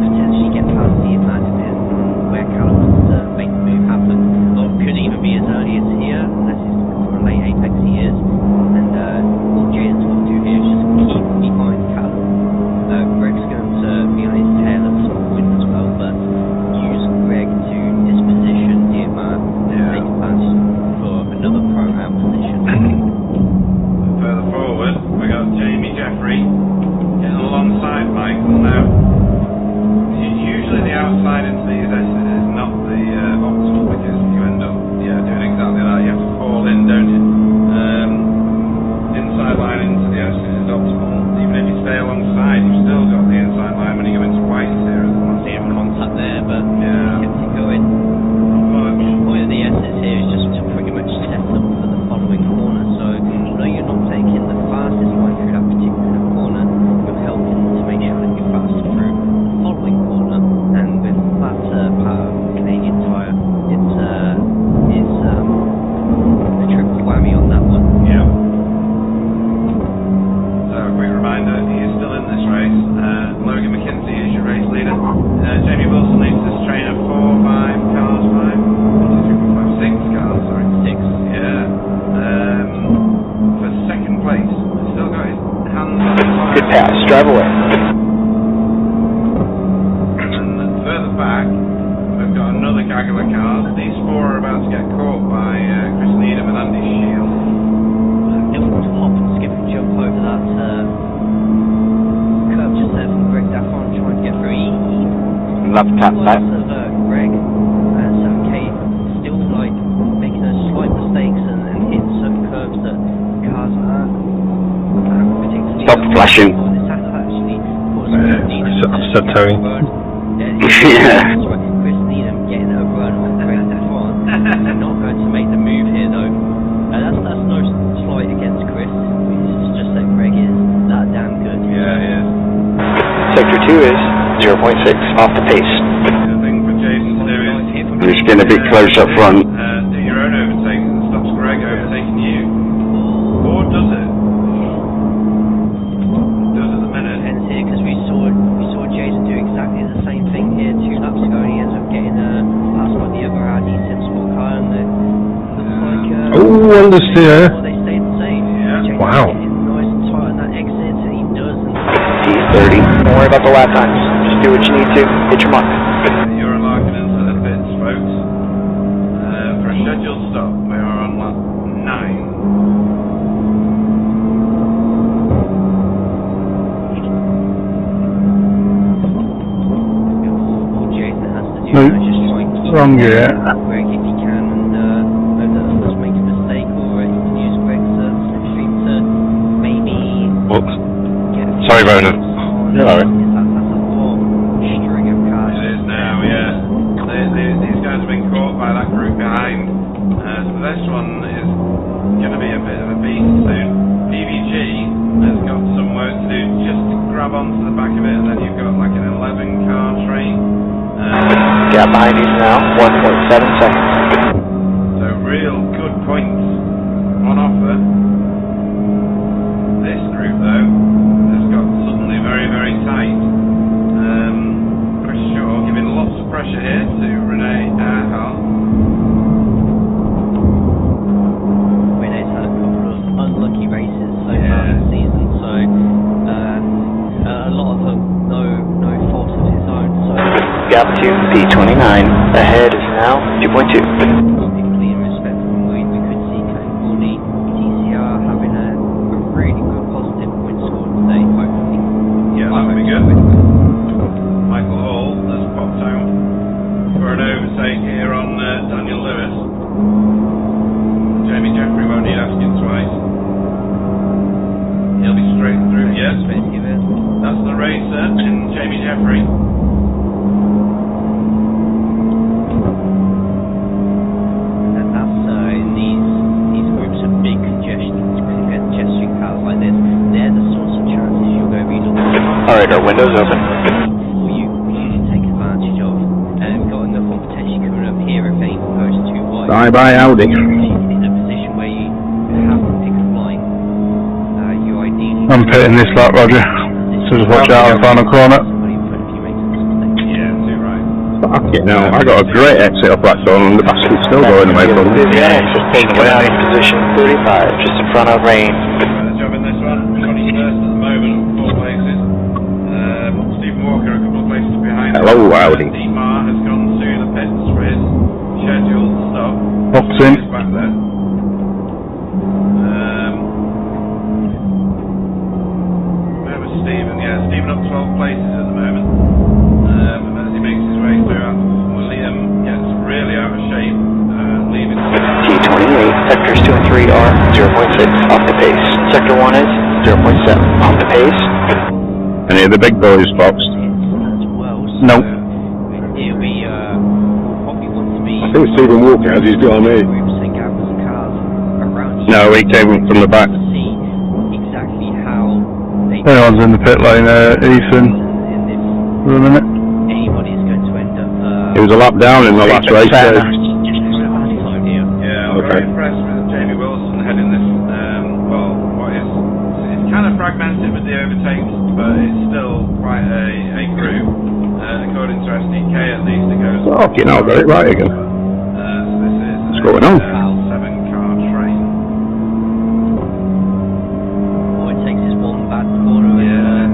Speaker 8: potentially get past the imagining where Callum wants to make the move happen. Or it could even be as early as here, unless he's looking for a late apex he is. And all Jaden's got to do here is just keep behind Callum. Greg's going to be on his tail at some point as well, but use Greg to
Speaker 2: pass. Drive away.
Speaker 7: And further back, we've got another gaggle of cars. These four are about to get caught by Chris Needham and Andy Shield.
Speaker 8: They'll want to hop and skip and jump over that curve just there from Greg Daffon trying to get through.
Speaker 2: Left tap back.
Speaker 8: Greg and Kate still like making those slight mistakes and hitting certain curves that cars aren't particularly.
Speaker 4: Stop flashing.
Speaker 8: This has actually caused
Speaker 6: Upset Tony.
Speaker 4: Yeah.
Speaker 8: Chris Needham getting a run on Greg Daffon. Not going to make the move here though. That's no slight against Chris. It's just that Greg is that damn good.
Speaker 7: Yeah, he is.
Speaker 2: Sector 2 is 0.6 off the pace.
Speaker 7: The thing for Jason to do is
Speaker 4: He's getting a bit close up front.
Speaker 7: do your own overtaking that stops Greg overtaking you. Or does it? It does at the minute.
Speaker 8: Depends here because we saw Jason do exactly the same thing here 2 laps ago. He ends up getting past like the other Audi Sim Sport car and it looks like
Speaker 6: Oh, understeer.
Speaker 8: they stayed the same.
Speaker 7: Yeah.
Speaker 8: Jason's
Speaker 6: Wow.
Speaker 8: getting nice and tight on that exit and he does.
Speaker 2: D30. Don't worry about the lap times. Just do what you need to. Hit your mark.
Speaker 7: You're larking into the pits, folks. For a scheduled stop, we are on lap 9.
Speaker 8: All Jason has to do
Speaker 6: No,
Speaker 8: now is just try and keep
Speaker 6: wrong gear.
Speaker 8: Greg if he can and hope that others make a mistake or he can use Greg's slipstream to maybe
Speaker 5: Oops.
Speaker 8: get a
Speaker 5: Sorry, Ronan.
Speaker 8: on.
Speaker 5: You're alright.
Speaker 8: That's a long string of cars.
Speaker 7: It is now, yeah. These guys have been caught by that group behind. So this one is going to be a bit of a beast soon. PVG has got some work to do just to grab onto the back of it, and then you've got like an 11 car train.
Speaker 2: Gap behind you now. 1.7 seconds.
Speaker 7: So real good points on offer. This group though has got suddenly very, very tight. Chris Shaw giving lots of pressure here to Renee Hart.
Speaker 8: Renee's had a couple of unlucky races so far this season, so a lot of them no fault of his own. So
Speaker 2: Gap 2, P29. Ahead is now 2.2.
Speaker 8: typically in respect of Wayne, we could see California TCR having a really good positive point score today, hopefully.
Speaker 7: Yeah, that would be good. Michael Hall has popped out for an overtake here on Daniel Lewis. Jamie Jeffrey won't need asking twice. He'll be straight through, yes. That's the racer in Jamie Jeffrey.
Speaker 8: And that's in these groups of big congestion cars like this, they're the sorts of chances you're going to be looking at.
Speaker 2: Alright, our window's open.
Speaker 8: Or you can take advantage of. And got enough competition coming up here if anything goes too wide.
Speaker 3: Bye-bye, Audi.
Speaker 8: If you're in a position where you have to pick a line, you ideally...
Speaker 3: I'm pitting this lap, Roger. So just watch out on the final corner.
Speaker 8: Somebody in front of you makes a mistake.
Speaker 7: Yeah, too right.
Speaker 3: Fucking hell, I got a great exit off that zone and the basket's still going away from me.
Speaker 2: Vivian just taking away on position 35, just in front of Rain.
Speaker 7: Better job in this one. 21st at the moment, 4 places. Stephen Walker a couple of places behind.
Speaker 3: Hello, Audi.
Speaker 7: Steve Marr has gone to the pits for his scheduled stop.
Speaker 3: Box in.
Speaker 7: He's back there. Where was Stephen? Yeah, Stephen up 12 places at the moment. As he makes his way through, William gets really out of shape, leaving.
Speaker 2: T28, sectors 2 and 3 are 0.6 off the pace. Sector 1 is 0.7 off the pace.
Speaker 3: Any of the big boys boxed?
Speaker 8: As well, so
Speaker 3: Nope.
Speaker 8: here we probably want to be...
Speaker 3: I think Stephen Walker has his got on me.
Speaker 8: Groups and gathers of cars around you.
Speaker 3: No, he came from the back.
Speaker 8: To see exactly how they...
Speaker 3: Anyone's in the pit lane, Ethan.
Speaker 8: And if
Speaker 3: Running it.
Speaker 8: anybody's going to end up...
Speaker 3: He was a lap down in the last race.
Speaker 8: just having a bad time here.
Speaker 7: Yeah, I'm
Speaker 3: Okay.
Speaker 7: very impressed with Jamie Wilson heading this, it's kind of fragmented with the overtakes, but it's still quite a group. According to SDK at least it goes...
Speaker 3: Fucking hell, got it right again.
Speaker 7: So this is
Speaker 3: What's going on?
Speaker 7: 7-car train.
Speaker 8: All it takes is one bad corner.
Speaker 7: Yeah.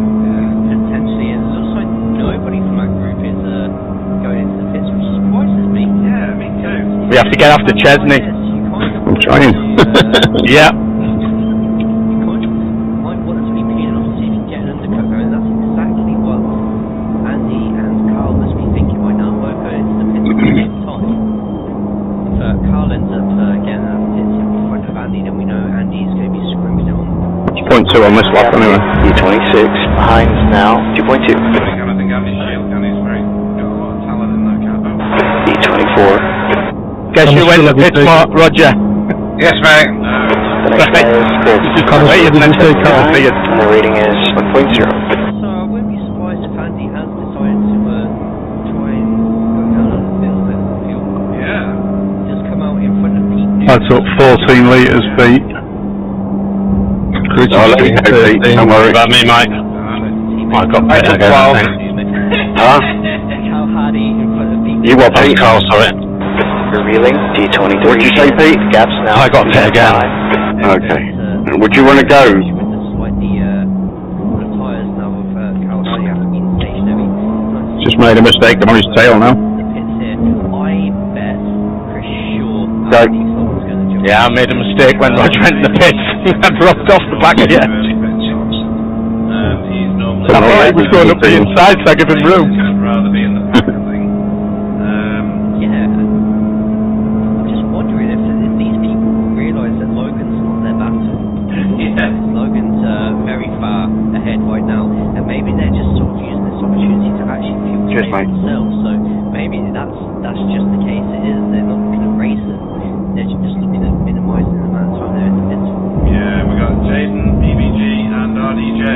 Speaker 10: We have to get after Chesney.
Speaker 3: I'm trying.
Speaker 10: Yeah.
Speaker 8: Mike wanted to be peeling off to see if he can get an undercut going. That's exactly what Andy and Carl must be thinking right now. Both going into the pits at the same time. If Carl ends up getting out of the pits in front of Andy, then we know Andy's going to be screwing it on.
Speaker 3: It's 0.2 on this lap anyway.
Speaker 2: D26, behind now, 2.2.
Speaker 7: I think Andy's shield gun is very got a lot of talent in that car.
Speaker 2: D24.
Speaker 10: Guess who went to pits, Roger?
Speaker 9: Yes, mate.
Speaker 2: The next guy is Chris. And the rating is 1.0.
Speaker 8: So I wouldn't be surprised if Andy has decided to try and go down a little bit of fuel.
Speaker 7: Yeah.
Speaker 8: Just come out in front of Pete.
Speaker 3: I took 14 litres, Pete.
Speaker 4: Oh, let me go, Pete. Don't worry
Speaker 10: about me, Mike. I got better again, I think.
Speaker 4: Huh?
Speaker 8: How Hardy in front of Pete.
Speaker 4: You what, Pete?
Speaker 10: Carl, sorry.
Speaker 2: Revealing D23.
Speaker 4: What'd you say, Pete?
Speaker 2: Gaps now.
Speaker 10: I got pit again.
Speaker 4: Okay. Would you want to go?
Speaker 8: With the slightly the tyres now of Carl Hardy having been stationary.
Speaker 3: Just made a mistake, I'm on his tail now.
Speaker 8: The pits here. I bet for sure
Speaker 4: Go.
Speaker 8: Andy someone's going to jump.
Speaker 10: Yeah, I made a mistake when Roger went in the pits. I dropped off the back of the edge.
Speaker 7: He's normally.
Speaker 10: I thought he was going up the inside, so I gave him room.
Speaker 7: I'd rather be in the back, I think.
Speaker 8: Yeah. I'm just wondering if these people realise that Logan's not their battle.
Speaker 7: Yeah.
Speaker 8: Logan's very far ahead right now, and maybe they're just sort of using this opportunity to actually fuel
Speaker 4: Cheers,
Speaker 8: save
Speaker 4: mate.
Speaker 8: themselves. So maybe that's just the case. It is. They're not looking at racing. They're just looking at minimising the amount of time they're in the pits.
Speaker 7: Yeah, we got Jaden, BBG, and RDJ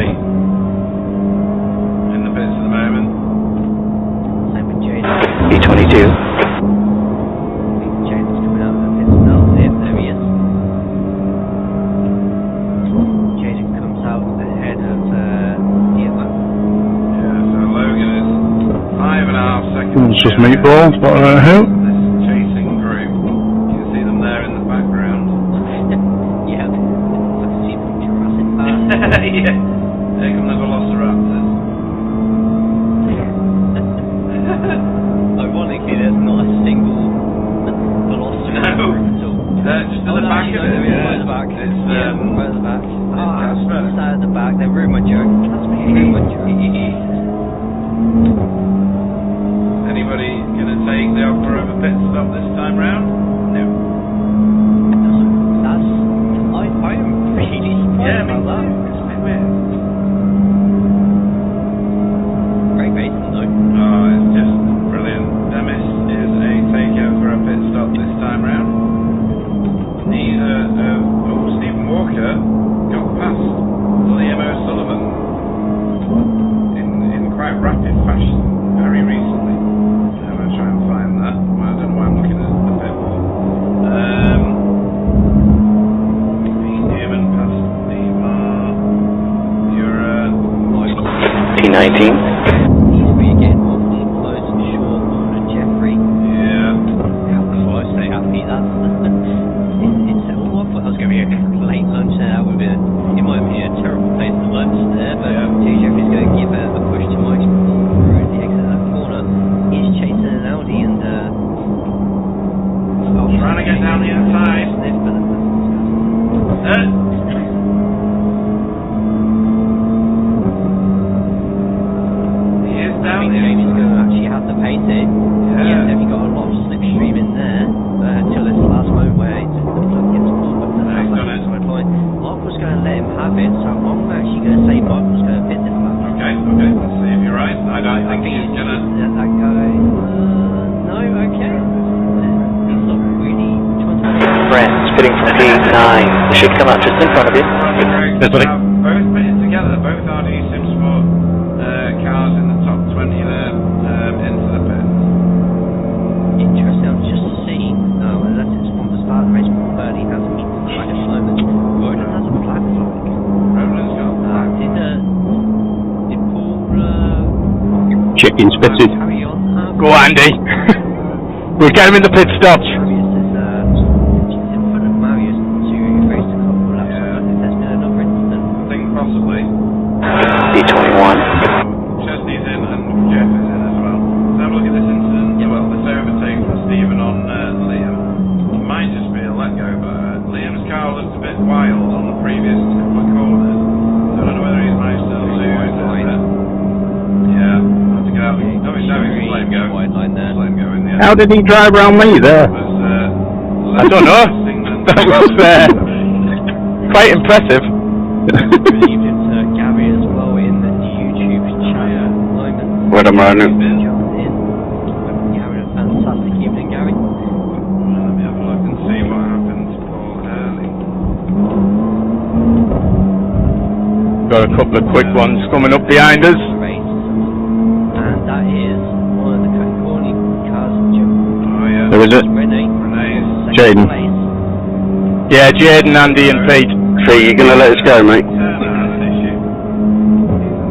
Speaker 7: in the pits at the moment.
Speaker 8: Same with Jaden.
Speaker 2: D22.
Speaker 8: Jaden's coming out of the pits now. There he is. Jaden comes out ahead of Diamant.
Speaker 7: Yeah, so Logan is 5.5 seconds.
Speaker 3: It's just meatballs, what about who?
Speaker 7: This chasing group. You can see them there in the background.
Speaker 8: Yeah, I can see from Jurassic Park.
Speaker 7: Yeah, there come the velociraptors.
Speaker 8: Ironically, there's not a single velociraptor at all.
Speaker 7: Just at the back of it.
Speaker 8: Right at the back.
Speaker 7: It's
Speaker 8: right at the back.
Speaker 7: Casper.
Speaker 8: It's at the back. They ruined my joke. That's me. Ruined my joke.
Speaker 7: Anybody gonna take the offer of a pit stop this time round? No.
Speaker 8: That's. I am really surprised about that.
Speaker 7: It's a bit weird.
Speaker 8: Great racing though.
Speaker 7: Oh, it's just brilliant. Demis is a taker for a pit stop this time round. Stephen Walker got past Liam O'Sullivan in quite rapid fashion very recently. I'm going to try and find that. I don't know why I'm looking at the pit wall. Stephen past Steve.
Speaker 2: P19.
Speaker 8: He's really getting awfully close and short on Jeffrey.
Speaker 7: Yeah.
Speaker 8: How close they have to be. It's all I thought that was going to be a late lunch there. That would be, in my opinion, a terrible place to lunch there. But Jeffrey's going to give a push to Mike through the exit of that corner. He's chasing an Audi and
Speaker 7: trying to get down the inside. He is down there.
Speaker 8: He's going to actually have to pace it.
Speaker 7: Yeah.
Speaker 8: He has definitely got a lot of slipstream in there until this last moment where he gets pulled up to the outside line. Mark was going to let him have it, so I'm actually going to say Mark was going to pit this lap.
Speaker 7: Okay, let's see if you're right. I don't think he's going to...
Speaker 8: That guy... no, okay. He's not really trying to...
Speaker 2: Friends, pitting from P9. They should come out just in front of you.
Speaker 7: Both pitted together, both RD Simsport cars in the top 20 there into the pit.
Speaker 8: Interesting, I'm just seeing... No, unless it's from the start of the race, but he has a flag at the moment. Roden has a black flag.
Speaker 7: Roden's got a black.
Speaker 8: Did Paul...
Speaker 3: Chicken spitted.
Speaker 8: carry on?
Speaker 10: Go, Andy. We'll get him in the pit stops.
Speaker 8: Marius is in front of Marius to race a couple of laps. I think there's been another incident.
Speaker 7: I think possibly.
Speaker 2: D21.
Speaker 7: Chesney's in and Jeff is in as well. Let's have a look at this incident. Well, this overtake from Stephen on Liam.
Speaker 5: How did he drive around me there?
Speaker 10: I don't know. That was quite impressive.
Speaker 8: Good evening to Gary as well in the YouTube chat at the moment.
Speaker 4: Wait a moment.
Speaker 8: Gary, a fantastic evening, Gary.
Speaker 7: Let me have a look and see what happened to Paul Hurley.
Speaker 10: Got a couple of quick ones coming up behind us.
Speaker 8: And that is one of the California cars.
Speaker 7: Oh yeah.
Speaker 5: Who is it?
Speaker 7: Renee's.
Speaker 5: Jaden.
Speaker 10: Yeah, Jaden, Andy and Pete.
Speaker 4: Pete, you gonna let us go, mate?
Speaker 7: Turner had an issue.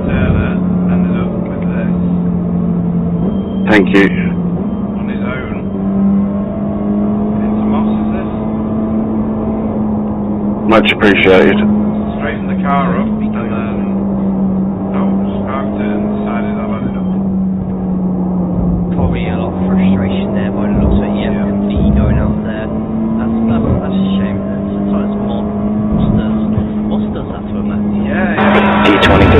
Speaker 7: Turner ended up with this
Speaker 4: Thank you.
Speaker 7: on his own. Into Moss, is this?
Speaker 4: Much appreciated.
Speaker 7: Straightened the car up and then sparked it and decided I've had enough.
Speaker 8: Probably a lot of frustration there by the looks of it. Yeah, completely going out there. That's a shame. Sometimes Moss does that to a man.
Speaker 7: Yeah.
Speaker 2: D23.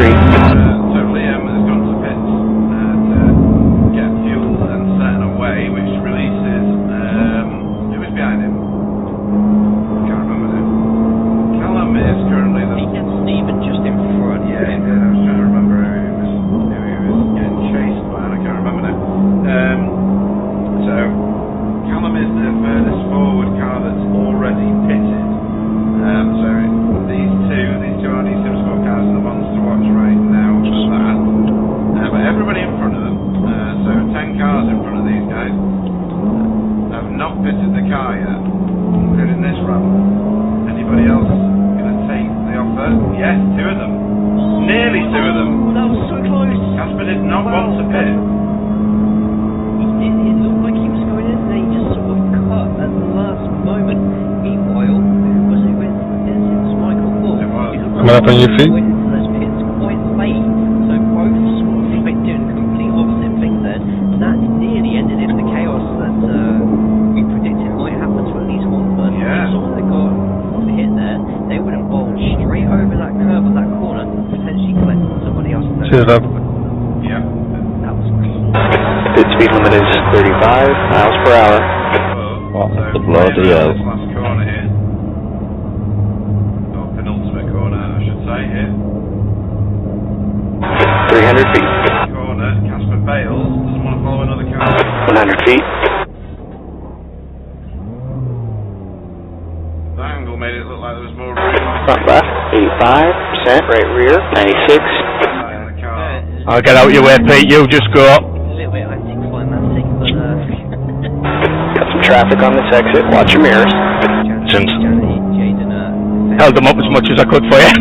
Speaker 7: So Liam has gone to pits to get fuel and set away, which releases who is behind him? Can't remember now. Callum is currently the.
Speaker 8: He gets Stephen just in front.
Speaker 7: Yeah, he did. I was trying to remember who he was getting chased by, and I can't remember now. So Callum is the furthest forward car that's already pitted. So these two RD Simsport cars are the ones to watch right now for that. But everybody in front of them, so 10 cars in front of these guys, have not pitted the car yet, including this run. Anybody else going to take the offer? Yes, 2 of them. Nearly 2 of them.
Speaker 8: That was so close.
Speaker 7: Casper did not want to pit.
Speaker 8: It looked like he was going in and he just sort of cut at the last moment. Meanwhile, who was it with? It was Michael Paul.
Speaker 7: It was.
Speaker 6: Coming up on your feet.
Speaker 8: Went into those pits quite late, so both sort of like doing the complete opposite thing there. And that nearly ended in the chaos that we predicted might happen to at least one person.
Speaker 7: Yeah.
Speaker 8: If someone that got hit there, they would have bowled straight over that curve of that corner, potentially collecting somebody else.
Speaker 6: Cheers up.
Speaker 7: Yeah.
Speaker 8: That was crazy.
Speaker 2: Pit speed limit is 35 miles per hour.
Speaker 5: What
Speaker 7: So
Speaker 5: the bloody hell?
Speaker 7: this last corner here. Or penultimate corner, I should say here.
Speaker 2: 300 feet.
Speaker 7: Corner, Casper bails, doesn't want to follow another car.
Speaker 2: 100 feet.
Speaker 7: That angle made it look like there was more room.
Speaker 2: Front left, 85%. Right rear, 96.
Speaker 7: In the car.
Speaker 10: I'll get out your way, Pete. You just go.
Speaker 8: A little bit anticlimactic, but
Speaker 2: Got some traffic on this exit. Watch your mirrors.
Speaker 8: Jaden
Speaker 10: Held them up as much as I could for you.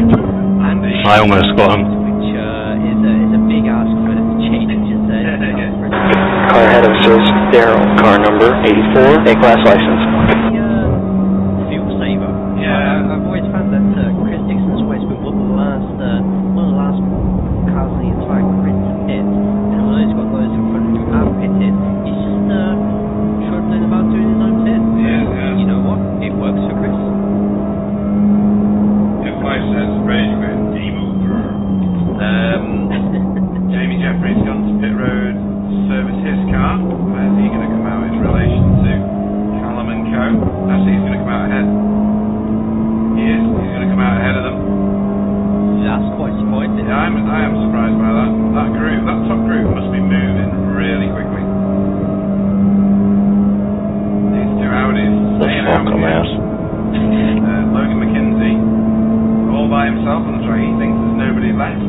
Speaker 10: I almost got him.
Speaker 8: which is a big ask for the changes there.
Speaker 2: Car ahead of us is Daryl. Car number 84. A-class license.
Speaker 8: Fuel saver.
Speaker 7: Yeah.
Speaker 8: I've always found that Chris Dixon's always been one of the last cars in the entire grid to pit. And although he's got those in front of him who have pitted, he's just struggling about doing his own pit.
Speaker 7: Yeah.
Speaker 8: You know what? It works for Chris.
Speaker 7: If life says rage with demover. Jamie Jeffrey's gone to pit road to service his car. Where's he going to come out in relation to Callum and Co? Actually, he's going to come out ahead. He is. He's going to come out ahead of them.
Speaker 8: That's quite surprising.
Speaker 7: Yeah, I am surprised by that. That group, that top group must be moving really quickly. These 2 Audis staying out here. Logan McKenzie, all by himself on the track. He thinks there's nobody left.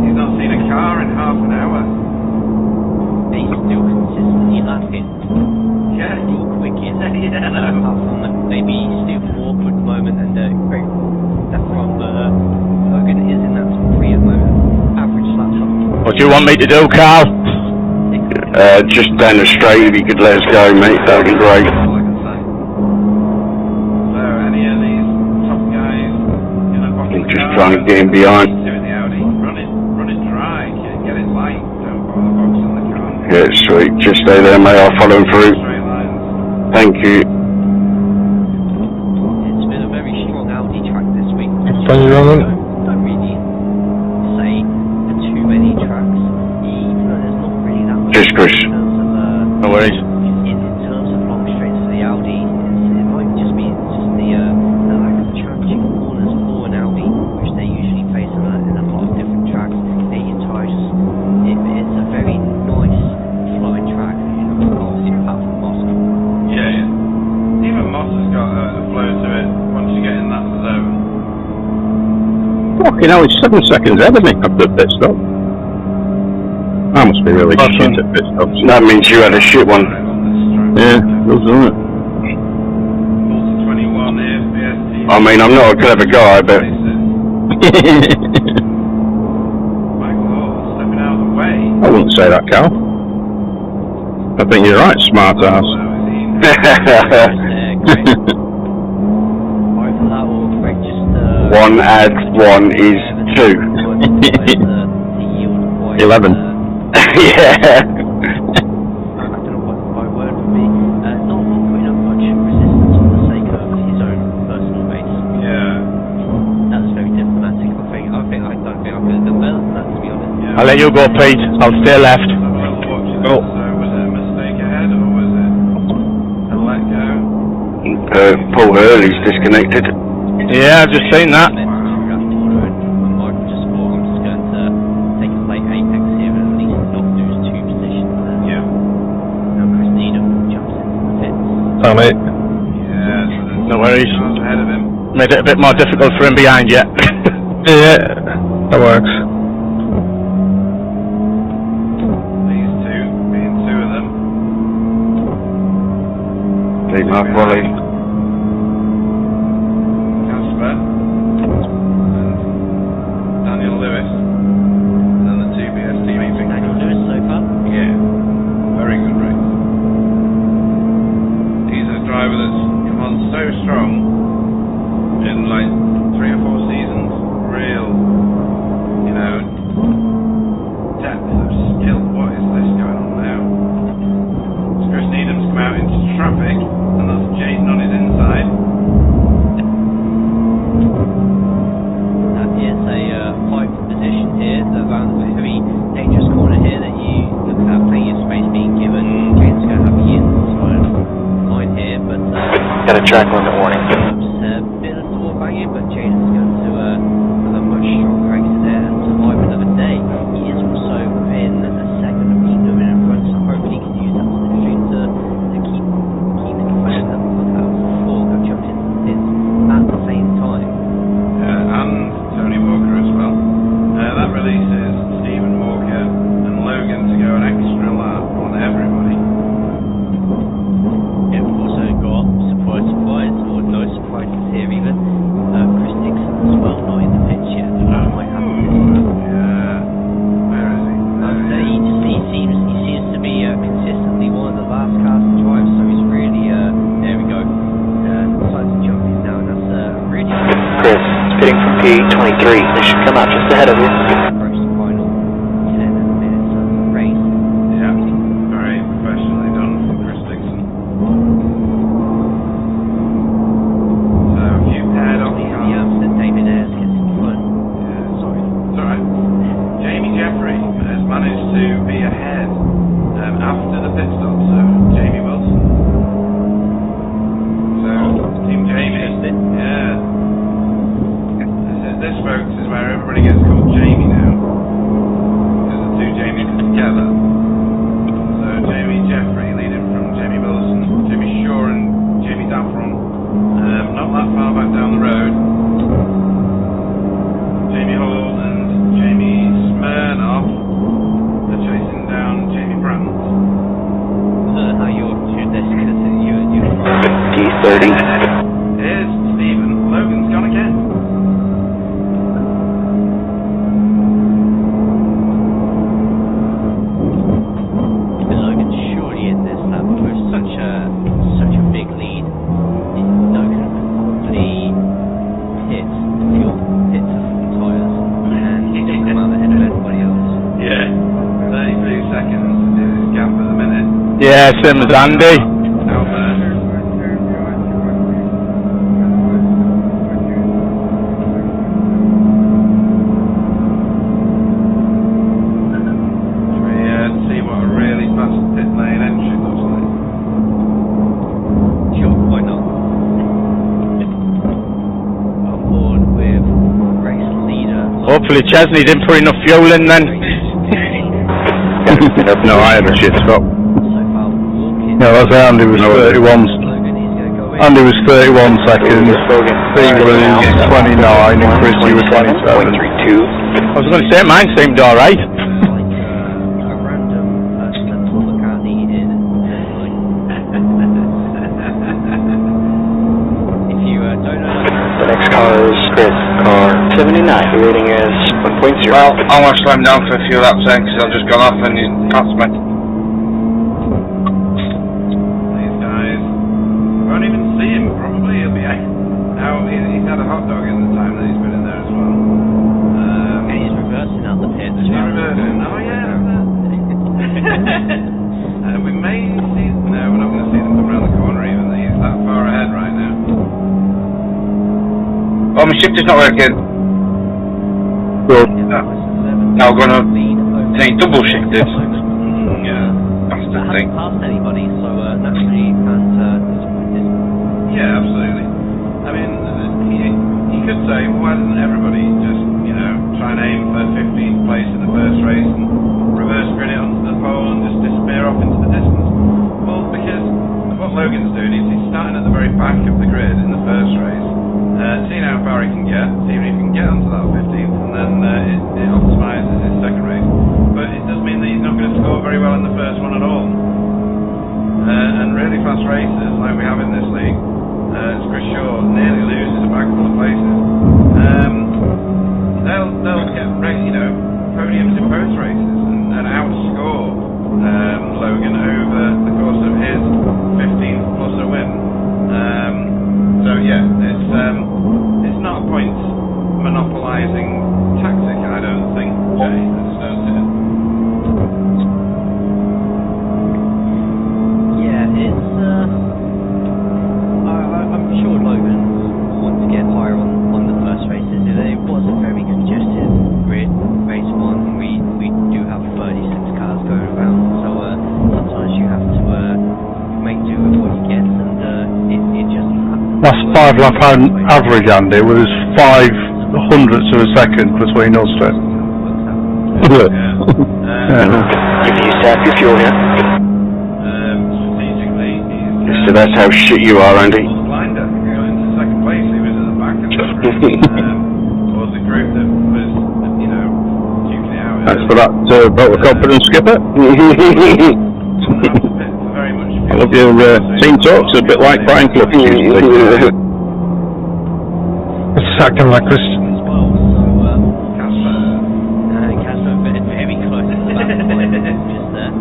Speaker 7: He's not seen a car in half an hour.
Speaker 8: He's still consistently laughing.
Speaker 7: Yeah.
Speaker 8: Still quick, isn't he? Apart from maybe still awkward moment and great that from Logan is in that top 3 at the moment. Average lap time.
Speaker 10: What do you want me to do, Carl?
Speaker 4: Just down the straight, if you could let us go, mate, that would be great.
Speaker 7: All I can say. So, any of these top guys gonna box the
Speaker 4: Just
Speaker 7: car?
Speaker 4: trying to get him behind.
Speaker 7: He's doing the Audi. Run it dry. Get it light. Don't bother boxing the car.
Speaker 4: Yeah, sweet. Just stay there, mate. I'll follow him through.
Speaker 7: Straight lines.
Speaker 4: Thank you.
Speaker 8: It's been a very strong Audi track this week.
Speaker 6: On your own.
Speaker 8: Don't really say too many tracks, even though there's not really that much
Speaker 4: Cheers, Chris.
Speaker 8: in terms of
Speaker 10: No worries.
Speaker 3: Fucking hell, it's 7 seconds ahead of me after the pit stop. I must be really shit at pit stops.
Speaker 4: That means you had a shit one.
Speaker 3: Yeah, does, doesn't it?
Speaker 7: 21 here, BST.
Speaker 4: I mean, I'm not a clever guy, but...
Speaker 7: Michael, stepping out of the way.
Speaker 3: I wouldn't say that, Cal. I think you're right, smart ass.
Speaker 4: One add one is 2.
Speaker 3: 11.
Speaker 8: I
Speaker 4: Yeah.
Speaker 8: don't know what my word would be. Not putting up much resistance for the sake of his own personal base.
Speaker 7: Yeah.
Speaker 8: That's very diplomatic. I don't think I could have done better than that, to be honest.
Speaker 7: Yeah.
Speaker 10: I'll let you go, Pete. I'll stay left.
Speaker 7: So was it a mistake ahead, or was it a let go?
Speaker 4: Paul Hurley's disconnected.
Speaker 10: Yeah, I've just seen that.
Speaker 6: Oh, mate.
Speaker 7: Yeah,
Speaker 10: No worries.
Speaker 7: ahead of him.
Speaker 10: Made it a bit more difficult for him behind you.
Speaker 6: Yeah, that works.
Speaker 7: These two, being two of them.
Speaker 4: Leave Mark Wally.
Speaker 7: Casper and Daniel Lewis. And then the two BST meetings.
Speaker 8: Daniel Lewis so far?
Speaker 7: Yeah. Very good race. He's a driver that's come on so strong in like 3 or 4 seasons. Real, you know, depth of skill. What is this going on now? Chris Needham's come out into traffic and that's Jaden on his inside.
Speaker 8: That is a piped position here, around the very dangerous corner here that you look at, plenty of space being given. Jaden's going to have the inside line here, but
Speaker 2: Got a track limit warning.
Speaker 8: a bit of door banging, but Jaden's going to have a much stronger exit there and survive another day. He is also within a second of being moving in front, so hopefully he can use that position to keep the competition level out before go jump into the pits at the same time.
Speaker 7: And Tony Walker as well. That releases Stephen Walker and Logan to go an extra lap on everybody.
Speaker 8: Yeah, we've also got surprise, or no surprises here even. Chris Dixon as well, not in the pitch yet. Might have a pit stop.
Speaker 7: Yeah. Where is he?
Speaker 8: He seems to be consistently one of the last cars to drive, so he's really, there we go. Decides to jump in now, and that's really
Speaker 2: Chris, speeding from P23. They should come out just ahead of you.
Speaker 8: approach the final 10 minutes of the race.
Speaker 7: Yeah. Very professionally done from Chris Dixon. So a few paired off cars.
Speaker 8: Yeah, so David Ayres gets in front.
Speaker 7: Yeah, sorry. It's alright. Jamie Jeffrey has managed to be ahead after the pit stop, so Jamie Wilson. So, Team Jamie. Yeah. This, folks, is where everybody gets called Jamie now. Because the two Jamies are together. So, Jamie Jeffrey leading from Jamie Wilson, Jimmy Shaw and Jamie Daffron. Not that far back down the road. Jamie Hall and Jamie Smirnoff are chasing down Jamie Brandt.
Speaker 8: I don't know how you're doing this, because you're
Speaker 2: P30.
Speaker 7: Here's Stephen. Logan's gone again.
Speaker 8: Logan surely in this lap with such a big lead. Logan probably hit the fuel, hit the tyres, and still come out ahead of everybody else.
Speaker 7: Yeah. 32 seconds is his gap at the minute.
Speaker 10: Yeah, same as Andy.
Speaker 7: Out there. Should we see what a really fast pit lane entry looks like?
Speaker 8: Sure, why not? On board with race leader.
Speaker 10: Hopefully Chesney didn't put enough fuel in then.
Speaker 3: No, I had a shit stop.
Speaker 8: So far, walking.
Speaker 3: No, that's Andy was 31s.
Speaker 8: Logan, he's going to go in.
Speaker 3: Andy was 31 seconds, Steve was 29, and Chris, you were 27.
Speaker 10: I was going to say, mine seemed alright.
Speaker 2: The next car is Chris, car 79. The rating is 1.0.
Speaker 9: Well, I'm going to slow him down for a few laps then, because I've just gone off and he passed me.
Speaker 7: These guys won't even see him, probably. He'll be out. He's had a hot dog in the time that he's been in there as well.
Speaker 8: And he's reversing out the pit as
Speaker 7: He's
Speaker 8: well.
Speaker 7: reversing. Oh, yeah. We may see... No, we're not going to see them come around the corner even. He's that far ahead right now.
Speaker 9: Oh, my shifter's not working.
Speaker 3: Good.
Speaker 9: Now we're going to take double shifted.
Speaker 7: Yeah.
Speaker 9: That's the
Speaker 8: That
Speaker 9: thing.
Speaker 8: hasn't passed anybody, so naturally you can't disappointed.
Speaker 7: Yeah, absolutely. I mean, he could say, well, why doesn't everybody just, try and aim for 15th place in the first race and reverse grid it onto the pole and just disappear off into the distance? Well, because what Logan's doing is he's starting at the very back of the grid in the first race, seeing how far he can get, seeing if he can get onto that 15th, and then it optimises his second race. But it does mean that he's not going to score very well in the first one at all. And really fast races, like we have in this league, as Chris Shaw nearly loses a bag full of places, they'll get podiums in both races and outscore Logan over the course of his 15th plus a win. So yeah, it's not a point monopolising tactic, I don't think. Jay, I just don't see it.
Speaker 8: Yeah, it's I'm sure Logan will want to get higher on the first races. It was a very congested grid, race one. We do have 36 cars going around, so sometimes you have to make do with what you get, and it just happens.
Speaker 3: Last 5 lap average, Andy, was 0.05 of a second between us two.
Speaker 2: If you sap your fuel here.
Speaker 7: Strategically,
Speaker 4: So that's how shit you are, Andy.
Speaker 7: blinder. He got into second place. He was at the back of the group. Was the group that was, duking it out.
Speaker 3: Thanks for that, overconfident skipper.
Speaker 7: Very much.
Speaker 5: I love your team talks, a bit like Brian Clough.
Speaker 6: It's acting like Christian.
Speaker 8: As well, so Casper very close to that point, just there.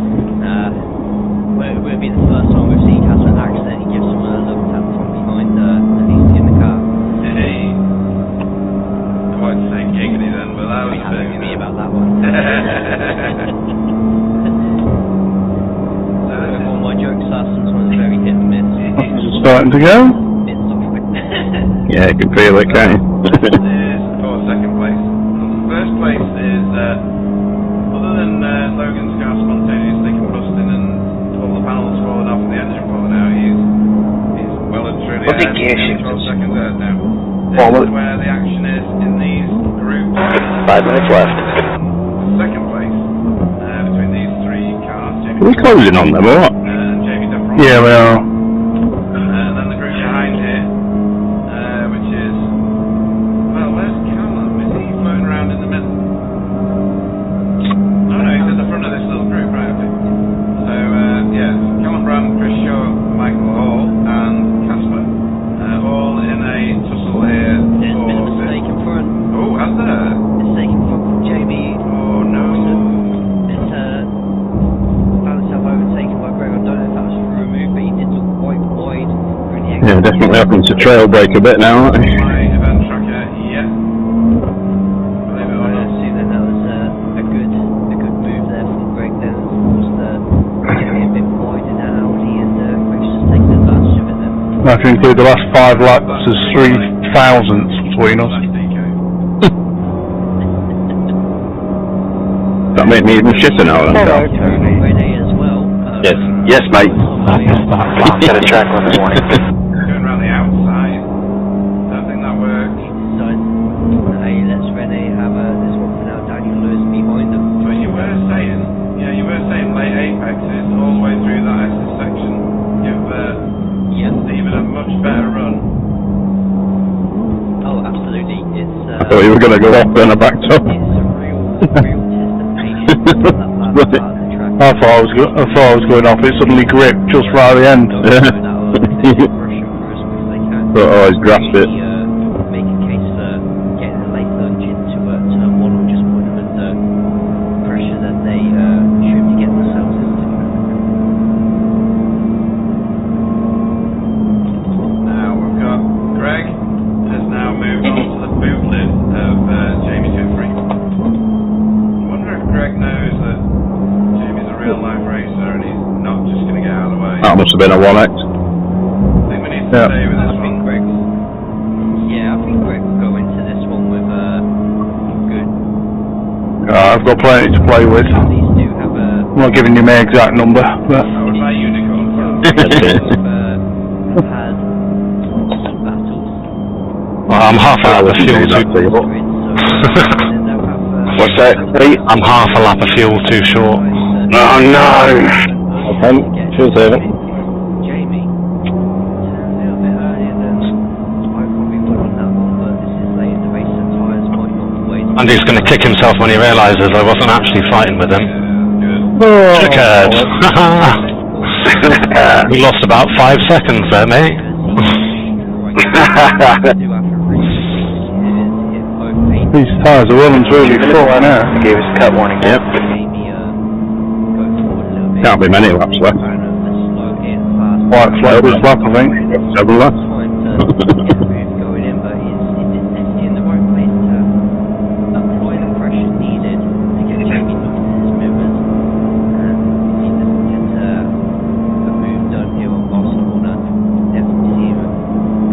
Speaker 8: Will be the first time we've seen Casper accidentally give someone a little tap from behind, at least in the car.
Speaker 7: Hey. I might say giggity then, but that was
Speaker 8: Be happy with me about that one. All my jokes are sometimes very hit and miss.
Speaker 3: Is it starting to go?
Speaker 8: It's alright.
Speaker 5: Yeah, you can feel it, can't you?
Speaker 7: Is for second place. First place is, other than Logan's car spontaneously combusting and all the panels falling off and the engine falling out, he's well and truly
Speaker 9: What's the
Speaker 7: ahead.
Speaker 9: gear
Speaker 7: He's
Speaker 9: shift?
Speaker 7: 12 seconds ahead now. This is where the action is in these groups.
Speaker 2: 5 minutes left.
Speaker 7: Second place between these three cars.
Speaker 5: Are we closing on them or what?
Speaker 7: Jamie Dufresne.
Speaker 3: Yeah, we are.
Speaker 7: And then the group behind here, which is, well, where's Callum? Is he floating around in the middle? Oh no, he's at the front of this little group, right? Okay. So yeah, Callum Brown, Chris Shaw, Michael Hall, and Casper, all in a tussle here.
Speaker 8: There's been a mistake in front.
Speaker 7: Oh, has there?
Speaker 8: Mistake in front from Jamie.
Speaker 7: Oh no.
Speaker 8: It's found himself overtaken by Greg. I don't know if that was through a move, but he did look quite wide through the exit.
Speaker 5: Yeah, definitely having to trail break a bit now, aren't they?
Speaker 7: My event tracker, yeah. Believe it or
Speaker 8: I
Speaker 7: not.
Speaker 8: assume that was a good move there from Greg. Then was getting a bit wide in that Audi, and Greg's just taking advantage of it then.
Speaker 3: Now, if you include the last 5 laps, there's 3 thousandths between us.
Speaker 5: That made me even shitter now, then.
Speaker 8: Renee as well.
Speaker 5: Yes. Yes, mate.
Speaker 2: Got a track on this morning.
Speaker 7: Going around the outside. Don't think that works.
Speaker 8: So, hey, let's Renee have this one for now. Daniel Lewis behind them.
Speaker 7: But you were saying late apexes all the way through that SS section give Stephen a much better
Speaker 3: thought you were going to go off and I backed up. I thought I was going off. It suddenly gripped just right at the end. But I always grasped it.
Speaker 8: Make a case for getting the late lunge into turn 1 or just put them under pressure that they should be getting themselves into.
Speaker 7: Now we've got Greg has now moved on to the boot lid of Jamie's Jeffrey. I wonder if Greg knows that Jamie's a real life racer and he's not just going to get out of the way.
Speaker 3: That must have been a 1X.
Speaker 7: I think we need to stay with this one.
Speaker 8: I think Greg will go into this one with good.
Speaker 3: I've got plenty to play with.
Speaker 8: These do have a.
Speaker 3: I'm not giving you my exact number, but.
Speaker 7: What about Unicorn?
Speaker 8: Had some battles.
Speaker 10: Well, I'm half a lap of fuel too.
Speaker 4: What's that?
Speaker 10: I'm half a lap of fuel too short.
Speaker 4: Oh no!
Speaker 5: Okay, fuel saving.
Speaker 8: Jamie, a little bit earlier than I probably would on that one, but this is late in the race, so tyres might not always.
Speaker 10: Andy's going to kick himself when he realises I wasn't actually fighting with him. Occurred. We lost about 5 seconds there, mate.
Speaker 3: These tyres are well and truly full now.
Speaker 2: Gave us a cut warning.
Speaker 3: Yep. Can't be many laps left. Quite slow this lap, I think. Several laps.
Speaker 8: Going in, but he's definitely in the right place to apply the pressure needed to get Jamie looking at his movers. And if he doesn't get a move done here on Barcelona, definitely see him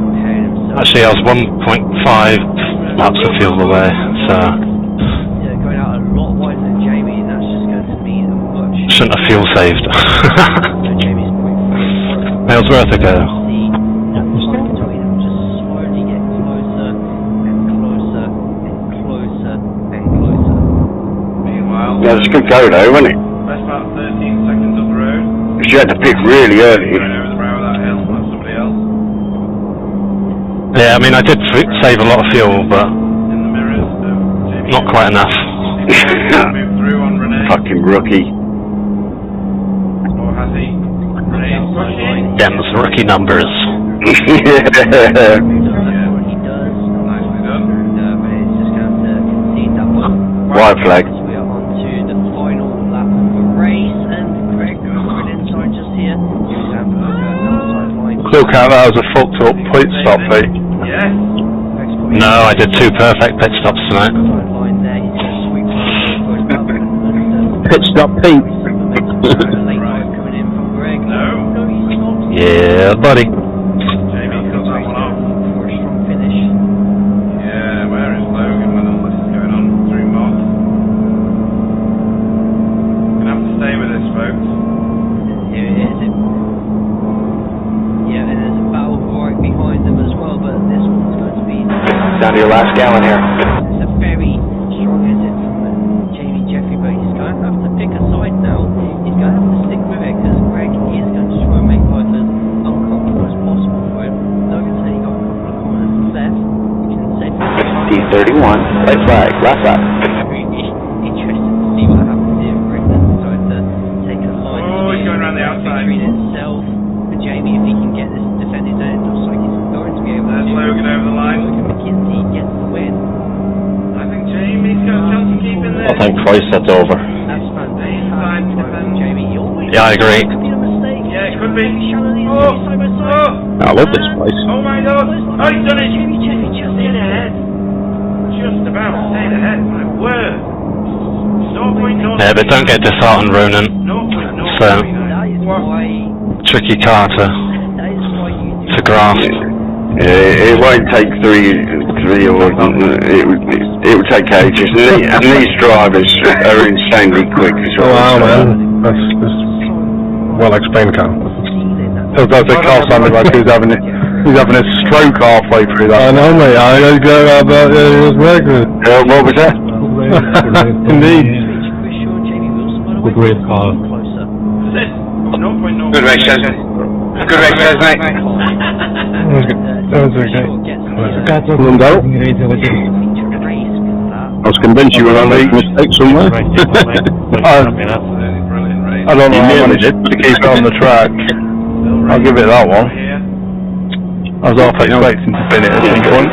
Speaker 8: comparing himself.
Speaker 10: Actually, I was 1.5 laps of fuel away, so
Speaker 8: Yeah, going out a lot wider than Jamie, and that's just going to mean a much.
Speaker 10: shouldn't have fuel saved.
Speaker 8: Jamie's 0.4.
Speaker 10: Miles worth ago.
Speaker 8: Between them just slowly get closer and closer and closer and closer.
Speaker 7: Meanwhile,
Speaker 4: Yeah, it's a good go though, wasn't it?
Speaker 7: that's about 13 seconds up the road.
Speaker 4: Because you had to pick really early.
Speaker 7: Going over the brow of that hill, that's somebody else.
Speaker 10: Yeah, I mean, I did save a lot of fuel, but
Speaker 7: In the mirrors of Jamie.
Speaker 10: not quite enough.
Speaker 7: Move through on Renee.
Speaker 4: Fucking rookie.
Speaker 7: Or has he? Renee's pushing.
Speaker 10: Dems rookie numbers.
Speaker 4: Yeah.
Speaker 8: He does.
Speaker 7: Nicely done.
Speaker 8: Renee's just going to concede that one.
Speaker 4: White flag.
Speaker 8: We are on to the final lap of the race, and Greg going inside just here. He's going to outside line.
Speaker 3: Still count that as a fucked up pit stop, Pete.
Speaker 7: Yes.
Speaker 10: No, I did 2 perfect pit stops tonight.
Speaker 8: Outside line there. He's going to sweep
Speaker 3: Pit stop, Pete.
Speaker 8: late line coming in from Greg.
Speaker 7: No.
Speaker 8: He's not.
Speaker 10: Yeah, buddy.
Speaker 7: Jamie cut that one off.
Speaker 8: For a strong finish.
Speaker 7: Yeah, where is Logan when all this is going on through Mod? Gonna have to stay with this, folks.
Speaker 8: Here it is. Yeah, and there's a battle right behind them as well, but this one's going to be.
Speaker 2: Down to your last gallon here.
Speaker 8: It's a very strong exit from Jamie Jeffrey, but he's going to have to pick a side now. He's going to have to stick with it because Greg is going to try and make life as uncomfortable as possible for him. Logan said he got a couple of corners left, which can save him.
Speaker 2: D31, white flag, last lap.
Speaker 8: Very interested to see what happens here. Greg has decided to take a line.
Speaker 7: Oh, he's going around the outside.
Speaker 8: Victory in itself for Jamie if he can get this defended. And it looks like he's going to be able
Speaker 7: There's
Speaker 8: to.
Speaker 7: Logan over the line.
Speaker 8: Logan McKenzie gets the win.
Speaker 7: I think Jamie's got a chance of keeping this.
Speaker 5: I think Christ that's over.
Speaker 8: That's fantastic.
Speaker 7: Inside to defend.
Speaker 8: Jamie, he always
Speaker 10: Yeah, I agree.
Speaker 8: could be a mistake.
Speaker 7: Yeah, it could be.
Speaker 8: Shallow these
Speaker 7: Oh,
Speaker 8: two side by side.
Speaker 7: oh,
Speaker 3: I love this place.
Speaker 7: oh my God! Oh, he's done it!
Speaker 8: Jamie Jeffrey just
Speaker 7: Stayed
Speaker 8: did it.
Speaker 7: ahead. Just about stayed ahead. My word. 0.0.
Speaker 10: Yeah, but don't get disheartened, Ronan.
Speaker 7: 0.0.
Speaker 10: So,
Speaker 8: That is why.
Speaker 10: tricky car
Speaker 8: That is why you do.
Speaker 10: to grasp.
Speaker 4: It won't take three or it will take ages. And these drivers are insanely quick as well.
Speaker 6: Wow, man. That's well explained, Carl. Feels like the car sounded like he was having a stroke halfway through that. I know, mate. I go about it was regular.
Speaker 4: What was that?
Speaker 6: Indeed.
Speaker 8: The
Speaker 6: great car.
Speaker 7: Good
Speaker 4: race, Chaz. Good race, Chaz, mate.
Speaker 6: That was okay.
Speaker 8: Gets
Speaker 6: Lungo.
Speaker 3: I was convinced you were going to make a mistake somewhere. I don't know how I managed to keep it on the track. I'll give it that one. I was half expecting to finish at some point.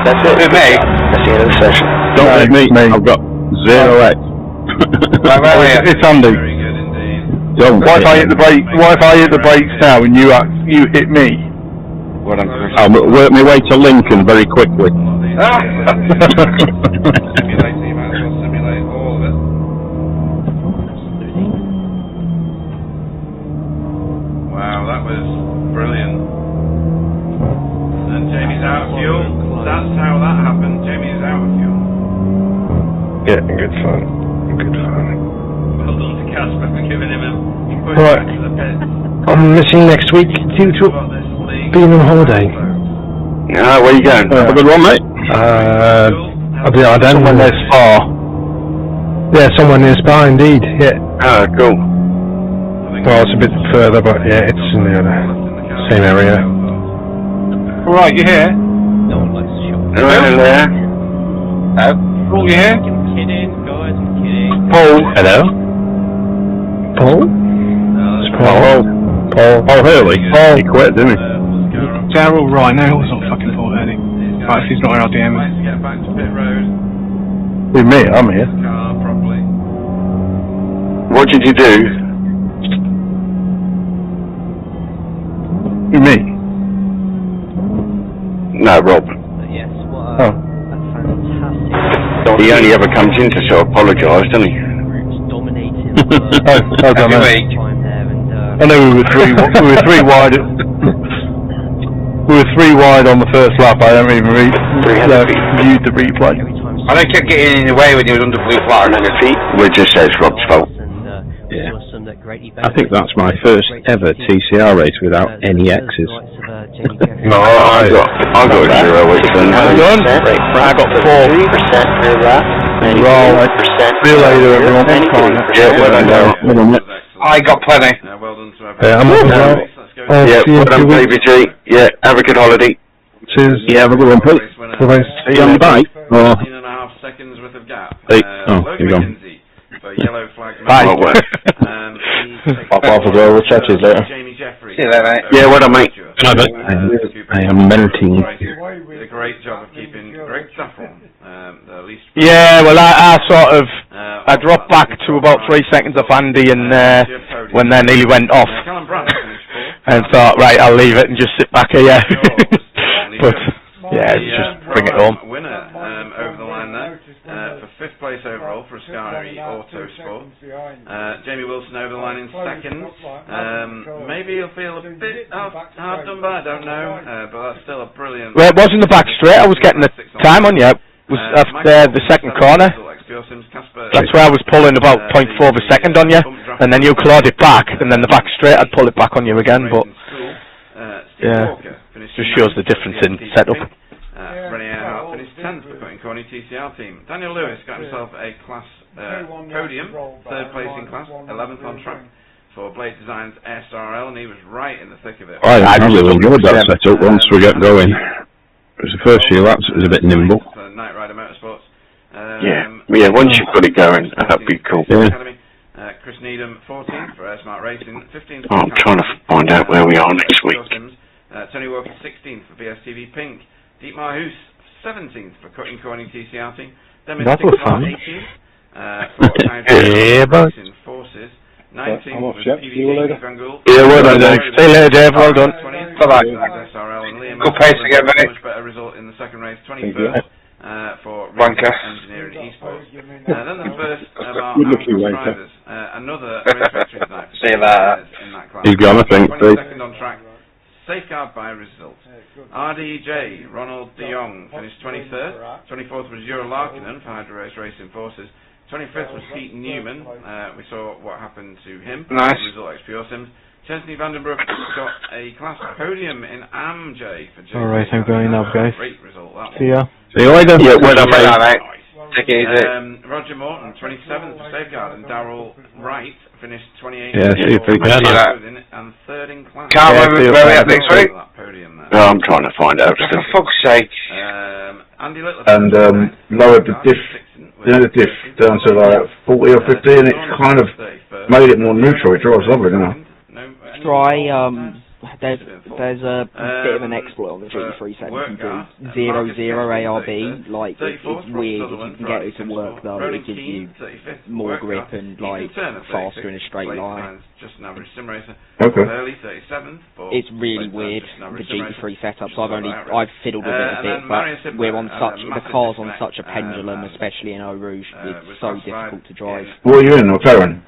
Speaker 2: That's it.
Speaker 9: With me?
Speaker 2: That's the end of the session.
Speaker 3: Don't let me. I've got 0x. It's Andy. What if I hit the brake? What if I hit the brakes now and you hit me? I'll work my way to Lincoln very quickly.
Speaker 7: Wow, that was brilliant. And Jamie's out of fuel. That's how that happened. Jamie is out of fuel.
Speaker 6: Yeah, good fun. Good fun.
Speaker 7: Well done to Casper for giving him a push
Speaker 6: Right.
Speaker 7: back to the pit.
Speaker 6: I'm missing next week due to being on holiday.
Speaker 4: Where you going? Have a good one, mate.
Speaker 6: I'll be at somewhere near Spa. Yeah, somewhere near Spa, indeed. Yeah.
Speaker 4: Ah, cool.
Speaker 6: Well, it's a bit further, but yeah, it's in the same area.
Speaker 3: Alright, you here?
Speaker 8: No one likes to show.
Speaker 4: Hello there.
Speaker 3: Paul, you here?
Speaker 8: I'm kidding, guys, I'm kidding.
Speaker 3: Paul. Hello? Paul? Paul. Oh, Hurley. Paul. He quit, didn't he?
Speaker 6: Daryl, right, no, it was not fucking Paul Hurley. Right, if he's not in our DM.
Speaker 7: To get back to pit road.
Speaker 3: With me, I'm here.
Speaker 7: Car properly.
Speaker 4: What did you do?
Speaker 3: With me?
Speaker 4: No, Rob.
Speaker 8: Yes, what
Speaker 3: Oh.
Speaker 8: a fantastic
Speaker 4: He only ever comes in to sort of apologise, doesn't he?
Speaker 8: groups dominating
Speaker 3: I don't know.
Speaker 8: time there, and
Speaker 3: I know we were three wide. We were 3 wide on the first lap. I haven't even viewed the replay.
Speaker 8: every time
Speaker 9: I don't keep getting in the way when you was under blue flag.
Speaker 2: 100 feet.
Speaker 4: We just says Rob's fault.
Speaker 8: and
Speaker 5: Yeah.
Speaker 8: saw some that greatly
Speaker 5: I think that's my first ever TCR race without any X's.
Speaker 4: No, I got a 0 weeks then.
Speaker 3: I got 4.
Speaker 2: 3% rear left.
Speaker 3: Roll.
Speaker 2: 91%.
Speaker 3: See you later, everyone.
Speaker 4: Yeah, well done, Darryl.
Speaker 9: I got plenty.
Speaker 7: Well done to everyone.
Speaker 3: Yeah, I'm up as well.
Speaker 4: Yeah,
Speaker 3: See you
Speaker 4: well
Speaker 3: in 2
Speaker 4: done,
Speaker 3: weeks.
Speaker 4: BBG. Yeah, have a good holiday.
Speaker 3: Cheers.
Speaker 5: Yeah, have a good one, Pete.
Speaker 3: Bye-bye.
Speaker 5: See you on the bike. Or
Speaker 7: 13.5 seconds worth of gap.
Speaker 5: Hey,
Speaker 7: Logan
Speaker 5: you're gone.
Speaker 7: McKenzie for yellow flag.
Speaker 3: Bye.
Speaker 4: Oh, well.
Speaker 5: Pop off as well, we'll chat to you later.
Speaker 7: Jamie Jeffrey.
Speaker 9: See you later, mate.
Speaker 4: Yeah, well done, mate.
Speaker 5: Good night, mate. I am melting.
Speaker 7: Did a great job of keeping great stuff on. The least.
Speaker 12: Yeah, well, I sort of, I dropped back to about 3 seconds off Andy, and when they nearly went off,
Speaker 7: Callum Brandt finished fourth.
Speaker 12: and thought, right, I'll leave it and just sit back here. But yeah, it's just bring it home.
Speaker 7: Winner over the line there for 5th place overall for Ascari Autosport. Jamie Wilson over the line in 2nd. Maybe he'll feel a bit hard done by, I don't know, but that's still a brilliant.
Speaker 12: Well, it was in the back straight. I was getting the time on you. It was after the second corner. That's where I was pulling about 0.4 of a second on you, and then you clawed it back, and then the back straight I'd pull it back on you again. But yeah, just shows the difference in setup.
Speaker 7: Rennie Earhart finished 10th for Cutting Corny TCR team. Daniel Lewis got himself a class podium, 3rd place in class, 11th on track for Blade Designs SRL, and he was right in the thick of it.
Speaker 3: I really enjoyed that setup once we get going. It was the first few laps, it was a bit nimble.
Speaker 7: Night Rider Motorsports.
Speaker 4: Yeah, once you've got it going, that'd be cool.
Speaker 7: Academy. Chris Needham, 14th for Air Smart Racing, 15th for
Speaker 4: I'm trying to find out where we are next week.
Speaker 7: Tony Walker, 16th for BSTV Pink. Dietmar Hoos, 17th for Cutting Corny TCR team. Demis
Speaker 12: That was
Speaker 7: Stickler,
Speaker 12: fun.
Speaker 7: 18th for
Speaker 3: Yeah, bud.
Speaker 7: Racing Forces. 19th was PVG Gangul.
Speaker 4: Yeah, well done, Dave.
Speaker 12: See you later, Dave. Well done.
Speaker 7: 20th
Speaker 9: Bye-bye.
Speaker 7: SRL and Liam.
Speaker 9: Good pace again, mate.
Speaker 7: Much better result in the second race. 21st for
Speaker 9: Wanker.
Speaker 7: Engineering Esports. Then the first of our
Speaker 6: Good looking
Speaker 7: amateur
Speaker 6: wanker.
Speaker 7: drivers. Another race veteran tonight.
Speaker 9: See you later.
Speaker 7: In that class.
Speaker 3: He's gone, I think, Pete.
Speaker 7: 22nd on track. Safeguard by result. RDJ, Ronald de Jong, finished 23rd. 24th was Jura Larkinen for Hydro Race Racing Forces. 25th was Pete Newman. We saw what happened to him.
Speaker 9: Nice.
Speaker 7: Result XPO Sims. Chesney Vandenbroek got a class podium in AMJ for Jura.
Speaker 12: Alright, I'm going now, guys.
Speaker 7: Great result, that
Speaker 12: See
Speaker 7: one.
Speaker 12: ya.
Speaker 3: See you later.
Speaker 4: Yeah, well done,
Speaker 9: Bye,
Speaker 4: mate.
Speaker 9: mate. Take it easy.
Speaker 7: Roger Morton, 27th for Safeguard, and Darryl Wright finished 28th.
Speaker 3: Yeah, see you, Pete.
Speaker 7: And 3rd in class.
Speaker 9: Can't
Speaker 12: Yeah,
Speaker 9: remember
Speaker 12: see you
Speaker 9: where we
Speaker 12: later.
Speaker 9: at next week.
Speaker 7: That podium there.
Speaker 4: No, I'm trying to find out
Speaker 9: For
Speaker 4: still.
Speaker 9: fuck's sake.
Speaker 7: Andy Little
Speaker 6: And lowered the diff
Speaker 13: the diff down to like 40 or 50, and it kind of made it more neutral. It drives lovely, doesn't it?
Speaker 14: Dry, there's a bit of an exploit on the GT3 set. You can do 0-0 ARB, like it's weird if you can get it to work though, it gives you more grip and like faster in a straight line.
Speaker 13: Okay.
Speaker 14: It's really weird, the GT3 setup, so I've fiddled with it a bit, but the car's on such a pendulum, especially in Eau Rouge, it's so difficult to drive.
Speaker 13: What are you in, McLaren?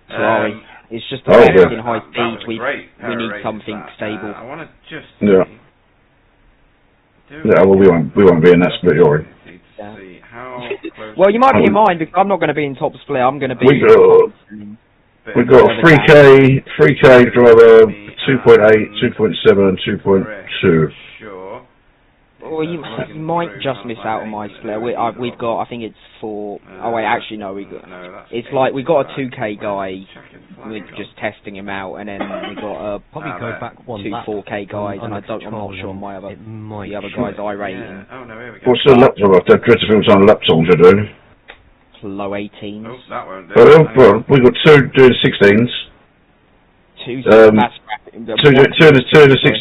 Speaker 14: Ferrari. It's just the fact in high speeds we need something stable.
Speaker 7: I want to just
Speaker 13: well, we won't be in that split, Yori.
Speaker 14: Well, you might be in mine because I'm not going to be in top split. I'm going to be.
Speaker 13: We've got a 3K driver, 2.8, 2.7, and 2.2.
Speaker 14: Well, you might just miss out on my split. We've got, I think it's 4. Oh wait, actually no, it's like we got a 2K guy. We're just testing him out, and then we got
Speaker 15: probably go back
Speaker 14: 2 4K guys, and I'm not sure my the other guys I rating.
Speaker 13: What's the laptop? I've dread to think on laptops you're doing.
Speaker 14: Low 18s.
Speaker 7: Oh, that won't do.
Speaker 13: Well, we've got 2 doing 16s.
Speaker 14: 2
Speaker 13: of the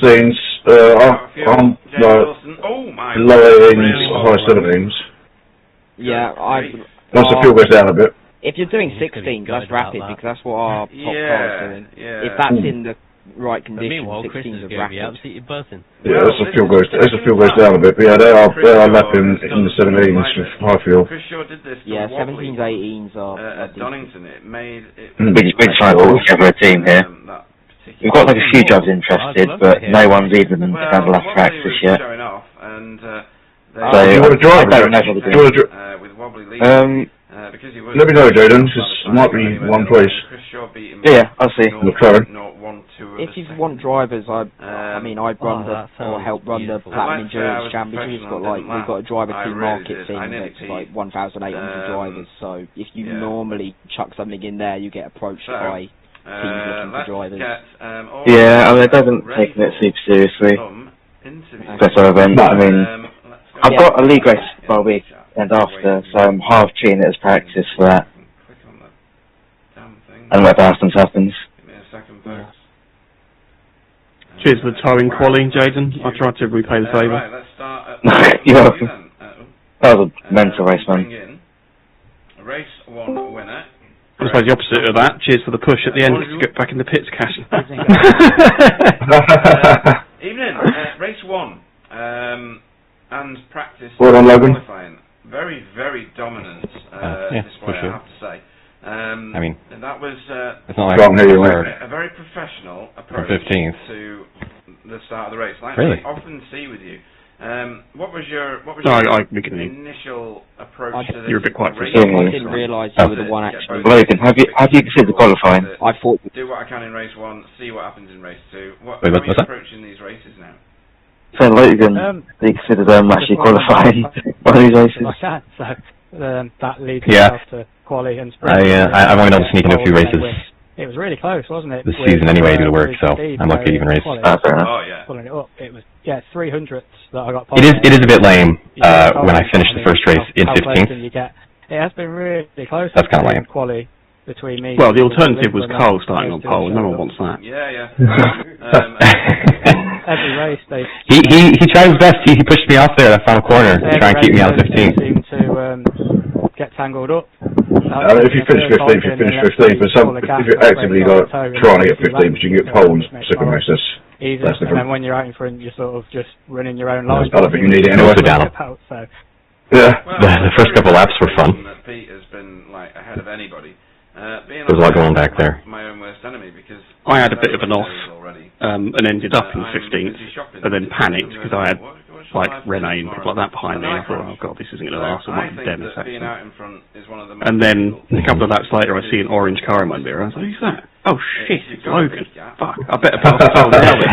Speaker 13: 16s. I'm low 18s, high 17s.
Speaker 14: Yeah,
Speaker 13: once the fuel goes down a bit.
Speaker 14: If you're doing 16s, that's rapid because that's what our top car is doing. If that's in the right condition, 16s are rapid.
Speaker 15: Absolutely buzzing.
Speaker 13: Yeah, as the fuel goes down a bit, but yeah, they are lapping in the 17s with high fuel.
Speaker 14: Yeah, 17s, 18s are
Speaker 7: Donington. It made
Speaker 2: big try to gather a team here. We've got like a few jobs interested, but no one's even found the last practice yet. So
Speaker 13: you want to drive?
Speaker 2: I don't know what to do.
Speaker 13: Let me know, Jaden, because it might be one place.
Speaker 2: Yeah, I'll see.
Speaker 14: If you want drivers, I'd run or help run the Platinum Endurance Championship. We've got a driver team market thing that's like 1,800 drivers. So if you normally chuck something in there, you get approached by teams looking for drivers.
Speaker 2: Yeah, I mean, it doesn't take it super seriously. Special event. I mean, I've got a league race for a week and after, so I'm half treating it as practice for that. And whatever happens.
Speaker 16: Cheers for the towing quali, Jaden. I tried to repay the favour.
Speaker 2: You're welcome. That was a mental race, man.
Speaker 7: Race 1 winner.
Speaker 16: I suppose the opposite of that. Cheers for the push at the end to get back in the pits, Cash.
Speaker 7: Evening, race 1. And practice qualifying. Very, very dominant display, I have to say.
Speaker 10: I mean,
Speaker 7: that was
Speaker 10: it's not like
Speaker 7: a very professional approach to the start of the race. Like
Speaker 10: really?
Speaker 7: I often see with you. What was your initial approach to this?
Speaker 16: You're a bit quiet for a
Speaker 14: second. I didn't realise you were the one actually.
Speaker 2: Logan, have you considered qualifying?
Speaker 14: I thought
Speaker 7: do what I can in race 1, see what happens in race 2. How are you approaching these races now?
Speaker 2: So Logan, do you consider actually qualifying one of these races?
Speaker 17: I can, so that leads to quali and sprint.
Speaker 10: I've only done sneaking a few races.
Speaker 17: It was really close, wasn't it?
Speaker 10: This season anyway, due to work, so I'm lucky to even race.
Speaker 17: Pulling it up, it was 300ths that I got.
Speaker 10: It is a bit lame when I finished the first race in 15th.
Speaker 17: It has been really close.
Speaker 10: That's kind of lame.
Speaker 17: Quali between me.
Speaker 16: Well, the alternative was Carl starting on pole. No one wants that.
Speaker 7: Yeah.
Speaker 17: Every race
Speaker 10: he tried his best. He pushed me off there that final corner to try and keep me out of 15.
Speaker 17: Seem to get tangled up.
Speaker 13: If you finish 15th, you finish 15th. But if you're actively trying to get 15th, you can get poles second race. That's different.
Speaker 17: And then when you're out in front, you're sort of just running your own line.
Speaker 13: I don't think you need it anyway.
Speaker 10: The first couple laps were fun.
Speaker 7: Pete has been ahead of anybody.
Speaker 10: There's a lot going back there.
Speaker 7: My own worst enemy because
Speaker 16: I had a bit of an off and ended up in 15th and then panicked because I had Renee and people like that behind me. I thought, oh god, this isn't going to last. I might be dead in a second. And then a couple of laps later, I see an orange car in my mirror. I was like, who's that? Oh shit, it's Logan. Fuck, I better put off the helmet.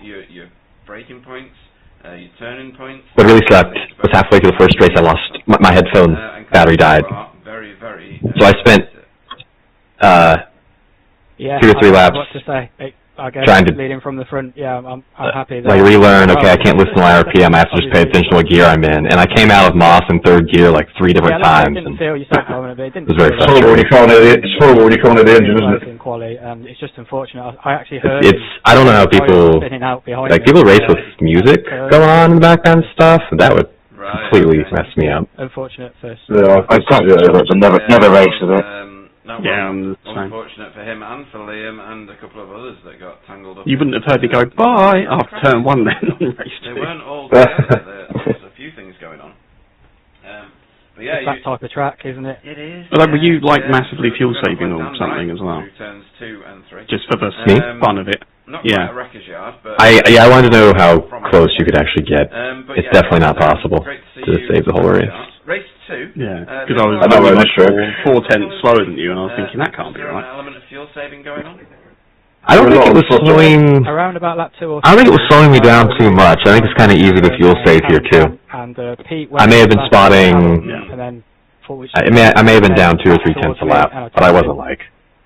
Speaker 7: Your braking points, your turning points.
Speaker 10: What really sucked was halfway through the first race, I lost my headphone battery died. So I spent 2 or 3 laps
Speaker 17: I guess
Speaker 3: trying to
Speaker 17: leading from the front, yeah, I'm happy.
Speaker 3: Like relearn. Okay, I can't listen to my RPM. I have to just pay attention to what gear I'm in. And I came out of Moss in third gear like 3 different times.
Speaker 17: It didn't feel yourself dominant, but it didn't.
Speaker 3: It was very
Speaker 13: frustrating. It's horrible when you call it the engine, isn't it?
Speaker 17: In quali, it's just unfortunate. I actually heard.
Speaker 3: I don't know how people like people race with music going on in the background and stuff. And that would completely mess me up.
Speaker 17: Unfortunate first.
Speaker 2: Yeah, I can't do it, but never race with it.
Speaker 7: That was unfortunate for him and for Liam and a couple of others that got tangled up.
Speaker 16: You wouldn't have heard me go bye after turn 1 then on race 2.
Speaker 7: They weren't all together. There was a few things going on. But yeah,
Speaker 17: it's that type of track, isn't it?
Speaker 7: It is.
Speaker 16: But were you like massively fuel saving or something as well?
Speaker 7: Turns 2 and 3.
Speaker 16: Just for the fun of it.
Speaker 7: Not quite a wreckage yard, but
Speaker 3: I wanted to know how close you could actually get. It's definitely not possible to save the whole race.
Speaker 7: Race 2.
Speaker 16: Yeah, because I was 4 tenths slower than you, and I was thinking that can't be right.
Speaker 7: An element of fuel saving going on.
Speaker 3: I don't think it was slowing.
Speaker 17: Around about lap 2 or 3.
Speaker 3: I don't think it was slowing me down too much. I think it's kind of easy to fuel save here too.
Speaker 17: And Pete
Speaker 3: I may have been spotting.
Speaker 17: And then
Speaker 3: I may have been down 2 or 3 tenths a lap, but I wasn't like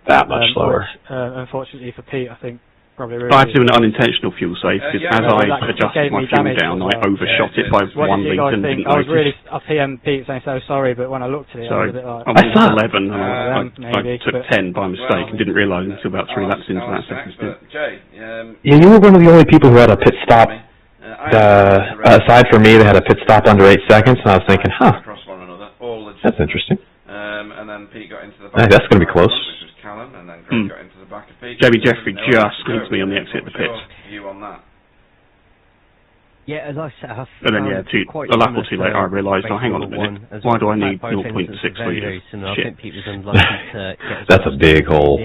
Speaker 3: that much slower.
Speaker 17: Unfortunately for Pete, I think.
Speaker 16: I have to do an unintentional fuel save because as I adjusted my fuel down, I overshot it by 1 litre and didn't
Speaker 17: I was really,
Speaker 16: notice.
Speaker 17: I PM Pete saying so sorry, but when I looked at it, I was a bit like...
Speaker 16: I was 11 and I took 10 by mistake and didn't realise until about 3 laps into that second stint.
Speaker 3: Yeah, you were one of the only people who had a pit stop. Aside from me, they had a pit stop under 8 seconds, and I was thinking, huh, that's interesting.
Speaker 7: And then Pete got into the back.
Speaker 3: That's going to be close.
Speaker 7: Which was Callum, and then Greg got into the back of Pete.
Speaker 16: Jamie Jeffrey just squeezed me on the exit of the pits.
Speaker 7: You on that?
Speaker 8: Yeah, as I said,
Speaker 16: and then a lap or 2 later, I realised, oh, hang on a minute, why do I need 0.6 litres? Shit.
Speaker 3: That's a big hole.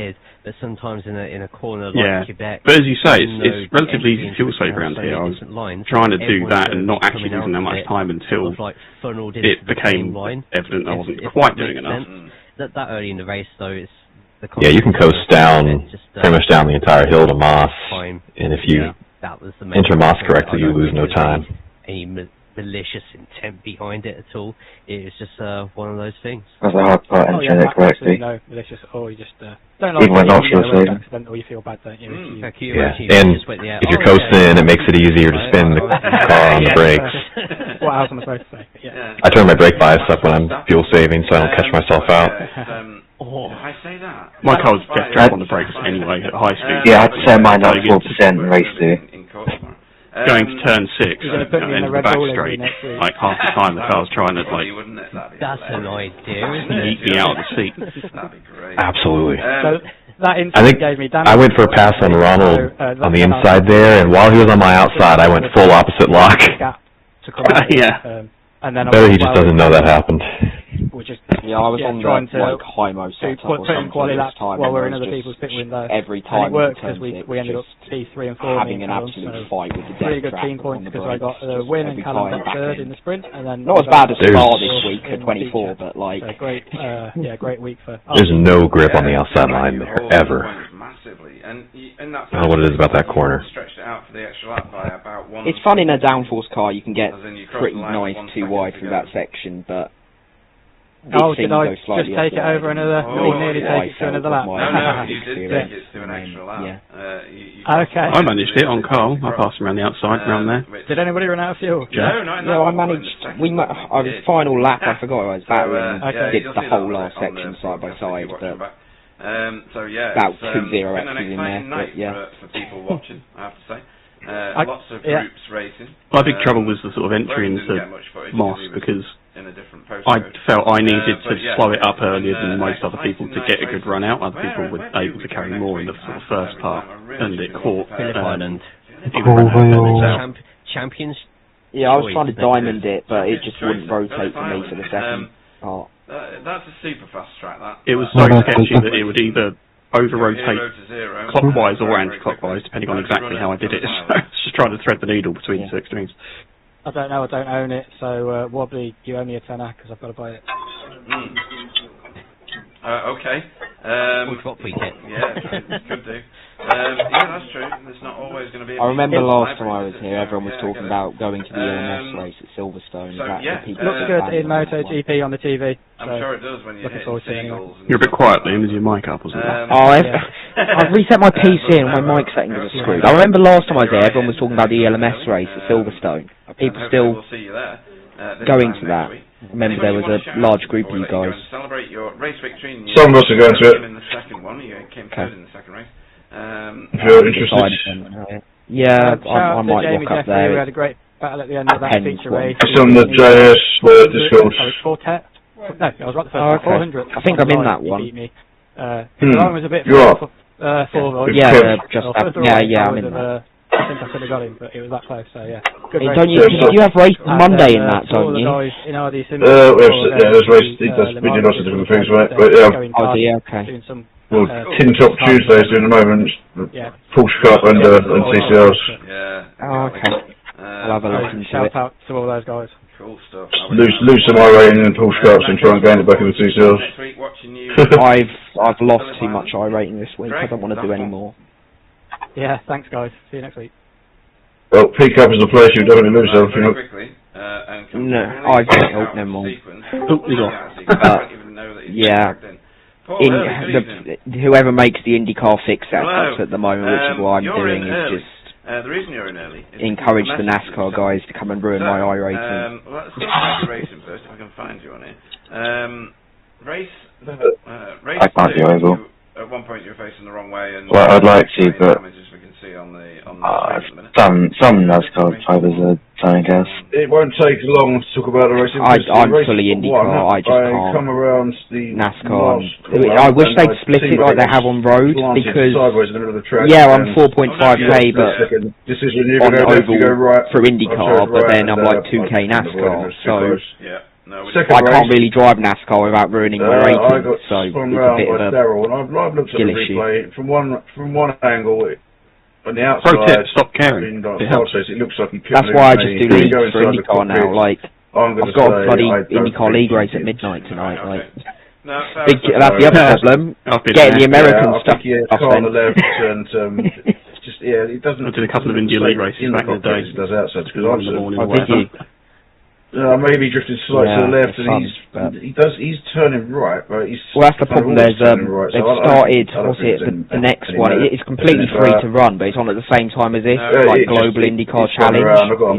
Speaker 8: But sometimes in a corner like Quebec...
Speaker 16: But as you say, it's relatively easy to fuel save around here. I was trying to do that and not actually losing that much time until it became evident I wasn't quite doing enough.
Speaker 8: That early in the race, though, it's...
Speaker 3: Yeah, you can coast down, pretty much down the entire hill to Moss, and if you enter Moss correctly, you lose no time.
Speaker 8: Any malicious intent behind it at all. It was just one of those things.
Speaker 2: That's a hard part, entering it correctly.
Speaker 17: No malicious, or you just don't like
Speaker 2: even when not fuel saving.
Speaker 17: Accident, or you feel bad, don't you?
Speaker 3: And if you're coasting, it makes it easier to spin the car on the brakes.
Speaker 17: What else am I supposed to say? Yeah.
Speaker 3: I turn my brake bias up when I'm fuel saving, so I don't catch myself out.
Speaker 7: I say that.
Speaker 16: My car was death trap on the brakes anyway at high speed.
Speaker 2: Yeah, I'd say mine at 4% in race 2.
Speaker 16: Going to turn 6 and into the back straight, like half the time the car's trying to like
Speaker 8: that's an idea, isn't it?
Speaker 16: yeet me out of the seat.
Speaker 7: That'd be great.
Speaker 3: Absolutely.
Speaker 17: So that
Speaker 3: I think
Speaker 17: gave me damage.
Speaker 3: I went for a pass on Ronald on the inside there, and while he was on my outside, I went full opposite lock.
Speaker 16: Yeah.
Speaker 17: And then
Speaker 3: Better he just doesn't know that happened.
Speaker 14: Yeah, I was on the like high-mo setup or something
Speaker 17: quality laps
Speaker 14: time
Speaker 17: while we're in other people's pit window.
Speaker 14: Every time
Speaker 17: and it worked because we ended up P3 and 4
Speaker 14: having an absolute fight with the death
Speaker 17: really good team points because I got the win and Callum got third in the sprint, and then
Speaker 14: not as bad as Spa this week for 24, but like
Speaker 17: great week for.
Speaker 3: There's no grip on the outside line there ever. I don't know what it is about that corner.
Speaker 14: It's fun in a downforce car. You can get pretty nice too wide through that section, but.
Speaker 17: Did I just take it over another, or nearly take it to another lap?
Speaker 7: No, you did take it to an extra lap.
Speaker 17: Okay.
Speaker 16: I managed it on Carl. I passed him around the outside, around there.
Speaker 17: Did anybody run out of fuel?
Speaker 14: No, I managed. I was final lap. I forgot I was battering. Did the whole last section side by side, but about 2-0 actually in there. But yeah,
Speaker 7: for people watching, I have to say. Lots of groups racing.
Speaker 16: My big trouble was the sort of entry into Moss because I felt I needed to slow it up earlier than most other people to get a good run out. Other people were able to carry more in the sort of first part, and it caught
Speaker 8: Island. Champions.
Speaker 14: Yeah, I was trying to diamond it, but it just wouldn't rotate for me for the second part.
Speaker 7: That's a super fast track. That
Speaker 16: it was so sketchy that it would either over-rotate clockwise or anti-clockwise, depending on exactly how I did it. So I was just trying to thread the needle between the two extremes.
Speaker 17: I don't know, I don't own it, so Wobbly, you owe me a tenner because I've got to buy it.
Speaker 7: Okay.
Speaker 8: We've got free kit.
Speaker 7: Yeah, could do. Yeah, that's true. There's not always going to be.
Speaker 14: I remember last time I was here, everyone was talking about going to the ELMS race at Silverstone.
Speaker 7: So, yeah,
Speaker 17: looks good in MotoGP on the TV.
Speaker 7: I'm sure it does when you're hitting seagulls.
Speaker 16: You're a bit quiet, Liam. Is your mic up or something?
Speaker 14: I've reset my PC and my mic settings are screwed. I remember last time I was there, everyone was talking about the ELMS race at Silverstone. People still going to that. I remember there was a large group of you guys.
Speaker 7: Celebrate your race victory.
Speaker 13: Some of us are going to it.
Speaker 7: In the second one, you came third in the second race.
Speaker 13: If you're interested.
Speaker 14: Yeah, I might
Speaker 17: Jamie
Speaker 14: walk up
Speaker 17: Jeffrey,
Speaker 14: there.
Speaker 17: we had a great battle at the end of that feature race.
Speaker 13: It's on the JS Discord.
Speaker 17: Quartet. No, I was right the first time. 400.
Speaker 14: I think I'm in that one.
Speaker 17: Beat me. The one was a bit
Speaker 13: you are.
Speaker 14: Yeah, I'm in that.
Speaker 17: I think I could have got him, but it was that close, so yeah. Good
Speaker 14: Hey,
Speaker 17: race.
Speaker 14: don't you have race Monday in that, don't you?
Speaker 13: There's race, we do lots of different things, right? But yeah.
Speaker 14: Oh, yeah, okay.
Speaker 13: Well, Tin Top Tuesdays doing the moment, Porsche Cup and CCLs.
Speaker 7: Yeah.
Speaker 14: Oh, okay. I'll have a look into
Speaker 17: shout
Speaker 14: it.
Speaker 17: out to all those guys.
Speaker 7: Cool stuff.
Speaker 13: Lose some I rating in Porsche Cups and try and gain it back in the CCLs.
Speaker 7: Next week, watching you.
Speaker 14: I've lost too much I rating this week. I don't want to do any more.
Speaker 17: Yeah, thanks guys. See you next week.
Speaker 13: Well, P-Cup is a place you definitely lose something.
Speaker 14: No, I don't hope no more. Yeah. Whoever makes the IndyCar fix setups at the moment, which is what I'm doing, is just
Speaker 7: the reason you're in early is
Speaker 14: encourage the NASCAR guys to come and ruin my I rating.
Speaker 7: Let's talk about the racing first, if I can find you on here. Race
Speaker 2: I can't do Oval.
Speaker 7: At one point you were facing the wrong way, and
Speaker 2: well, I'd like to, but
Speaker 7: we can see on the
Speaker 2: some NASCAR drivers are telling us.
Speaker 13: It won't take long to talk about the racing.
Speaker 14: I'm fully IndyCar. I just can't.
Speaker 13: Come around the
Speaker 14: NASCAR. I wish they'd split it like they have on road, because I'm 4.5k, but on Oval for IndyCar, but then I'm like 2k NASCAR. So. I can't really drive NASCAR without ruining my rating, so it's a bit of a skill issue.
Speaker 13: From one angle, on the outside,
Speaker 16: stop caring.
Speaker 13: It looks like
Speaker 14: that's why I just do leagues for IndyCar now. Like, I've got a bloody IndyCar league race at midnight tonight. Like, that's the other problem. Getting the American stuff.
Speaker 13: On the left and just it doesn't.
Speaker 16: I did a couple of Indy league races back in the day.
Speaker 13: Does outside because maybe drifting slightly to the left, and he's turning right, but he's.
Speaker 14: Well, that's the problem. They've started. The next one? It's completely free to run, but it's on at the same time as this, like Global IndyCar Challenge.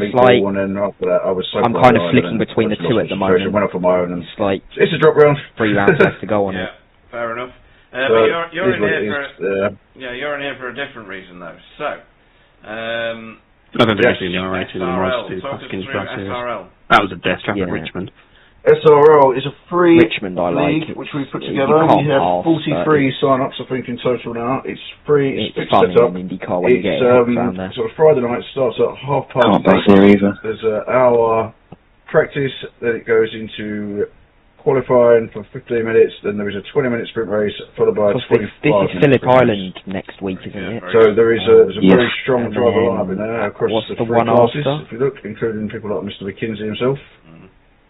Speaker 14: It's like I'm kind of flicking between the two at the moment. It's like
Speaker 13: it's a drop round.
Speaker 14: 3 rounds left to go on it.
Speaker 7: Fair enough. But you're in here you're in here for a different reason though. So.
Speaker 16: I don't think I've seen the R18 anymore. That was a death trap at Richmond.
Speaker 13: SRL is a free
Speaker 14: Richmond,
Speaker 13: league which we put together. We have 43 sign-ups, I think, in total now. It's free. It's
Speaker 14: fun
Speaker 13: set up.
Speaker 14: in IndyCar when you get around there.
Speaker 13: Sort of Friday night starts at 8:30.
Speaker 2: Can't base there either.
Speaker 13: There's an hour practice, then it goes into qualifying for 15 minutes, then there is a 20-minute sprint race followed by a 25
Speaker 14: This is Phillip Island next week, isn't it?
Speaker 13: So there is a very strong driver lineup in there across the three
Speaker 14: one
Speaker 13: classes,
Speaker 14: after?
Speaker 13: if you look, including people like Mr. McKinsey himself.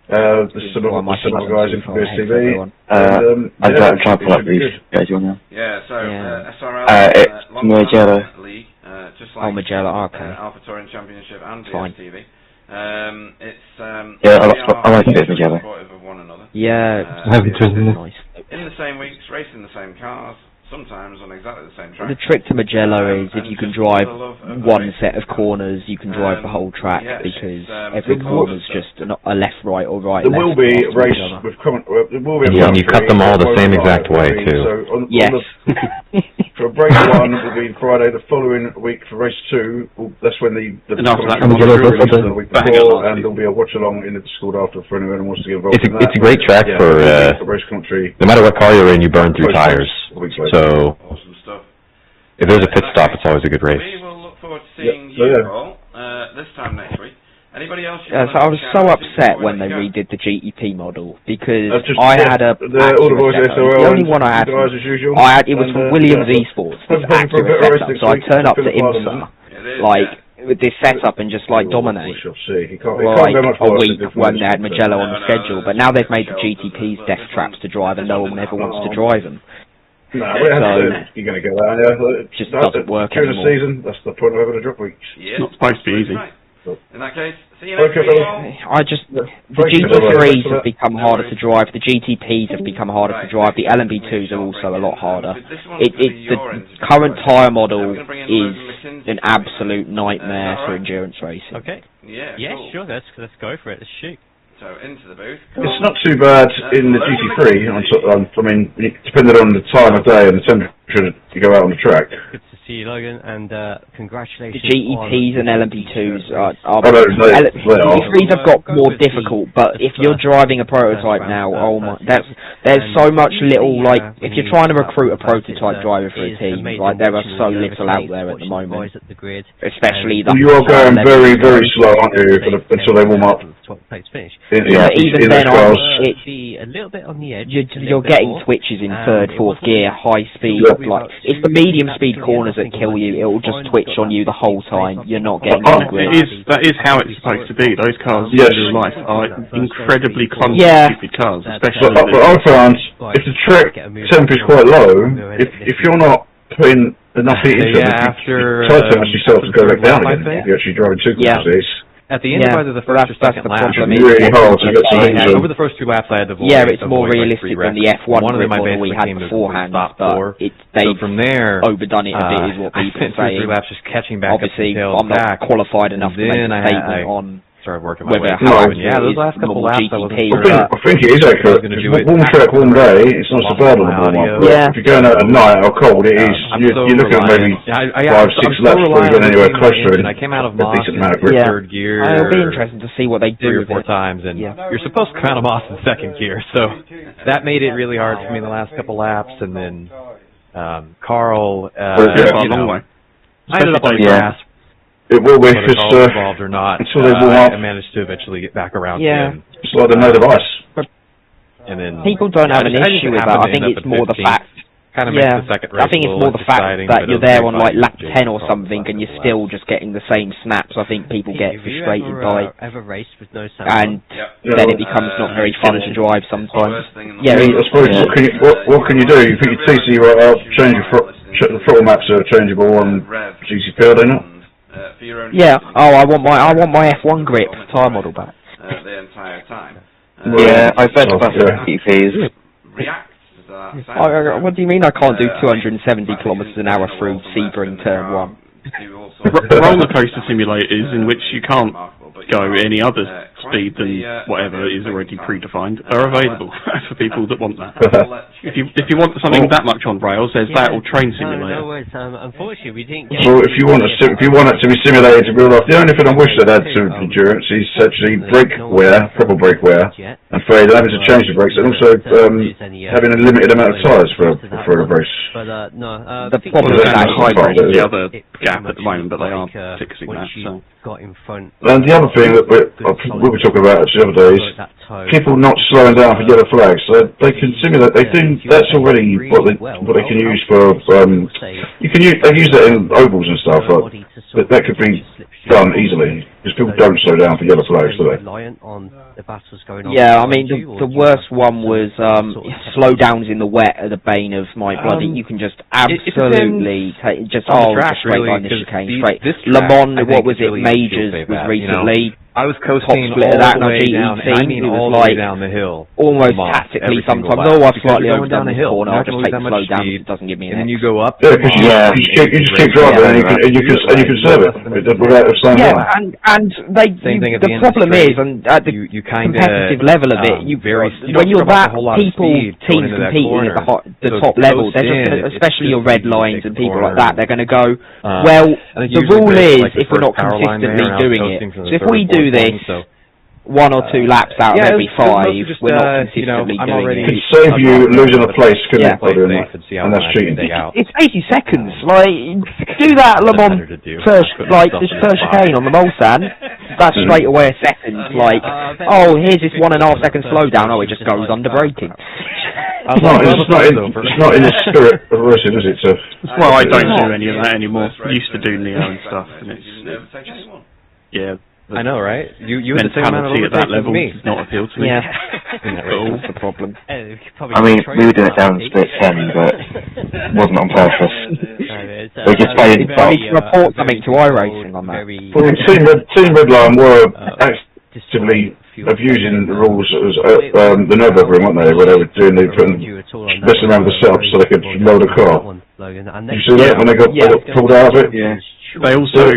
Speaker 13: There's some other guys in from BSTV.
Speaker 2: I'd like to try to pull up these guys on now.
Speaker 7: Yeah, so SRL
Speaker 2: it's Mugello.
Speaker 7: League, just like
Speaker 14: Mugello, okay.
Speaker 7: Alpha Touring Championship and BSTV.
Speaker 2: I like it, Mugello.
Speaker 14: Yeah,
Speaker 7: nice. In the same weeks, racing the same cars, sometimes on exactly the same track.
Speaker 14: The trick to Mugello is if you can drive one set of corners, you can drive the whole track, because every corner's just a left, right, or right.
Speaker 13: There will be a race with
Speaker 10: and you cut them all the same exact way too.
Speaker 14: Yes.
Speaker 13: For race 1 will be Friday. The following week for race 2, that's when the week before, and there'll be a watch along in the Discord after for anyone who wants to get involved.
Speaker 10: It's a great track for
Speaker 13: race country.
Speaker 10: No matter what car you're in, you burn through tires. So
Speaker 7: awesome stuff.
Speaker 10: If there's a pit stop, it's always a good race.
Speaker 7: We will look forward to seeing you all this time next week. Anybody else?
Speaker 14: So I was so upset when they redid the GTP model, because I had a the only one I had it was from Williams Esports, this accurate setup, so I turned up to IMSA like with this setup and just like dominate like a week when they had Mugello on the schedule, but now they've made the GTPs death traps to drive and no one ever wants to drive them.
Speaker 13: No, you're going to go out there.
Speaker 14: It just doesn't work
Speaker 13: during
Speaker 14: anymore.
Speaker 13: the season, that's the point of having a drop weeks.
Speaker 16: It's not supposed to be easy.
Speaker 7: In that case, see you next week.
Speaker 14: The GT3s have become harder to drive, the GTPs have become harder to drive, the LMB2s are also a lot harder. The current tyre model is an absolute nightmare for endurance racing.
Speaker 15: Okay. Yeah, sure, let's go for it, let's shoot.
Speaker 7: So, into the booth.
Speaker 13: It's not too bad in the GT3, I mean, depending on the time of day and the temperature to go out on the track.
Speaker 15: Good to see you, Logan, and congratulations.
Speaker 14: The GEPs and LMP2s are
Speaker 13: GT3s
Speaker 14: have got more difficult, but if you're driving a prototype now, oh my, there's so much little, like, if you're trying to recruit a prototype driver for a team, like, there are so little out there at the moment. Especially the...
Speaker 13: You are going very, very slow, aren't you, until they warm up?
Speaker 14: Even then,
Speaker 15: it's a little bit on the edge.
Speaker 14: You're getting twitches in third, fourth gear, high speed. Like, it's the medium speed corners that kill you. It will just twitch on you the whole time. You're not getting any grip.
Speaker 16: That is how it's supposed to be. Those cars in real life are incredibly clumsy, stupid cars, especially.
Speaker 13: But I found if the track temp is quite low, if you're not putting enough heat into it, tire temp actually starts to go back down again. If you're actually driving too close.
Speaker 15: At the end of either the first or second lap,
Speaker 13: really hard to get
Speaker 15: over the first 2 laps, I had to
Speaker 14: it's more realistic than the F1 grip model we had beforehand, but they've overdone it a bit, is what people are saying.
Speaker 15: 2 or 3 laps just catching back.
Speaker 14: Obviously, I'm not qualified enough to make a statement on
Speaker 15: started working my way.
Speaker 14: Those last couple laps I
Speaker 13: think it is accurate. Warm track, warm day, it's not so bad on the warm up. If you're going out at night or cold, it is. You're looking at maybe 5-6 laps before you get anywhere close to it.
Speaker 15: I came out of
Speaker 13: decent amount of grip.
Speaker 15: third gear.
Speaker 14: It'll be interesting to see what they do
Speaker 15: 3 or 4 times, and you're supposed to count them off in second gear, so that made it really hard for me the last couple laps, and then Carl,
Speaker 16: a long way.
Speaker 15: I ended up on grass.
Speaker 13: It will be,
Speaker 15: because involved or not,
Speaker 13: until they warm up.
Speaker 15: I managed to eventually get back around.
Speaker 13: It's like the mode of ice.
Speaker 15: And then
Speaker 14: people don't have an issue with that. I think it's more the fact.
Speaker 15: Kind of makes the second race
Speaker 14: I think it's more the fact that you're there on like lap 10 or something, and you're still just getting the same snaps. I think people get frustrated by it, and then it becomes not very fun to drive sometimes.
Speaker 13: I suppose what can you do? You put your TC right up, change the throttle maps are changeable on GCP, are they not?
Speaker 14: I want my F1 grip tyre model back.
Speaker 7: The entire time.
Speaker 2: I've read about GPs.
Speaker 14: What do you mean I can't do 270 kilometres an hour through Sebring Turn 1?
Speaker 16: Roller coaster simulators in which you can't go any other speed than whatever is already predefined are available for people that want that. If you want something that much on rails, there's that or train simulator.
Speaker 15: Unfortunately, we didn't.
Speaker 13: Well, if you want it to be simulated in real life, the only thing I wish they'd add to endurance is actually brake wear, proper brake wear, and for having to change the brakes, and also having a limited amount of tyres for a race.
Speaker 14: The problem is that
Speaker 16: hybrid is the other gap at the moment, but they are fixing that. So.
Speaker 13: And the other thing that we were talking about the other day is people not slowing down for yellow flags. So they can simulate. That's already what they can use for. They use that in ovals and stuff. But that could be done easily because people don't slow down for yellow flags, do they?
Speaker 14: I mean the worst one was slow downs in the wet are the bane of my bloody. You can just absolutely just straight line the chicane straight. Le Mans, what was it? Majors was recently.
Speaker 15: I was coasting
Speaker 14: all
Speaker 15: the way down. I mean, all the way down the hill.
Speaker 14: Almost tactically sometimes. I've slightly overdone the corner. I'll just take the slow down. It doesn't give me an.
Speaker 15: And then you go up.
Speaker 13: You just keep driving, and you can serve it without slowing down.
Speaker 14: And the problem is, and at the competitive level of it, when you're that teams competing at the top level, they're just especially your red lines and people like that, they're going to go, well, the rule is if we're not consistently doing it. So if we do this 1 or 2 laps out of every 5, we're not consistently doing it.
Speaker 13: It could save you losing a place, couldn't it? And that's cheating.
Speaker 14: It's 80 seconds. Like, do that Le Mans first chicane on the Mulsanne. That's straight away a second. Like, here's this 1.5 second slowdown. It just goes under braking.
Speaker 13: It's not in the spirit of racing, is it?
Speaker 16: Well, I don't do any of that anymore. I used to do Neo and stuff, and it's
Speaker 15: I know, right? You had the same amount of
Speaker 16: mentality at that level
Speaker 15: me.
Speaker 16: does not appeal to me.
Speaker 14: Yeah.
Speaker 2: That's the problem.
Speaker 8: I
Speaker 2: mean, we were doing it down in split 10, but it wasn't on purpose. We just played it
Speaker 14: I need to report something to iRacing on that.
Speaker 13: Well, Team Redline were actively abusing the rules as the Nürburgring, weren't they? Where they were doing, messing around with the setup so they could load a car. You see that when they got pulled out of it?
Speaker 2: Yeah.
Speaker 16: They also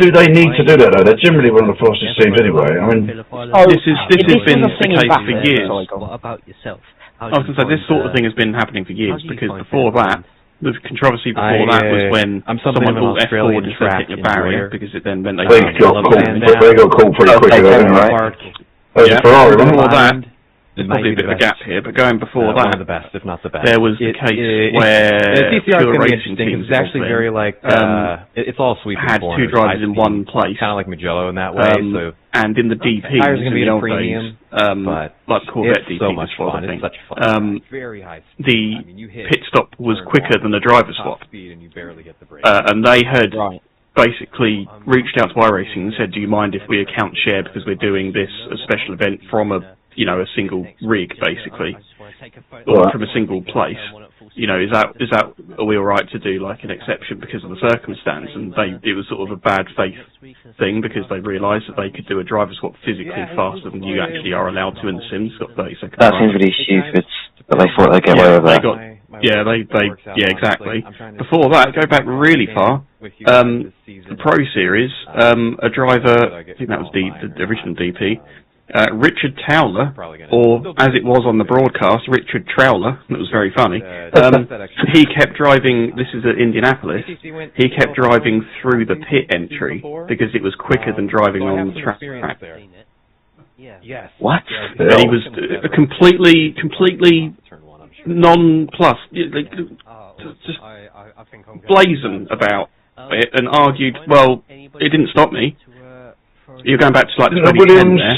Speaker 13: do they need to do that though? They're generally one of the fastest teams anyway. I mean,
Speaker 16: this has been the case for years.
Speaker 8: What about yourself?
Speaker 16: I was going to say, this sort of thing has been happening for years, because before that, the controversy before that was when someone bought F4 instead of hitting a barrier, because it then meant they got
Speaker 13: caught pretty quickly, right?
Speaker 16: Yeah,
Speaker 13: Ferrari,
Speaker 16: before that, there's probably a bit of a gap here, but going before that,
Speaker 15: one of the best, if not the best.
Speaker 16: there was the case where
Speaker 15: pure
Speaker 16: racing teams
Speaker 15: it's actually very like it's all sweet.
Speaker 16: had two drivers in one place,
Speaker 15: kind of like Magello in that way. So
Speaker 16: and in the DP,
Speaker 15: tires are going to be
Speaker 16: in
Speaker 15: a
Speaker 16: the
Speaker 15: premium,
Speaker 16: days, like Corvette
Speaker 15: it's
Speaker 16: DP,
Speaker 15: so much fun. It's such fun. Very high speed.
Speaker 16: The pit stop was quicker than the driver swap,
Speaker 15: and you barely get the brake.
Speaker 16: and they had basically reached out to iRacing and said, "Do you mind if we account share because we're doing this a special event from a single rig, basically, or from a single place? Is that are we all right to do like an exception because of the circumstance?" And it was sort of a bad faith thing, because they realised that they could do a driver swap physically faster than you actually are allowed to in the Sims. Got 30 seconds.
Speaker 2: That seems really stupid, but they thought they'd get away with that.
Speaker 16: Exactly. Before that, go back really far. The Pro Series, a driver, I think that was the original DP. Richard Towler, or as it was on the broadcast, Richard Trowler, that was very funny, he kept driving, this is at Indianapolis, he kept driving through the pit entry because it was quicker than driving on the track.
Speaker 2: What?
Speaker 16: And he was completely nonplussed, just blazing about it, and argued, well, it didn't stop me. You're going back to like 2010 there.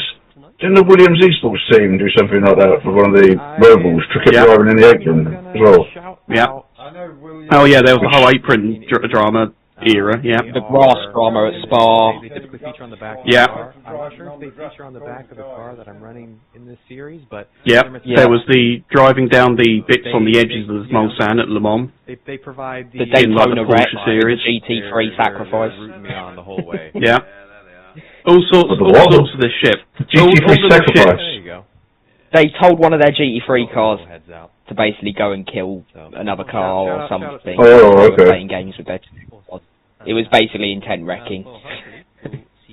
Speaker 13: Didn't the Williams esports team do something like that for one of the Robles, trick driving in the apron as well?
Speaker 16: Yeah. Oh yeah, there was the whole apron drama era. Yeah.
Speaker 14: The grass drama at Spa.
Speaker 15: Typically feature on the back.
Speaker 16: Yeah.
Speaker 15: I'm not sure if they feature on the back of the car that I'm running in this series, but
Speaker 16: there was the driving down the bits on the edges of the Mulsanne at Le Mans.
Speaker 15: They provide
Speaker 14: the Daytona Rex
Speaker 16: series,
Speaker 14: the GT3 sacrifice.
Speaker 15: On the whole way.
Speaker 16: Yeah. All sorts of this shit.
Speaker 13: GT3 sacrifice.
Speaker 15: There you go.
Speaker 14: They told one of their GT3 cars to basically go and kill another car or something.
Speaker 13: Oh, okay.
Speaker 14: Playing games with their. It was basically intent wrecking.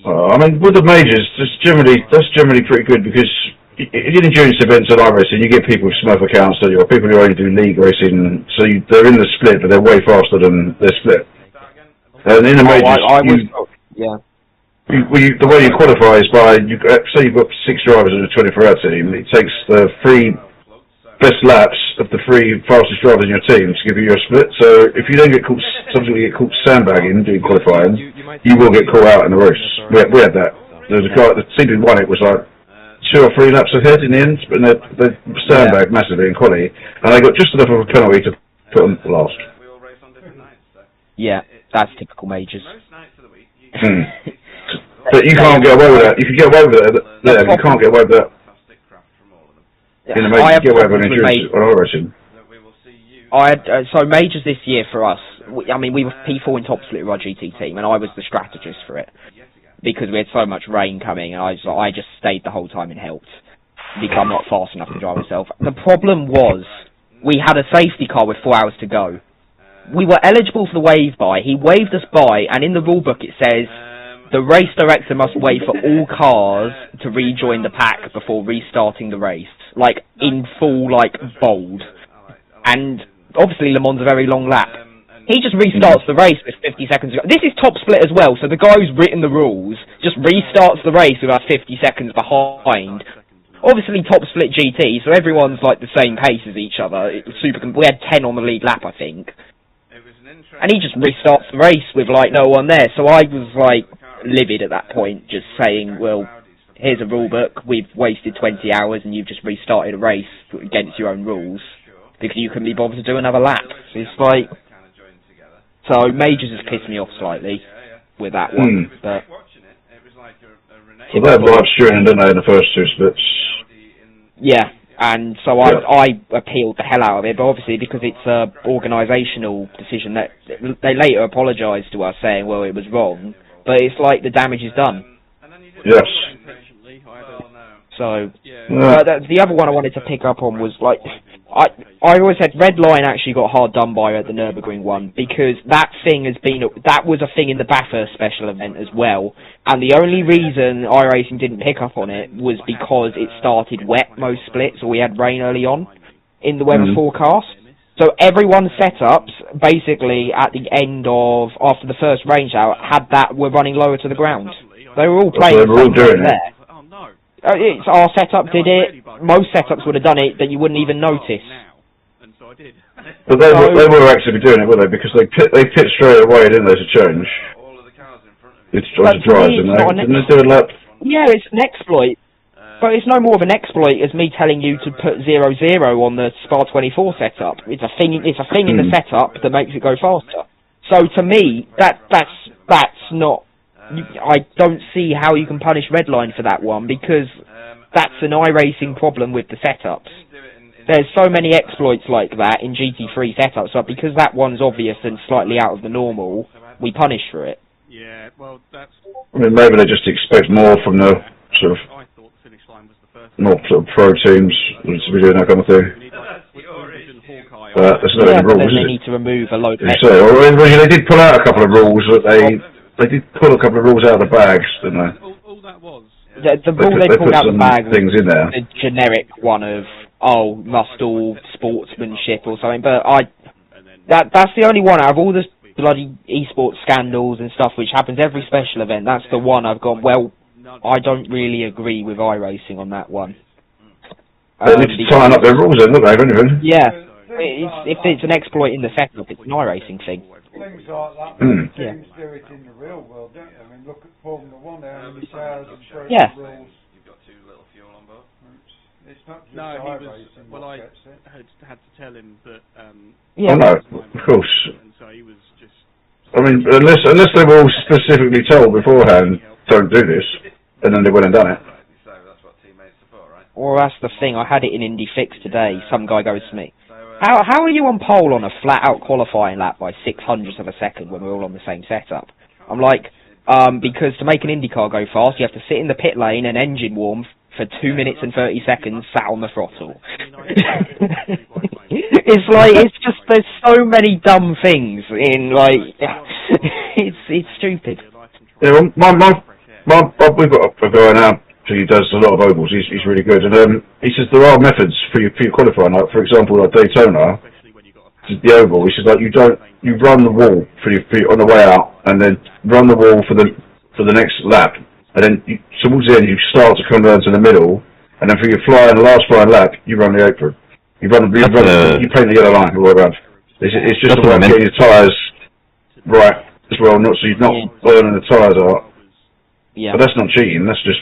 Speaker 13: I mean, with the majors, that's generally pretty good, because in endurance events at iRacing, you get people with Smurf accounts, or people who only do league racing, so they're in the split, but they're way faster than their split. And in the majors, the way you qualify is by, say you've got 6 drivers in a 24-hour team, it takes the 3 best laps of the 3 fastest drivers in your team to give you your split. So if you don't get caught, subsequently get caught sandbagging doing qualifying, you will get caught out in the race. We had that. There was a guy, the team who won it was like 2 or 3 laps ahead in the end, but they sandbagged massively in quality, and they got just enough of a penalty to put them last.
Speaker 14: Yeah, that's typical majors.
Speaker 13: But you can't get away with that. You can get away with that. You can't get away with that. In the majors, you get away with an endurance.
Speaker 14: So majors this year for us. We were P4 in top split with our GT team, and I was the strategist for it because we had so much rain coming, and I just stayed the whole time and helped because I'm not fast enough to drive myself. The problem was we had a safety car with 4 hours to go. We were eligible for the wave by. He waved us by, and in the rulebook it says, the race director must wait for all cars to rejoin the pack before restarting the race. Like, in full, bold. And, obviously, Le Mans a very long lap. He just restarts the race with 50 seconds ago. This is top split as well, so the guy who's written the rules just restarts the race with about 50 seconds behind. Obviously, top split GT, so everyone's, the same pace as each other. It was super. We had 10 on the lead lap, I think. And he just restarts the race with, no one there. So I was, livid at that point, just saying, well, here's a rule book, we've wasted 20 hours and you've just restarted a race against your own rules because you couldn't be bothered to do another lap. It's so majors has pissed me off slightly. with that one. But
Speaker 13: so they had live streaming, didn't they, in the first two splits?
Speaker 14: Yeah, and so I appealed the hell out of it, but obviously because it's a organisational decision, that they later apologised to us saying, well, it was wrong, but it's like the damage is done.
Speaker 13: Yes.
Speaker 14: So, the other one I wanted to pick up on was, like, I always said Red Line actually got hard done by at the Nürburgring one, because that was a thing in the Bathurst special event as well, and the only reason iRacing didn't pick up on it was because it started wet most splits, or we had rain early on in the weather forecast. So everyone's setups, basically, at the end of, after the first rain shower, were running lower to the ground. They were all playing there. It's our setup did it. Most setups would have done it that you wouldn't even notice.
Speaker 13: But they were actually doing it, were they? Because they pit straight away, didn't they, to change? It's trying to drive, didn't they do a lap?
Speaker 14: Yeah, it's an exploit. But it's no more of an exploit as me telling you to put 0-0 on the Spa 24 setup. It's a thing in the setup that makes it go faster. So to me, that's not. I don't see how you can punish Redline for that one, because that's an iRacing problem with the setups. There's so many exploits like that in GT3 setups, but because that one's obvious and slightly out of the normal, we punish for it.
Speaker 16: Yeah, well, that's...
Speaker 13: I mean, maybe they just expect more from the sort of more sort of pro teams to be doing that kind of thing. That's not any rules,
Speaker 14: they need to remove a load of...
Speaker 13: They did pull out a couple of rules that they did pull a couple of rules out of the bags, didn't they?
Speaker 16: All that was.
Speaker 14: The rule they pulled out of the bag was
Speaker 13: things in there.
Speaker 14: The generic one of, must all sportsmanship or something, but that's the only one out of all the bloody esports scandals and stuff which happens every special event. That's the one I've gone, well, I don't really agree with iRacing on that one.
Speaker 13: They need to tighten up their rules then, don't they, if anything?
Speaker 14: Yeah. If it's an exploit in the setup, it's an iRacing thing.
Speaker 1: Things like that, teams do it in the real world, don't they? I mean, look at Formula 1, how many thousand rules.
Speaker 7: You've got too little fuel on board.
Speaker 1: It's not just
Speaker 16: iRacing. Well, I had to tell him that...
Speaker 13: oh no, of course.
Speaker 16: And so he was just...
Speaker 13: I mean, unless they were all specifically told beforehand, don't do this, and then they went and done it.
Speaker 14: Well, that's the thing. I had it in Indy Fix today. Some guy goes to me, How are you on pole on a flat-out qualifying lap by 600ths of a second when we're all on the same setup? I'm like, because to make an IndyCar go fast, you have to sit in the pit lane and engine warm for 2 minutes and 30 seconds sat on the throttle. It's just, there's so many dumb things in, like, it's stupid.
Speaker 13: Yeah, we've got a guy now who does a lot of ovals. He's really good, and he says there are methods for your qualifying. Like, for example, like Daytona, the oval. He says like you run the wall on the way out, and then run the wall for the next lap, and then towards the end you start to come down to the middle, and then for your last flying lap, you run the apron. You paint the yellow line all the way around. It's just about getting your tyres right as well, not so you're not burning the tyres out.
Speaker 14: Yeah.
Speaker 13: But that's not cheating. That's just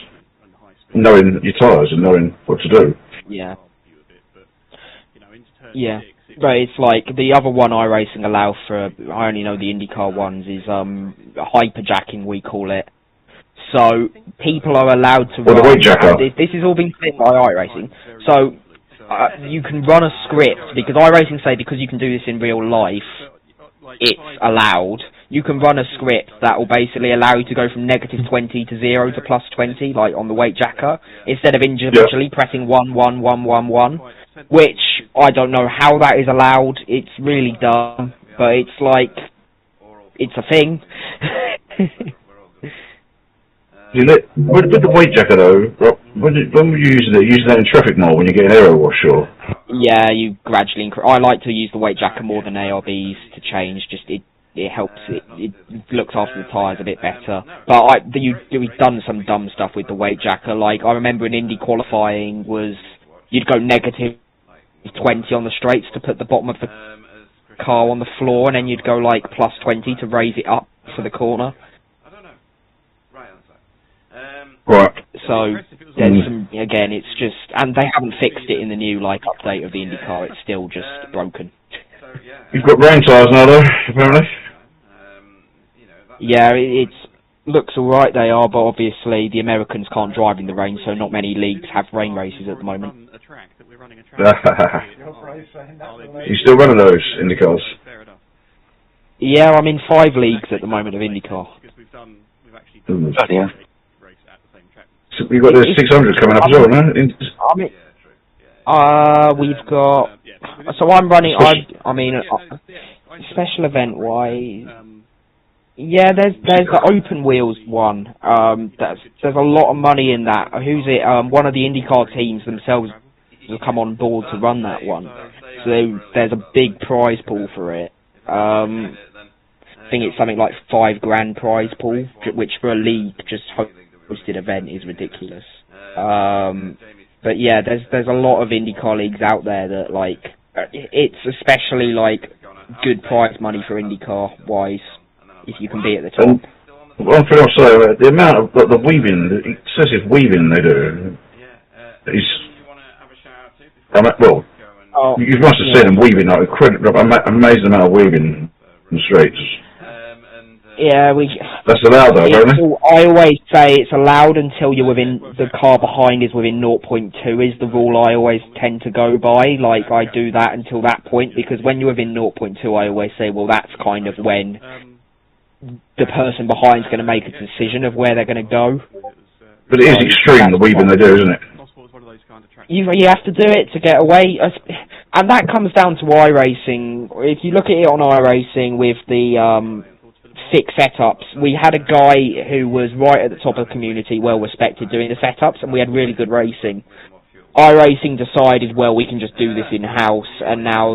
Speaker 13: knowing your tyres and knowing what to do.
Speaker 14: Yeah. Yeah. But it's like the other one iRacing allow for, I only know the IndyCar ones, is hyperjacking, we call it. So people are allowed to run...
Speaker 13: the weight jacker.
Speaker 14: This is all being fit by iRacing. So you can run a script, because iRacing say because you can do this in real life, it's allowed. You can run a script that will basically allow you to go from -20 to 0 to +20, like on the weight jacker, instead of individually pressing 1, 1, 1, 1, 1, which I don't know how that is allowed. It's really dumb, but it's like, it's a thing.
Speaker 13: With the weight jacker though, when were you using it? Using that in traffic more when you're getting aero wash, or?
Speaker 14: Yeah, you gradually I like to use the weight jacker more than ARBs to change. Just it helps. It looks after the tyres a bit better. But we've done some dumb stuff with the weight jacker. Like I remember in Indy qualifying was you'd go -20 on the straights to put the bottom of the car on the floor, and then you'd go like +20 to raise it up for the corner.
Speaker 13: Right.
Speaker 14: So there's some, again, it's just, and they haven't fixed it in the new update of the IndyCar. It's still just broken.
Speaker 13: You've got rain tyres now, though, apparently.
Speaker 14: Yeah, it's looks alright, they are, but obviously the Americans can't drive in the rain, so not many leagues have rain races at the moment.
Speaker 13: You still running those IndyCars?
Speaker 14: Yeah, I'm in 5 leagues at the moment of IndyCar.
Speaker 2: Yeah.
Speaker 13: So we've got the 600 coming up as well, no?
Speaker 14: We've got... So I'm running... special event wise... Yeah, there's the open wheels one. There's a lot of money in that. Who's it? One of the IndyCar teams themselves will come on board to run that one. So there's a big prize pool for it. I think it's something like $5,000 prize pool, which for a league just hosted event is ridiculous. But yeah, there's a lot of IndyCar leagues out there that like it's especially like good prize money for IndyCar wise. If you can be at the top.
Speaker 13: One thing I'll say, the amount of the weaving, the excessive weaving they do, is. You must have seen them weaving, like incredible, amazing amount of weaving in the streets.
Speaker 14: Yeah,
Speaker 13: That's allowed though, isn't it?
Speaker 14: I always say it's allowed until you're within, the car behind is within 0.2 is the rule I always tend to go by. Like, I do that until that point, because when you're within 0.2, I always say, well, that's kind of when the person behind is going to make a decision of where they're going to go.
Speaker 13: But it is extreme, the weaving they do, isn't it?
Speaker 14: You have to do it to get away, and that comes down to iRacing. If you look at it on iRacing with the 6 setups, we had a guy who was right at the top of the community, well respected, doing the setups, and we had really good racing. iRacing decided, well, we can just do this in-house, and now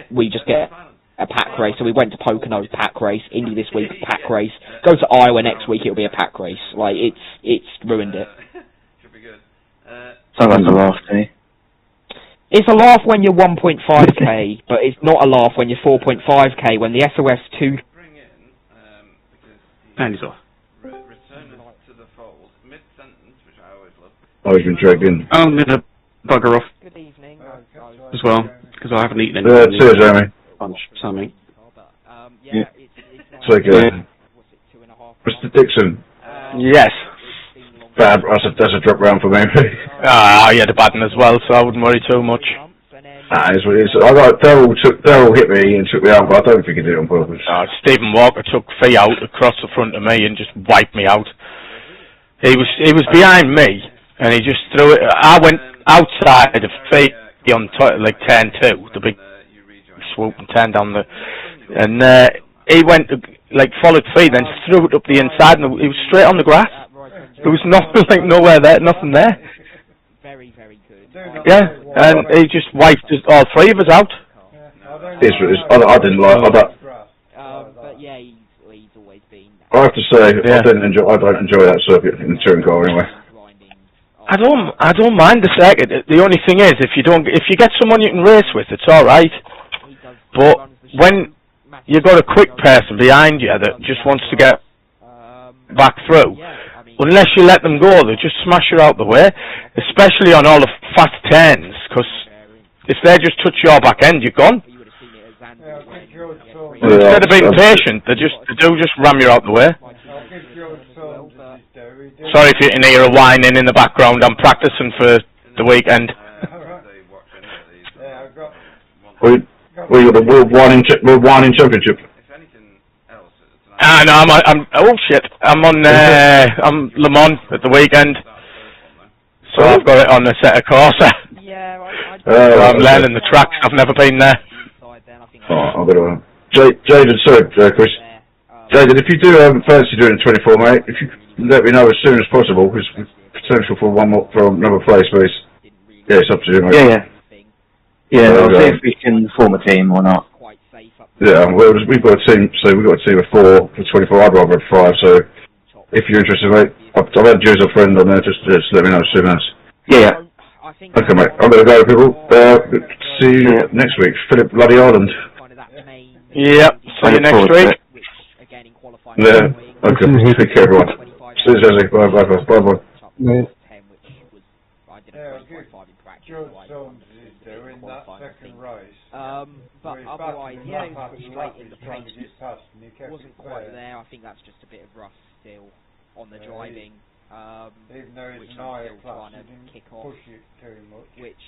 Speaker 14: we just get a pack race. So we went to Pocono, pack race, Indy this week, pack race, go to Iowa next week, it'll be a pack race. Like, it's ruined it.
Speaker 2: So that's a laugh, eh?
Speaker 14: It's a laugh when you're 1.5k, but it's not a laugh when you're 4.5k, when the SOS 2...
Speaker 16: And he's off.
Speaker 13: Oh, he's been dragged in.
Speaker 16: I'm going to bugger off. Good evening. As well, because I haven't eaten anything.
Speaker 13: Cheers, Jeremy.
Speaker 16: Bunch, something.
Speaker 13: Yeah. Take care. Mr. Dixon.
Speaker 12: Yes.
Speaker 13: Bad. That's a drop round for me.
Speaker 12: I had a bad one as well, so I wouldn't worry too much.
Speaker 13: It's what it is. Daryl hit me and took me out, but I don't think he did it on purpose.
Speaker 12: Stephen Walker took Fee out across the front of me and just wiped me out. He was behind me, and he just threw it. I went outside of Fee on like turn 2, the big swoop and turned down and he went like followed Fee, then threw it up the inside, and it was straight on the grass. There was nothing, like nowhere there, nothing there.
Speaker 14: Very, very good.
Speaker 12: Yeah, and he just wiped all 3 of us out.
Speaker 13: I didn't like that.
Speaker 14: But yeah, he's always been.
Speaker 13: I have to say, I don't enjoy that circuit in the touring car anyway.
Speaker 12: I don't mind the circuit. The only thing is, if you get someone you can race with, it's all right. But when you've got a quick person behind you that just wants to get back through, unless you let them go, they just smash you out the way, especially on all the fast turns, because if they just touch your back end, you're gone. Instead of being patient, they do just ram you out the way. Sorry if you can hear a whining in the background, I'm practicing for the weekend.
Speaker 13: We got the World Whining Championship.
Speaker 12: No, I'm on I'm Le Mans at the weekend, so I've got it on a set of Corsa. So I'm learning the tracks. I've never been there.
Speaker 13: I'll go to Jaden, sorry, Chris. Jaden, if you do fancy doing a 24, mate, if you let me know as soon as possible, because potential for another place, but it's up to you, mate.
Speaker 2: Yeah, I'll see if we can form a team or not.
Speaker 13: Yeah, well, we've got a team, so we've got a team of 4 for 24. I'd rather have 5, so if you're interested, mate, I've had Jules a friend on there, just let me know as soon as.
Speaker 2: Yeah.
Speaker 13: Okay, mate, I'm going to go, people. See you next week. Philip Bloody Ireland.
Speaker 12: Yep, see you next week.
Speaker 13: Yeah, okay, take care, everyone. See you, Jesse. Bye.
Speaker 14: But otherwise, yeah, it was pretty straight in the pace. Wasn't quite there. I think that's just a bit of rust still. on the driving.
Speaker 1: Even though it's
Speaker 14: which
Speaker 1: an
Speaker 14: I'm
Speaker 1: higher
Speaker 14: still
Speaker 1: class,
Speaker 14: trying
Speaker 1: you
Speaker 14: to
Speaker 1: didn't
Speaker 14: kick off.
Speaker 1: push it too much.
Speaker 14: Which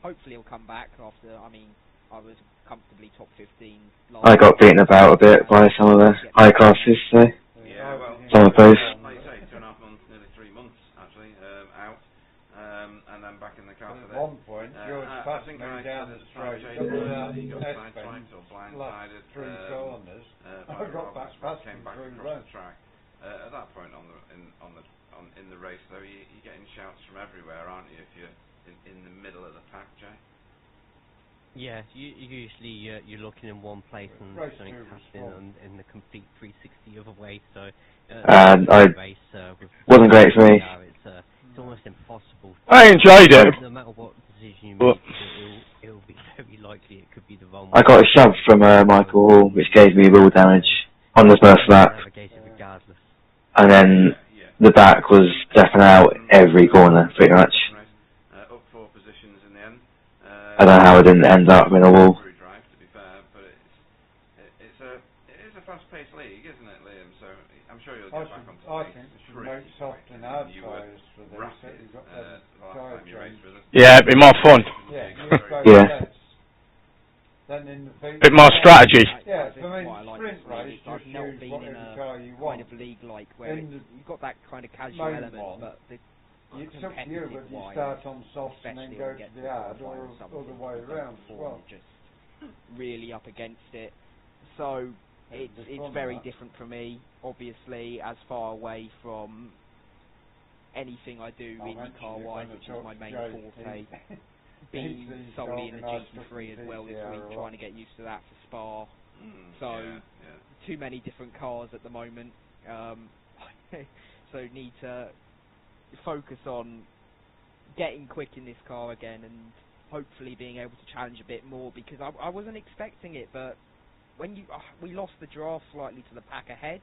Speaker 14: hopefully will come back after. I mean, I was comfortably top 15.
Speaker 2: I got beaten about a bit by some of the high classes, so
Speaker 7: Yeah, well,
Speaker 2: some of those.
Speaker 7: like you say, 2.5 months, nearly 3 months actually out, and then back in the car for
Speaker 1: At
Speaker 7: this.
Speaker 1: one point, George passed me down the straight,
Speaker 7: he got sidetracked or blindsided.
Speaker 1: through corners. I got back past him
Speaker 7: came back
Speaker 1: through
Speaker 7: across
Speaker 1: runs.
Speaker 7: the track. At that point in the race, though, you're getting shouts from everywhere, aren't you? If you're in the middle of the pack, Jay.
Speaker 18: Yeah, usually you're looking in one place and something's happening in the complete 360 other way. So
Speaker 2: wasn't great for me.
Speaker 18: It's almost impossible.
Speaker 12: I enjoyed it.
Speaker 18: No matter what decision you make, it'll be very likely it could be the wrong one.
Speaker 2: I got a shove from Michael Hall, which gave me wheel damage on the first lap. And then the back was definitely out every corner, pretty much.
Speaker 7: Up 4 positions in the end.
Speaker 2: I don't know how I didn't end up in a wall.
Speaker 7: Drive, to be fair, but it is a fast-paced league, isn't it, Liam? So I'm sure you'll get back onto
Speaker 1: I think we should make soft and hard tyres for this. You've got the tyre change.
Speaker 12: Yeah, it'd be more fun.
Speaker 2: Yeah.
Speaker 1: Then in the
Speaker 12: bit more strategy.
Speaker 1: Yeah, I mean, sprint race, just
Speaker 14: not
Speaker 1: use
Speaker 14: been in
Speaker 1: whatever car you
Speaker 14: a
Speaker 1: want.
Speaker 14: kind of league like where you've got that kind of casual element, but the
Speaker 1: it's up to you whether you start on soft and then go to the hard, or the way around as well.
Speaker 14: You're just really up against it. So it's very different for me, obviously, as far away from anything I do IndyCar-wise, which is my main forte. Being solely in the GT3 as well this week, trying to get used to that for Spa. Too many different cars at the moment. So need to focus on getting quick in this car again and hopefully being able to challenge a bit more, because I wasn't expecting it, but when we lost the draft slightly to the pack ahead,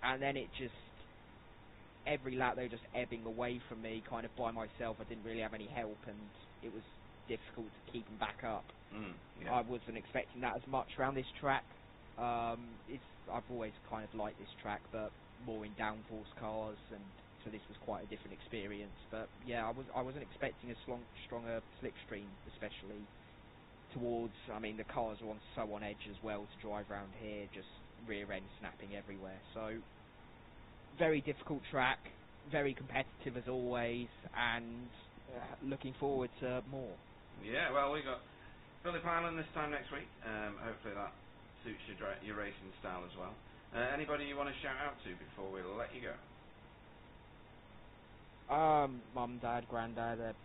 Speaker 14: and then it just every lap they were just ebbing away from me kind of by myself. I didn't really have any help, and it was difficult to keep them back up. I wasn't expecting that as much around this track. I've always kind of liked this track, but more in downforce cars, and so this was quite a different experience. But yeah, I wasn't expecting a stronger slipstream, especially towards. I mean, the cars are so on edge as well to drive around here, just rear end snapping everywhere. So very difficult track, very competitive as always, and looking forward to more.
Speaker 7: Yeah, well, we got Phillip Island this time next week. Hopefully that suits your racing style as well. Anybody you want to shout out to before we let you go?
Speaker 14: Mum, Dad, Granddad.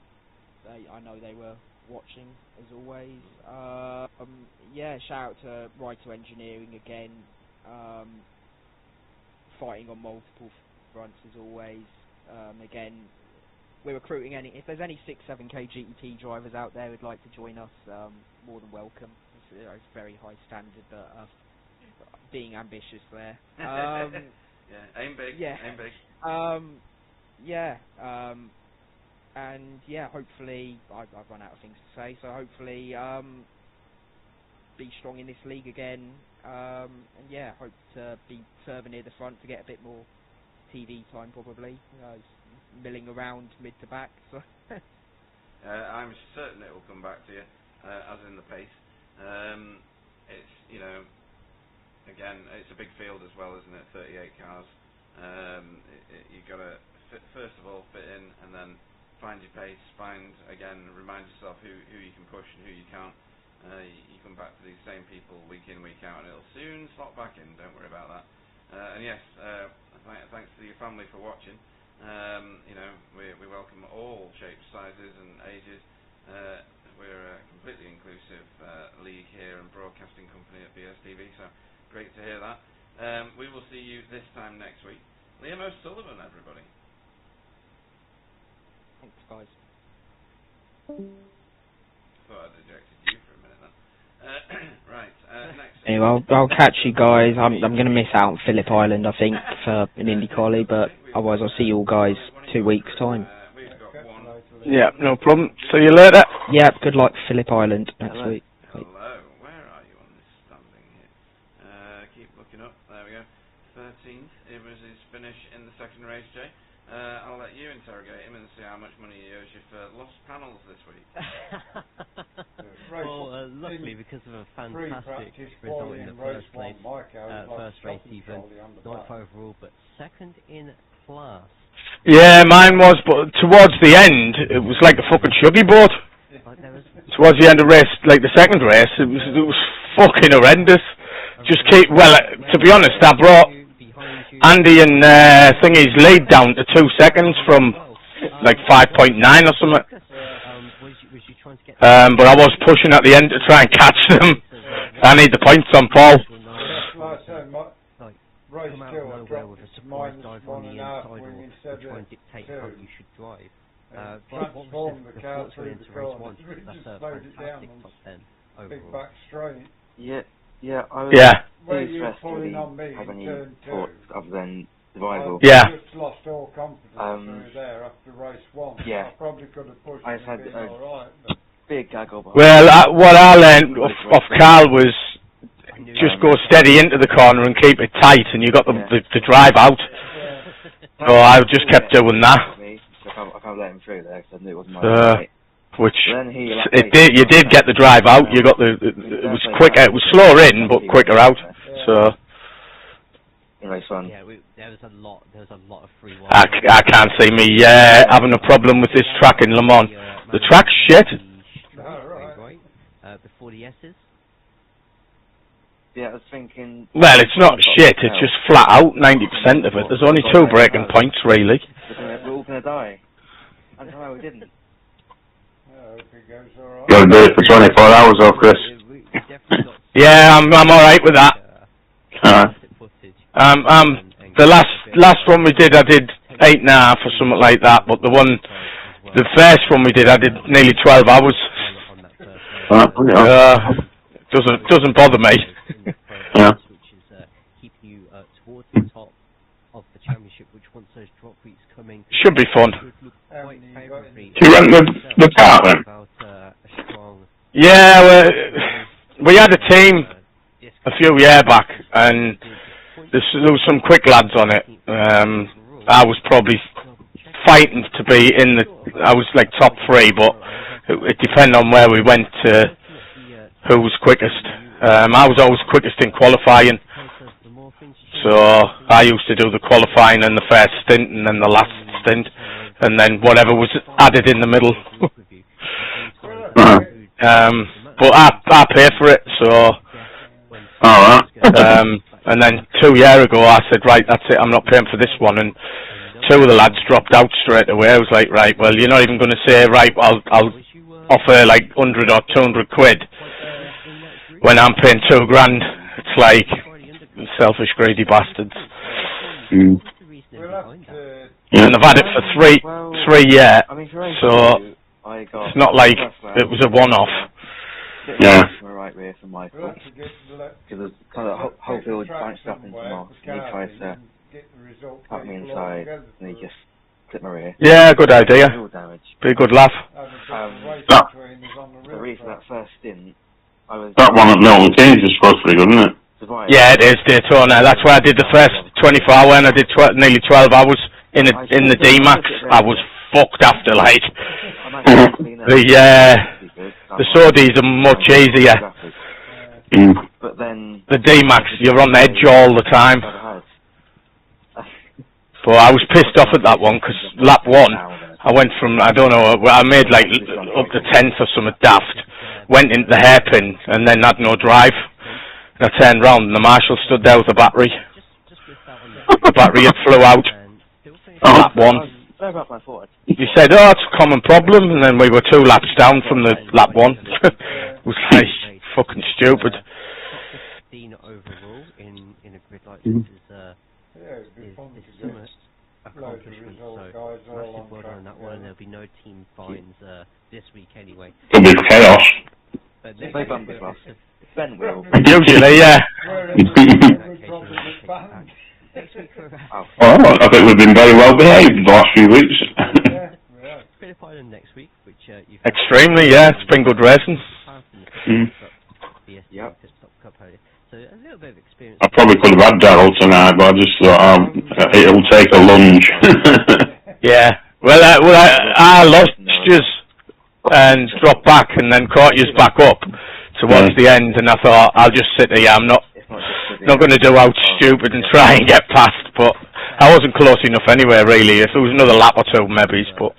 Speaker 14: I know they were watching as always. Yeah, shout out to Ryto Engineering again. Fighting on multiple fronts as always. Again, we're recruiting if there's any 6-7k GT drivers out there who'd like to join us, more than welcome. It's a very high standard, but being ambitious there.
Speaker 7: Yeah, aim big.
Speaker 14: Yeah.
Speaker 7: Aim big.
Speaker 14: Yeah. And yeah, hopefully I've run out of things to say. So hopefully be strong in this league again. And yeah, hope to be further near the front to get a bit more TV time probably. Milling around mid to back. So
Speaker 7: I'm certain it will come back to you, as in the pace. It's again, it's a big field as well, isn't it? 38 cars. You've got to first of all fit in, and then find your pace. Remind yourself who you can push and who you can't. You come back to these same people week in, week out, and it'll soon slot back in. Don't worry about that. And yes, thanks to your family for watching. We welcome all shapes, sizes, and ages. We're a completely inclusive league here and broadcasting company at BSTV, so great to hear that. We will see you this time next week. Liam O'Sullivan, everybody.
Speaker 14: Thanks, guys.
Speaker 7: Thought I'd ejected you for a minute then. Right, next.
Speaker 14: Anyway, I'll catch you guys. I'm going to miss out on Phillip Island, I think, for an IndyCar league, but otherwise I'll see you all guys 2 weeks' time.
Speaker 12: Yeah, no problem. See you later.
Speaker 14: Yeah, good luck, Phillip Island, next week.
Speaker 7: Hello, where are you on this standing here? Keep looking up. There we go. 13th. It was his finish in the second race, Jay. I'll let you interrogate him and see how much money he owes you for lost panels this week.
Speaker 18: Well, luckily, because of a fantastic result in the first place, first race even, not overall, but second in class.
Speaker 12: Yeah, mine was, but towards the end, it was like a fucking shuggy boat. Towards the end of the race, like the second race, it was fucking horrendous. Just keep, well, to be honest, I brought Andy and Thingy's lead down to 2 seconds from like 5.9 or something. But I was pushing at the end to try and catch them. I need the points on Paul.
Speaker 18: Come out of nowhere with a surprise dive on the inside wall to try and dictate how you should drive.
Speaker 1: Transform the car through
Speaker 18: into
Speaker 1: the
Speaker 18: race
Speaker 1: corner.
Speaker 18: one. That's a fantastic top 10 overall.
Speaker 1: Big back straight.
Speaker 2: Yeah, I was interested in have any thoughts other than survival.
Speaker 12: Yeah.
Speaker 1: I just lost all confidence through there after race one.
Speaker 2: Yeah.
Speaker 1: I probably could have pushed
Speaker 2: I just had
Speaker 1: it
Speaker 2: a
Speaker 1: alright, but
Speaker 2: big gaggle behind.
Speaker 12: Well, what I learned off Carl was just go steady into the corner and keep it tight, and you got the drive out. So I just kept doing that.
Speaker 2: I can't let him through there because I knew it wasn't my right.
Speaker 12: Which you did get the drive out. You got it was quicker. It was slower in, but quicker out. So.
Speaker 2: In race one.
Speaker 18: Yeah, there was a lot of free ones.
Speaker 12: I can't see me having a problem with this track in Le Mans. The track's shit.
Speaker 18: Before the S's.
Speaker 2: Yeah, I was thinking.
Speaker 12: Well, it's not shit. It's just flat out 90% of it. There's only 2 braking points really.
Speaker 2: We're all gonna die. I don't know why we didn't.
Speaker 13: Gotta do it for 24 hours though, Chris.
Speaker 12: Yeah, I'm alright with that. The last one we did, I did 8.5 or something like that. But the first one we did, I did nearly 12 hours. Doesn't bother me.
Speaker 13: Yeah.
Speaker 18: Which is keeping you towards the top of the championship, which once those drop weeks come in,
Speaker 12: should be fun.
Speaker 13: Do you rent the car then?
Speaker 12: Yeah, we had a team a few years back, and there was some quick lads on it. I was probably fighting to be in I was like top 3, but it depended on where we went to who was quickest. I was always quickest in qualifying, so I used to do the qualifying and the first stint and then the last stint, and then whatever was added in the middle. But I pay for it, so. And then 2 years ago I said, right, that's it, I'm not paying for this one, and 2 of the lads dropped out straight away. I was like, right, well, you're not even going to say, right, I'll offer like 100 or 200 quid when I'm paying 2 grand. It's like selfish, greedy bastards. And I've had it for 3 years, so it's not like it was a one-off.
Speaker 2: Yeah. Right rear for my fault. Because there's kind of a whole field bounced up into Moss, and he tries to cut me inside, and he just clipped my rear.
Speaker 12: Yeah, good idea. Be a good laugh.
Speaker 2: The reason that first stint, I was...
Speaker 13: That one at Milton Keynes is supposed to be good, isn't it?
Speaker 12: Yeah, it is, Daytona. That's why I did the first 24 hours, and I did nearly 12 hours in the D-Max. I was fucked after, like. The Saudis are much easier.
Speaker 2: But then
Speaker 12: the D-Max, you're on the edge all the time. But I was pissed off at that one, because lap 1, I went from, I don't know, I made like up to 10th or something daft, went into the hairpin, and then had no drive. And I turned round, and the marshal stood there with the battery. The battery had flew out. Lap 1. He said, oh, it's a common problem, and then we were 2 laps down from the lap 1. It was like fucking stupid.
Speaker 18: 15 overall in a grid like this is some accomplishment, so massive well done on that one, and there'll be no team fines this week anyway.
Speaker 13: It'll be chaos.
Speaker 2: Play bumper class. Ben will.
Speaker 12: Usually, yeah.
Speaker 13: Well, I think we've been very well behaved the last few weeks.
Speaker 18: Next week, which
Speaker 12: extremely, yeah. It's been good racing.
Speaker 18: So a little bit of experience.
Speaker 4: I probably could have had Darryl tonight, but I just thought it'll take a lunge.
Speaker 12: Yeah. Well, I lost you and dropped back, and then caught you back up towards the end, and I thought I'll just sit here. I'm not going to do out stupid and try and get past, but I wasn't close enough anyway. Really, if there was another lap or two, maybe. But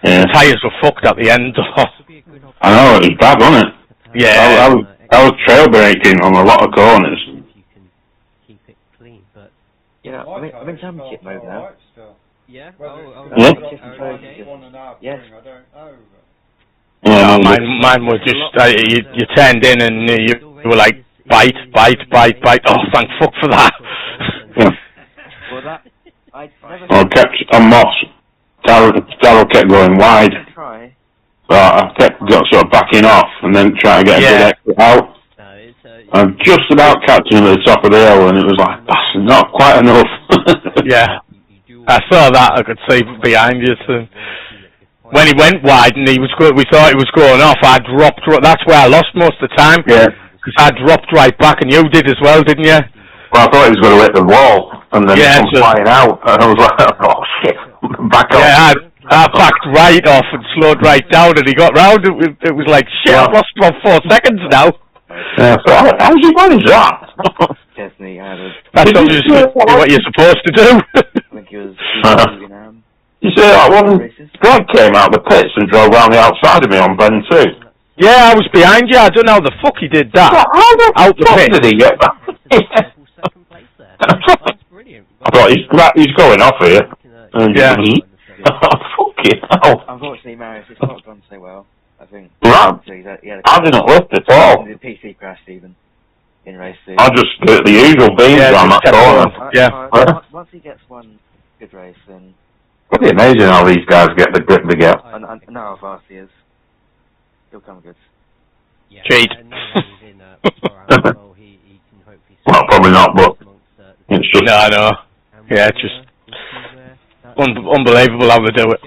Speaker 12: the tyres were fucked at the end.
Speaker 4: I know, it was bad, wasn't it?
Speaker 12: Yeah.
Speaker 4: I was trail braking on a lot of corners.
Speaker 2: Yeah, I'm in championship mode now.
Speaker 18: Yeah?
Speaker 2: Yes.
Speaker 12: Mine were just, you turned in and you were like, bite. Oh, thank fuck for that.
Speaker 2: Well, that,
Speaker 4: On Moss, Darryl kept going wide. So I got sort of backing off and then trying to get a good exit out. I'm just about catching him at the top of the hill, and it was like, that's not quite enough.
Speaker 12: Yeah, I saw that. I could see behind you. So when he went wide and we thought he was going off, I dropped. That's where I lost most of the time.
Speaker 4: Yeah,
Speaker 12: because I dropped right back, and you did as well, didn't you?
Speaker 4: Well, I thought he was going to hit the wall, and then he come flying out, and I was like, oh shit, back off.
Speaker 12: Yeah, I backed right off and slowed right down, and he got round. It was like, shit, I've lost about 4 seconds now.
Speaker 4: Yeah, so how did you manage that?
Speaker 2: Definitely,
Speaker 12: that's what you're supposed to do.
Speaker 2: I think he was
Speaker 4: you see, like when Greg came out of the pits and drove around the outside of me on bend 2.
Speaker 12: Yeah, I was behind you. I don't know how the fuck he did that.
Speaker 4: Out the pit. Did he get that? I thought he's going off here.
Speaker 12: Yeah.
Speaker 4: Fucking hell.
Speaker 2: Unfortunately, Marius, it's not gone so well. I think.
Speaker 4: Right. I didn't lift at all.
Speaker 2: The PC crashed even in race 2.
Speaker 4: I just did the usual beams around that corner.
Speaker 2: Yeah. Once he gets one good race, then.
Speaker 4: Pretty amazing how these guys get the grip they get.
Speaker 2: I know how fast he is. He'll come good.
Speaker 18: Yeah,
Speaker 12: cheat.
Speaker 4: Well, probably not, but it's just.
Speaker 12: No, I know. Yeah, it's just unbelievable how they do it.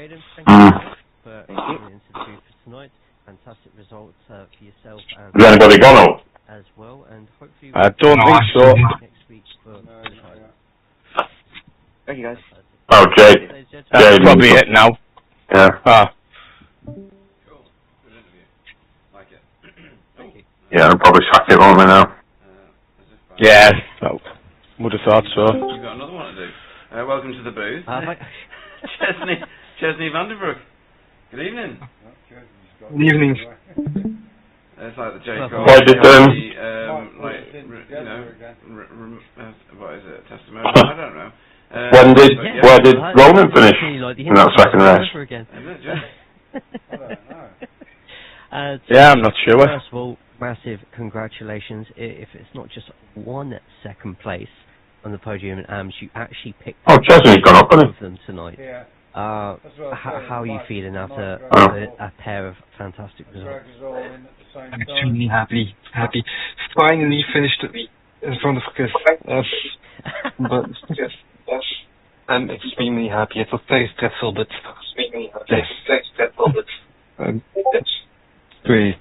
Speaker 18: Fantastic results for yourself.
Speaker 4: Has anybody gone up?
Speaker 18: As well, and hopefully
Speaker 12: I don't think so.
Speaker 18: Next week for
Speaker 2: Thank you, guys.
Speaker 4: Oh, Jade.
Speaker 12: That's probably it now.
Speaker 4: Yeah. Yeah, I'll probably sack it on me now.
Speaker 12: Yeah, would have thought so.
Speaker 7: You've got another one to do. Welcome to the booth. Chesney Vanderbroek. Good evening.
Speaker 19: Good evening.
Speaker 7: It's like the J.
Speaker 4: What is it,
Speaker 7: what is it? Testimonial? I don't know.
Speaker 4: Where did Roman finish in that second race?
Speaker 12: Yeah, I'm not sure.
Speaker 18: First of all, massive congratulations. If it's not just 1 second place on the podium in AMS, you actually picked
Speaker 4: up Chesney's gone up,
Speaker 18: of them tonight. Yeah. How are you feeling after a pair of fantastic results?
Speaker 19: I'm extremely happy. Finally finished in front of Chris. But yes, I'm extremely happy. It was very stressful, but crazy.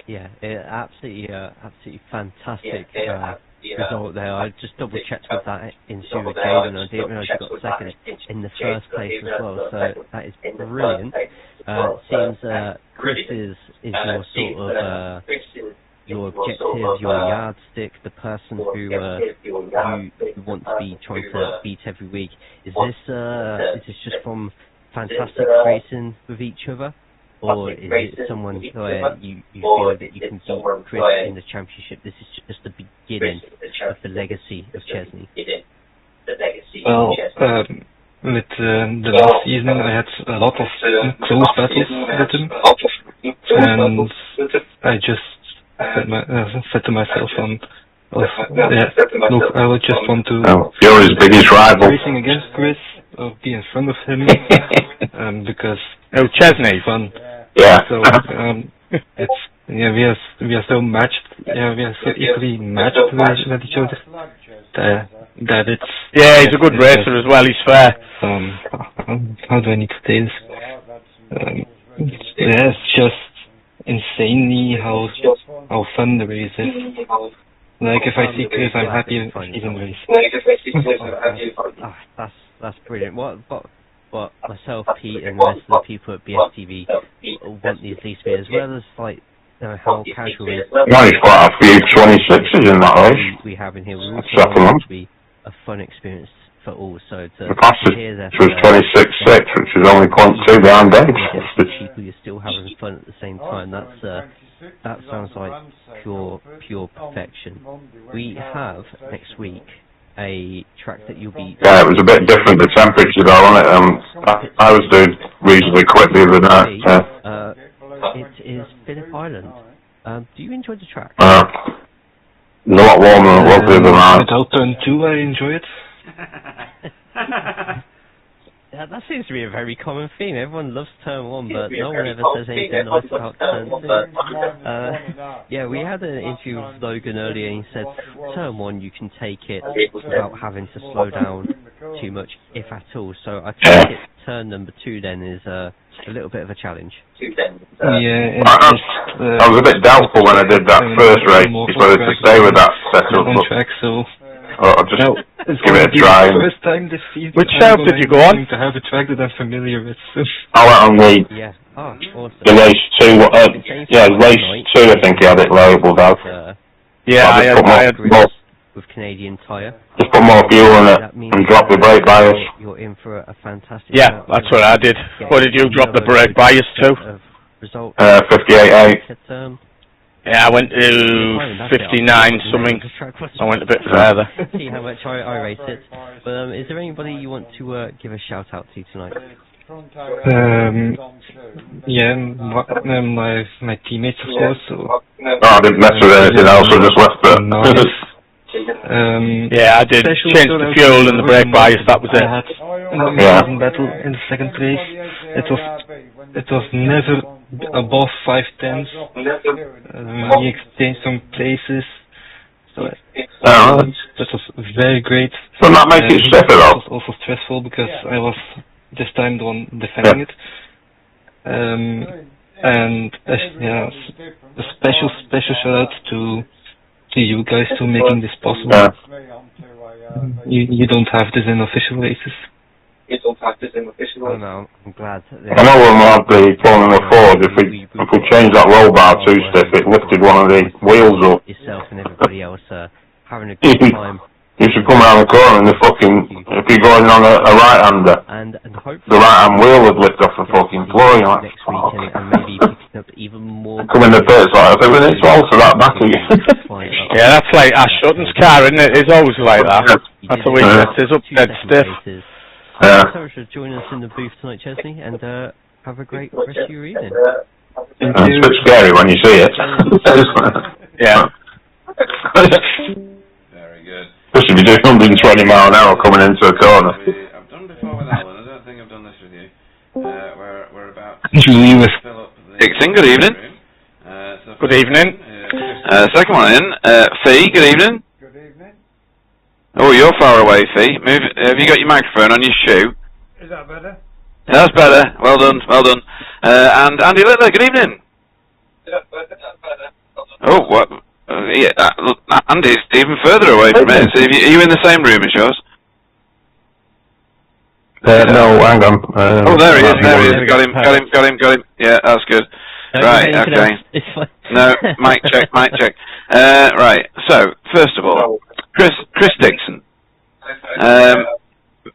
Speaker 18: Yeah, absolutely fantastic result there. I just double checked with that in civic, and I didn't realise you got second in the first place as well. So that is brilliant. Seems Chris is your sort of your objective, your yardstick, the person who you want to be trying to beat every week. Is this just from fantastic racing with each other? Or is it someone where you feel that you can beat Chris in the championship? This is just the beginning of the legacy of Chesney.
Speaker 19: Well, with the last season I had a lot of close battles with him, and I just said to myself, look, I would just want to
Speaker 4: you're his biggest rival.
Speaker 19: Racing against Chris, or be in front of him, because
Speaker 12: Chesney.
Speaker 19: Fun.
Speaker 4: Yeah.
Speaker 19: So it's we are so matched. Yeah, we are so equally matched with each other. That it's
Speaker 12: he's a good racer as well. He's fair.
Speaker 19: How do I need to say this? It's just insanely how fun the race is. Like if I see Chris, I'm happy if he's in the race.
Speaker 18: That's brilliant. What myself, Pete, and the rest of the people at BSTV want these leagues to be, as well as like how casual it is.
Speaker 13: There's quite a few 26s in that race.
Speaker 18: We have in here. We also want it to be a fun experience for all. So to
Speaker 13: the fastest
Speaker 18: hear that
Speaker 13: was 26.6, which is only 0.2 behind Dave.
Speaker 18: People, you're still having fun at the same time. That sounds like pure perfection. We have next week a track that you'll be...
Speaker 13: Yeah, it was a bit different, the temperature though, wasn't it? I was doing reasonably quick the other night.
Speaker 18: It is Phillip Island. Do you enjoy the track?
Speaker 13: A lot warmer than it was the other night.
Speaker 19: Without turn 2, I enjoy it.
Speaker 18: That seems to be a very common theme. Everyone loves turn 1, but no one ever says anything nice about turn 2. Yeah, we had an interview with Logan earlier, and he said turn 1 you can take it without having to slow down too much, if at all. So I think turn number 2 then is a little bit of a challenge.
Speaker 19: Yeah,
Speaker 13: I was a bit doubtful when I did that first race, whether to stay with that setup. I'll just give it a try.
Speaker 19: First time this season.
Speaker 12: Which shelf did you go on?
Speaker 19: To have a track that I'm familiar with.
Speaker 13: I went on the race 2. Race 2. I think he had it labelled out.
Speaker 18: I had with Canadian Tire.
Speaker 13: Just put more fuel in it and drop the brake bias.
Speaker 18: You're in for a fantastic.
Speaker 12: Yeah, that's what I did. What did you drop the brake bias to?
Speaker 13: 58.8.
Speaker 12: Yeah, I went to 59 something. I went a bit further.
Speaker 18: See how much I rate it. But is there anybody you want to give a shout out to tonight?
Speaker 19: My teammates of course. So.
Speaker 13: I didn't mess with anything else. I just left it.
Speaker 12: I did change the fuel and the brake bias. That was it.
Speaker 19: I had an amazing battle in the second race. It was never above 5/10. We exchanged some places. So that was very great.
Speaker 13: So that makes it stiffer though.
Speaker 19: It was also stressful because I was this time the one defending it. And a special shout out to you guys for making this possible. You don't have this in official races.
Speaker 18: Oh no, I'm glad.
Speaker 13: I know when we had the Formula Ford, if we changed that roll bar 2 stiff, it lifted one of the wheels up.
Speaker 18: Yourself and everybody else having a good time.
Speaker 13: You should come around the corner and if you're going on a right-hander, the right-hand wheel would lift off the fucking floor. You're like,
Speaker 18: next week and maybe picking up even more.
Speaker 13: Come in the pits like, I think we need to alter that back again.
Speaker 12: Yeah, that's like Ash Sutton's car, isn't it? It's always like that. That's the way it is, up dead stiff.
Speaker 18: Thanks so much for joining us in the booth tonight, Chesney, and have a great rest of your evening.
Speaker 13: It's a bit scary when you see it.
Speaker 12: Yeah.
Speaker 7: Very good.
Speaker 13: Especially if you're doing 120 mile an hour coming into a corner.
Speaker 7: I've done before with Alan. I don't think I've done this with you. We're about
Speaker 19: to
Speaker 7: fill up the
Speaker 20: Dixon, good evening.
Speaker 12: Good evening.
Speaker 20: Second one in. Fee, good evening.
Speaker 1: Good evening.
Speaker 20: Oh, you're far away, Fee. Have you got your microphone on your shoe?
Speaker 1: Is that better?
Speaker 20: That's better. Well done, well done. And Andy Littler, good evening. Oh, what? Andy's even further away from it. So are you in the same room as yours?
Speaker 13: No, hang on.
Speaker 20: Oh, there he is. Got him. Yeah, that's good. Right, okay. No, mic check. Right, so, first of all, Chris Dixon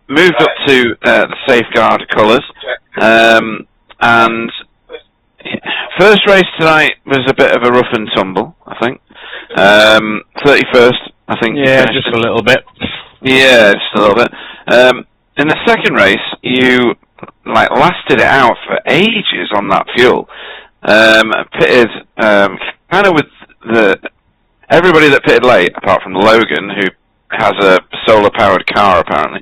Speaker 20: moved up to the safeguard colours, and first race tonight was a bit of a rough and tumble, I think. 31st, I think.
Speaker 12: Yeah, just a little bit.
Speaker 20: Yeah, just a little bit. In the second race, you lasted it out for ages on that fuel. Pitted kind of with everybody that pitted late, apart from Logan, who has a solar-powered car apparently.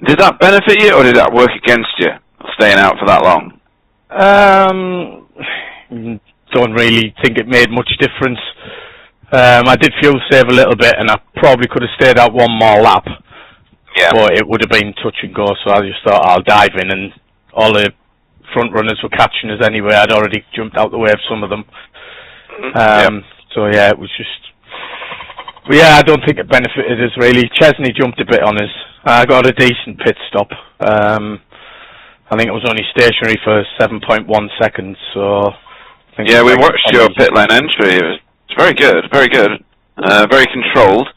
Speaker 20: Did that benefit you, or did that work against you, staying out for that long?
Speaker 12: Don't really think it made much difference. I did fuel save a little bit, and I probably could have stayed out one more lap.
Speaker 20: Yeah.
Speaker 12: But it would have been touch and go, so I just thought I'll dive in and all the front runners were catching us anyway. I'd already jumped out the way of some of them. So yeah, it was just. But yeah, I don't think it benefited us really. Chesney jumped a bit on us. I got a decent pit stop. I think it was only stationary for 7.1 seconds. So.
Speaker 20: Yeah, we watched your pit lane entry. It was very good, very good, very controlled.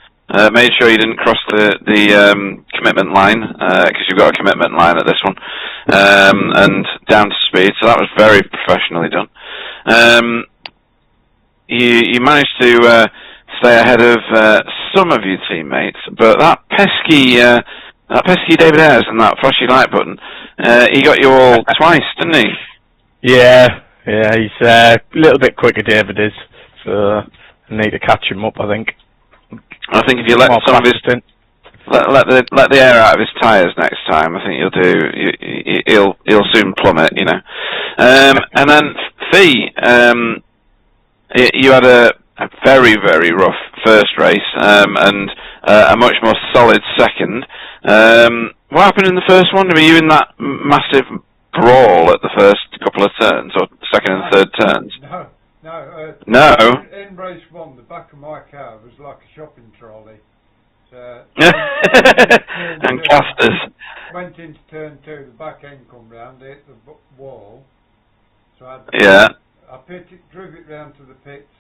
Speaker 20: Made sure you didn't cross the commitment line because you've got a commitment line at this one, and down to speed. So that was very professionally done. You managed to stay ahead of some of your teammates, but that pesky David Ayres and that flashy light button, he got you all twice, didn't he?
Speaker 12: Yeah, he's a little bit quicker, David is. So I need to catch him up, I think.
Speaker 20: I think if you let some of his let the air out of his tyres next time, I think he'll soon plummet, you know. And then Fee, you had a very, very rough first race, and a much more solid second. What happened in the first one? Were you in that massive brawl at the first couple of turns, or second and third turns?
Speaker 1: No. In race 1, the back of my car was like a shopping trolley. So
Speaker 20: and casters.
Speaker 1: Went into turn 2, the back end come round, hit the wall. So I drove it round to the pits,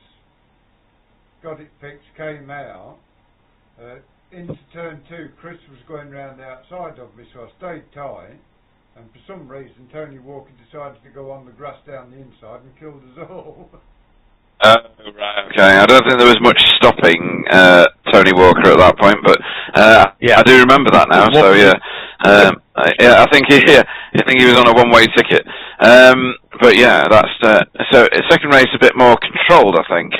Speaker 1: got it fixed, came out. Into turn 2, Chris was going round the outside of me, so I stayed tight. And for some reason, Tony Walker decided to go on the grass down the inside and killed us all.
Speaker 20: Right, okay. I don't think there was much stopping Tony Walker at that point, but I do remember that now. So I think he was on a one-way ticket. But yeah, that's so. Second race a bit more controlled, I think,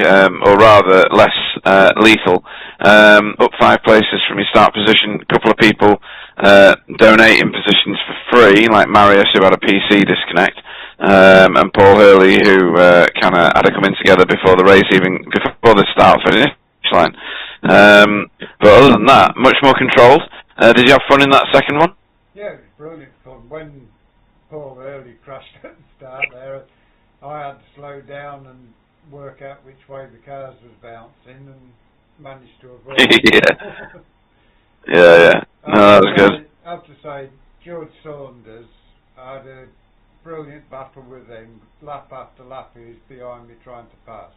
Speaker 20: or rather less lethal. Up 5 places from your start position. A couple of people donating positions for free, like Marius, who had a PC disconnect. And Paul Hurley, who kind of had to come in together before the race, before the start finish line. But other than that, much more controlled. Did you have fun in that second one?
Speaker 1: Yeah, it was brilliant fun. When Paul Hurley crashed at the start there, I had to slow down and work out which way the cars was bouncing and managed to avoid it.
Speaker 20: Yeah. No, that was good.
Speaker 1: I have to say, George Saunders, I had a brilliant battle with him, lap after lap. He was behind me trying to pass,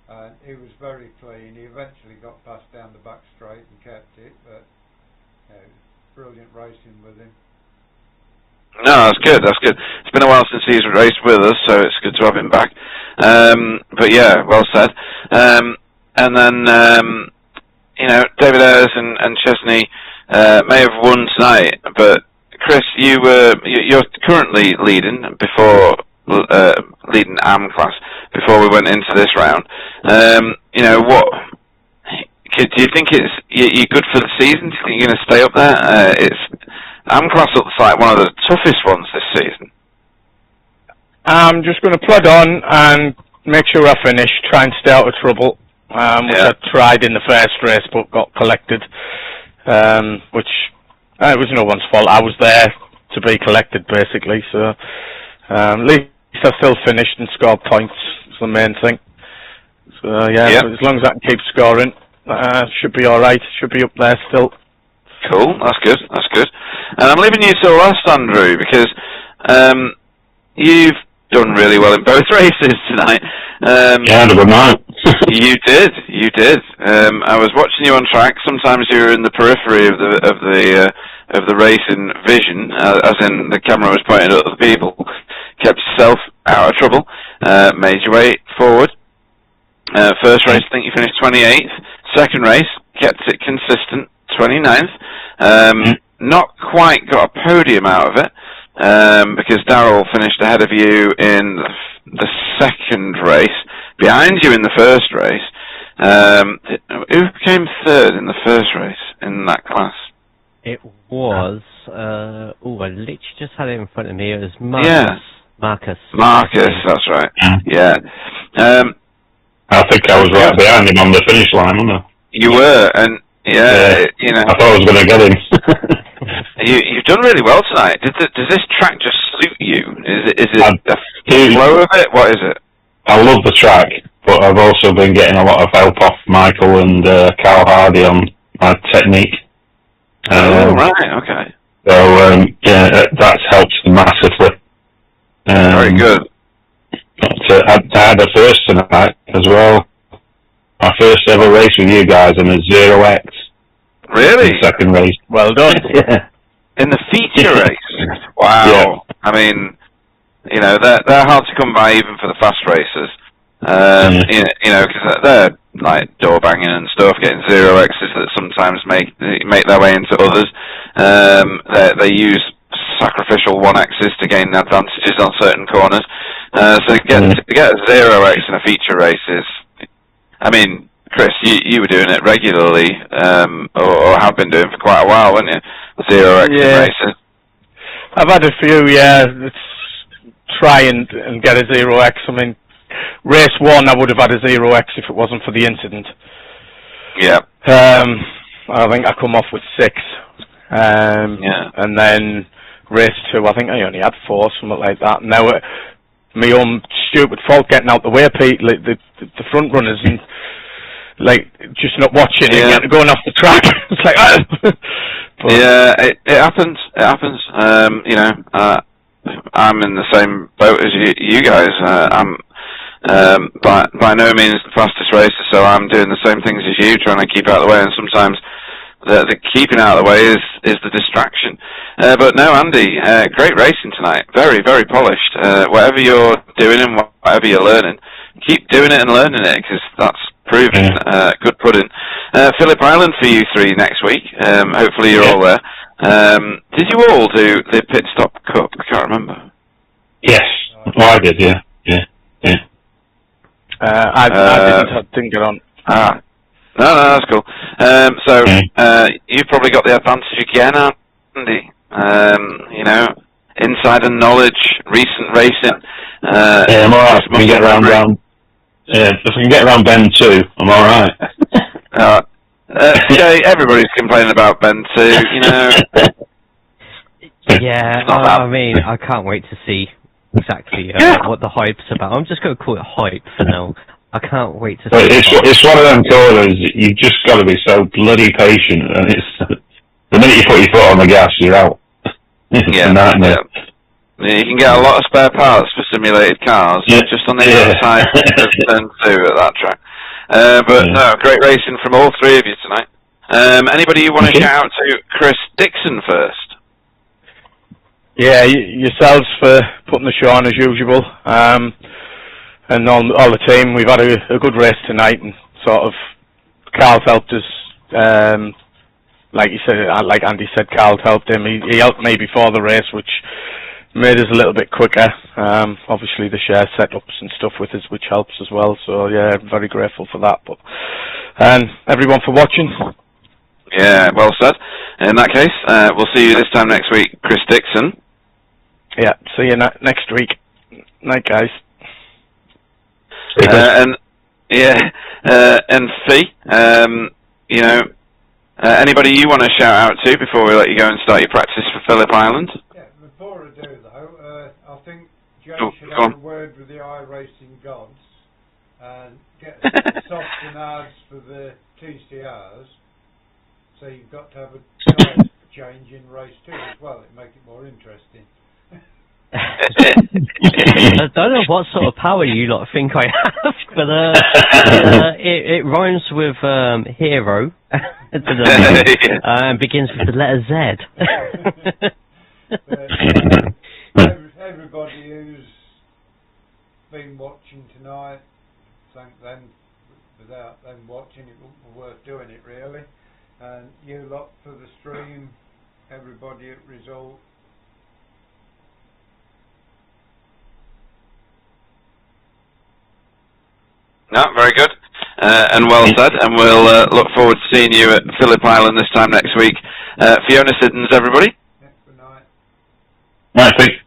Speaker 1: and he was very clean. He eventually got past down the back straight and kept it, but it was brilliant racing with him.
Speaker 20: No, that's good. It's been a while since he's raced with us, so it's good to have him back. But yeah, well said. And then David Ayres and Chesney may have won tonight, but Chris, you're currently leading leading AM class before we went into this round. What do you think you're good for the season? Do you think you're going to stay up there? AM class looks like one of the toughest ones this season.
Speaker 12: I'm just going to plod on and make sure I finish. Try and stay out of trouble, which I tried in the first race but got collected, which. It was no one's fault. I was there to be collected, basically. So at least I still finished and scored points. It's the main thing. So as long as I can keep scoring, should be all right. Should be up there still.
Speaker 20: Cool. That's good. And I'm leaving you till last, Andrew, because you've done really well in both races tonight. You did. I was watching you on track. Sometimes you were in the periphery of the racing vision, as in the camera was pointing at other people. Kept yourself out of trouble. Made your way forward. First race, I think you finished 28th. Second race, kept it consistent, 29th. Not quite got a podium out of it, because Darryl finished ahead of you in the second race, behind you in the first race. Who came third in the first race in that class?
Speaker 18: It was, I literally just had it in front of me. It was Marcus.
Speaker 20: Marcus, that's right. Yeah.
Speaker 3: I think I was right behind him on the finish line, wasn't I?
Speaker 20: You were, and I
Speaker 3: thought I was going to get him.
Speaker 20: You've done really well tonight. Does this track just suit you? Is it the flow of it? What is it?
Speaker 13: I love the track, but I've also been getting a lot of help off Michael and Carl Hardy on my technique.
Speaker 20: Right, okay.
Speaker 13: So, that's helped massively.
Speaker 20: Very good.
Speaker 13: I had a first tonight as well. My first ever race with you guys in a 0x.
Speaker 20: Really?
Speaker 13: Second race.
Speaker 12: Well done.
Speaker 13: Yeah.
Speaker 20: In the feature race? Wow.
Speaker 13: Yeah.
Speaker 20: I mean, they're hard to come by even for the fast racers. Because they're like door banging and stuff, getting 0x's that sometimes make their way into others. They use sacrificial 1x's to gain advantages on certain corners. So to get a 0x in a feature race is, I mean, Chris, you were doing it regularly, or have been doing for quite a while, weren't you? 0x in races.
Speaker 12: I've had a few, try and get a 0x. I mean, race 1 I would have had a 0x if it wasn't for the incident.
Speaker 20: Yeah.
Speaker 12: I think I come off with 6. And then race 2, I think I only had 4, something like that. Now, my own stupid fault getting out the way, Pete, like the front runners and just not watching and going off the track. It's like,
Speaker 20: it happens. It happens. I'm in the same boat as you guys. I'm by no means the fastest racer, so I'm doing the same things as you, trying to keep out of the way, and sometimes the keeping out of the way is the distraction. But no, Andy, great racing tonight. Very, very polished. Whatever you're doing and whatever you're learning, keep doing it and learning it, because that's proven good pudding. Phillip Island for you 3 next week. Hopefully you're all there. Did you all do the Pit Stop Cup? I can't remember.
Speaker 13: Yes. I did, yeah.
Speaker 12: I didn't get on.
Speaker 20: No, that's cool. So you've probably got the advantage again, Andy. Insider knowledge, recent racing.
Speaker 13: I'm alright. If we can get around if we can get around bend 2, I'm alright.
Speaker 20: Everybody's complaining about bend 2,
Speaker 18: Yeah, I mean, I can't wait to see exactly what the hype's about. I'm just going to call it hype for now. I can't wait to see
Speaker 13: it's one of them corners, you've just got to be so bloody patient, and it's the minute you put your foot on the gas, you're out.
Speaker 20: You can get a lot of spare parts for simulated cars just on the outside of turn 2 at that track. But no, great racing from all 3 of you tonight. Anybody you want to shout out to Chris Dixon first?
Speaker 12: Yeah, yourselves for putting the show on as usual. And all the team, we've had a good race tonight, and sort of Carl's helped us. Like you said, like Andy said, Carl's helped him. He helped me before the race, which made us a little bit quicker. Obviously, the share setups and stuff with us, which helps as well. So yeah, I'm very grateful for that. And everyone for watching.
Speaker 20: Yeah, well said. In that case, we'll see you this time next week, Chris Dixon.
Speaker 12: Yeah, see you next week. Night, guys.
Speaker 20: And Fee, anybody you want to shout out to before we let you go and start your practice for Phillip Island?
Speaker 1: Yeah, before I do though, I think Jay should have a word with the iRacing gods and get soft and hards for the TCRs. So you've got to have a tire change in race 2 as well. It makes it more interesting.
Speaker 18: I don't know what sort of power you lot think I have, but it rhymes with hero and begins with the letter Z.
Speaker 1: Everybody who's been watching tonight, thank them. Without them watching, it wouldn't be worth doing it really. And you lot for the stream, everybody at Result.
Speaker 20: No, very good. And well said. And we'll look forward to seeing you at Phillip Island this time next week. Fiona Siddons, everybody.
Speaker 1: Good night.
Speaker 13: Night, Pete.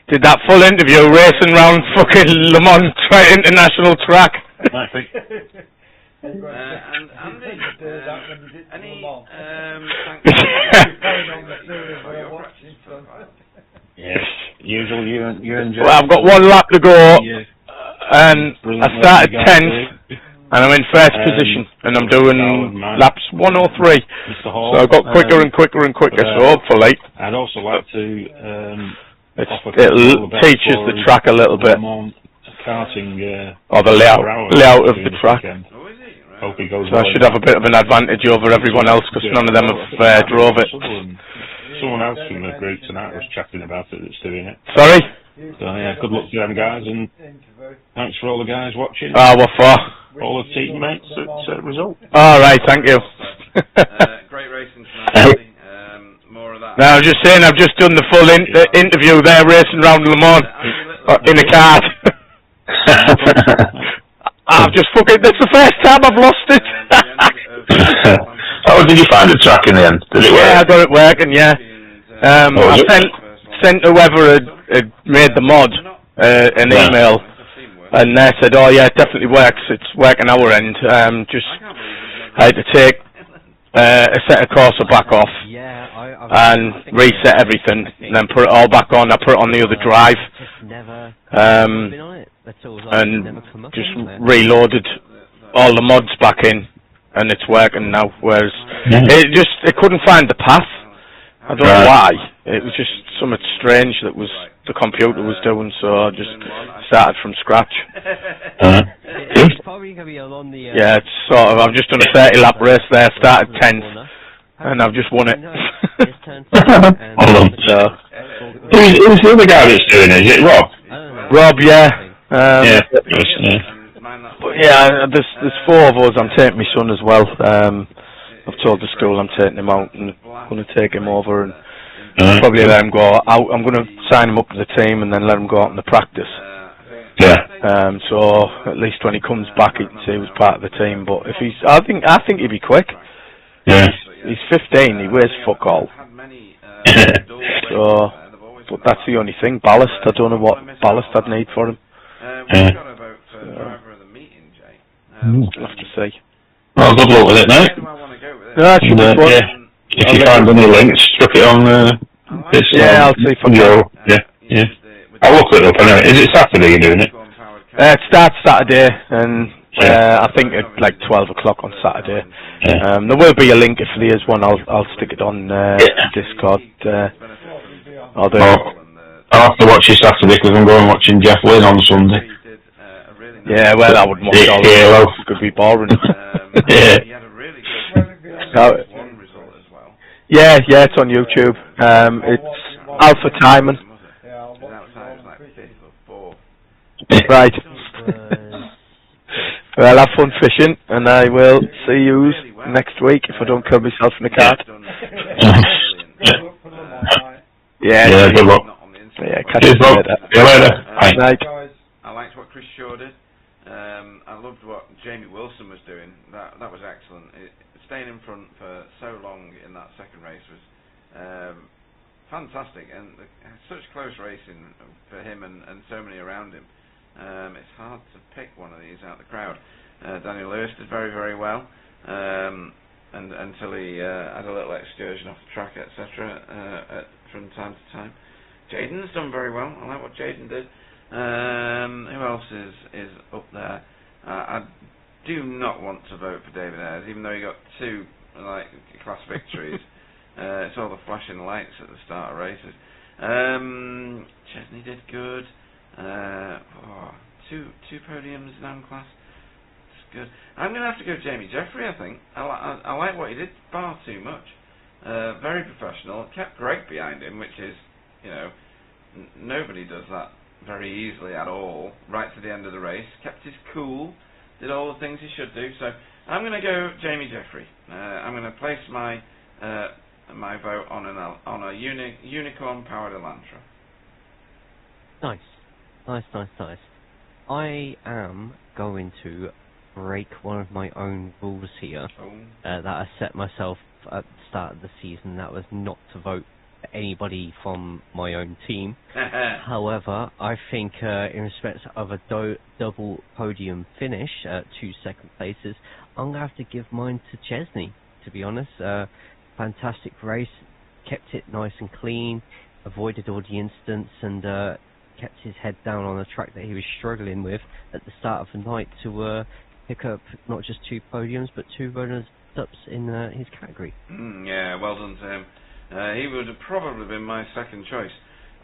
Speaker 12: Did that full interview racing round fucking Le Mans International track.
Speaker 3: I think.
Speaker 7: And Andy, any
Speaker 3: Yes, usual. You and Joe.
Speaker 12: Well, I've got one lap to go, and I started 10th, and I'm in first position, and I'm doing laps 103. So I got quicker and quicker and quicker. So hopefully,
Speaker 3: I'd also like to.
Speaker 12: It teaches the track a little bit,
Speaker 3: karting,
Speaker 12: or the layout of the track.
Speaker 3: Hope he goes
Speaker 12: so I should have a bit of an advantage over everyone else because none of them have drove it.
Speaker 3: Someone else from the group tonight was chatting about it that's doing it.
Speaker 12: Sorry?
Speaker 3: So yeah, good luck to them guys, and thanks for all the guys watching.
Speaker 12: What for?
Speaker 3: All the teammates at result.
Speaker 12: Alright, thank you.
Speaker 7: Great racing tonight. More of that.
Speaker 12: No, I was just saying, I've just done the full interview there, racing around Le Mans in a cart. I've just this is the first time I've lost it.
Speaker 13: Oh, did you find the track in the end? Did it work?
Speaker 12: Yeah, I got it working, yeah. I sent whoever had made the mod an email, and they said, oh yeah, it definitely works, it's working our end. Just, I had to take a set of Corsa back off and reset everything, and then put it all back on. I put it on the other drive, and just reloaded all the mods back in, and it's working now. Whereas it couldn't find the path. I don't know why. It was just something strange that the computer was doing, so I just started from scratch.
Speaker 18: It's probably going to be along the...
Speaker 12: yeah, it's sort of, I've just done a 30 lap race there, started 10th, and I've just won it.
Speaker 13: So. Who's the other guy that's doing it? Is it Rob?
Speaker 12: Rob, yeah.
Speaker 13: Yeah,
Speaker 12: there's 4 of us. I'm taking my son as well. I've told the school I'm taking him out and I'm going to take him over and probably let him go out. I'm going to sign him up to the team and then let him go out in the practice.
Speaker 13: Yeah.
Speaker 12: So at least when he comes back, he can see he was part of the team. But if I think he'd be quick.
Speaker 13: Yeah.
Speaker 12: He's 15. He weighs fuck all. So, but that's the only thing. Ballast. I don't know what ballast I'd need for him.
Speaker 7: We've got a vote for driver of the meeting, Jay.
Speaker 12: We'll have to see.
Speaker 13: Well, good luck with it, mate.
Speaker 12: No, that should be fun.
Speaker 13: Yeah. If you find any links, chuck it on.
Speaker 12: I'll see if I can.
Speaker 13: Yeah. I'll look it up anyway. Is it Saturday you're doing it?
Speaker 12: It starts Saturday, and I think at like 12 o'clock on Saturday. There will be a link if there is one. I'll stick it on Discord.
Speaker 13: I'll have to watch it Saturday because I'm going watching Jeff Lynn on Sunday.
Speaker 12: Yeah, well, I wouldn't watch all of it. It could be boring. Yeah, it's on YouTube. It's Alpha Timon. Right. Well, have fun fishing, and I will see you next week if I don't kill myself in the car.
Speaker 13: Yeah, good luck.
Speaker 12: Yeah, catch you later.
Speaker 13: See you later.
Speaker 12: Bye. Night.
Speaker 7: I liked what Chris Shaw did. I loved what Jamie Wilson was doing. That was excellent. Staying in front for so long in that second race was fantastic, and such close racing for him and so many around him. It's hard to pick one of these out of the crowd. Daniel Lewis did very, very well, and until he had a little excursion off the track, etc. From time to time. Jaden's done very well. I like what Jaden did. Who else is up there? I do not want to vote for David Ayres, even though he got 2 class victories. It's all the flashing lights at the start of races. Chesney did good. 2 podiums in AM class. It's good. I'm going to have to go Jamie Jeffrey, I think. I like what he did, far too much. Very professional. Kept Greg behind him, which is, nobody does that very easily at all. Right to the end of the race. Kept his cool. Did all the things he should do. So I'm going to go Jamie Jeffrey. I'm going to place my vote on a unicorn powered Elantra.
Speaker 18: Nice. I am going to break one of my own rules here that I set myself at the start of the season. That was not to vote anybody from my own team. However, I think in respect of a double podium finish, 2 second places, I'm going to have to give mine to Chesney, to be honest. Fantastic race, kept it nice and clean, avoided all the incidents, and kept his head down on a track that he was struggling with at the start of the night to pick up not just 2 podiums, but 2 runners-ups in his category.
Speaker 7: Yeah, well done to him. He would have probably been my second choice.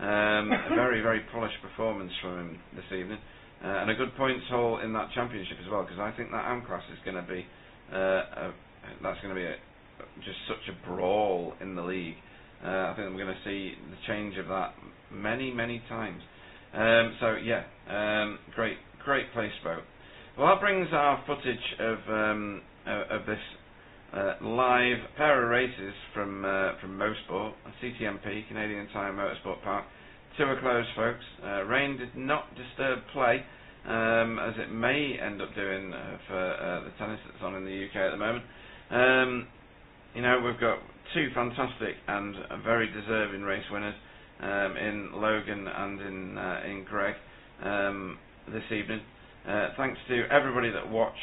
Speaker 7: A very, very polished performance from him this evening, and a good points haul in that championship as well. Because I think that AM class is going to be just such a brawl in the league. I think we're going to see the change of that many, many times. So yeah, great place boat. Well, that brings our footage of this live pair of races from mosport, CTMP, Canadian Tire Motorsport Park, to a close, folks. Rain did not disturb play, as it may end up doing for the tennis that's on in the UK at the moment. You know, we've got 2 fantastic and very deserving race winners in Logan and in Greg this evening. Thanks to everybody that watched,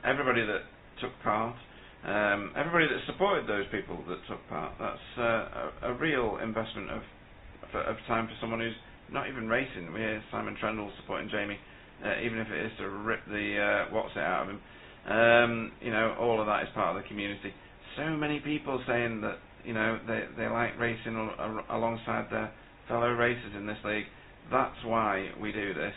Speaker 7: everybody that took part, everybody that supported those people that took part. That's a real investment of time for someone who's not even racing. We hear Simon Trendle supporting Jamie, even if it is to rip the what's it out of him. You know, all of that is part of the community. So many people saying that, you know, they like racing alongside their fellow racers in this league. That's why we do this.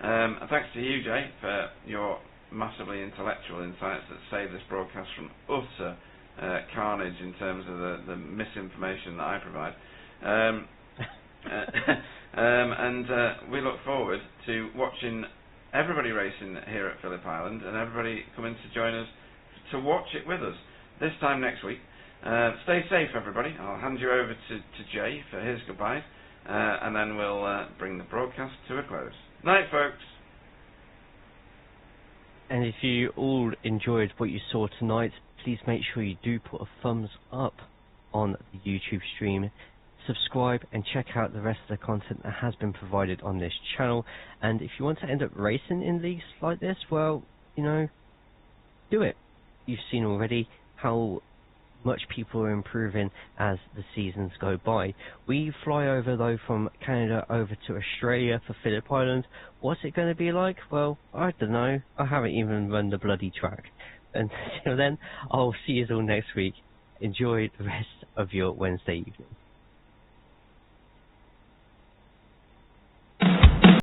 Speaker 7: And thanks to you, Jay, for your massively intellectual insights that save this broadcast from utter carnage in terms of the misinformation that I provide. And we look forward to watching everybody racing here at Phillip Island, and everybody coming to join us to watch it with us this time next week. Stay safe, everybody. I'll hand you over to Jay for his goodbyes, and then we'll bring the broadcast to a close. Night, folks.
Speaker 18: And if you all enjoyed what you saw tonight, please make sure you do put a thumbs up on the YouTube stream, subscribe, and check out the rest of the content that has been provided on this channel. And if you want to end up racing in leagues like this, well, you know, do it. You've seen already how much people are improving as the seasons go by. We fly over, though, from Canada over to Australia for Phillip Island. What's it going to be like? Well, I don't know. I haven't even run the bloody track. Until then, I'll see you all next week. Enjoy the rest of your Wednesday evening.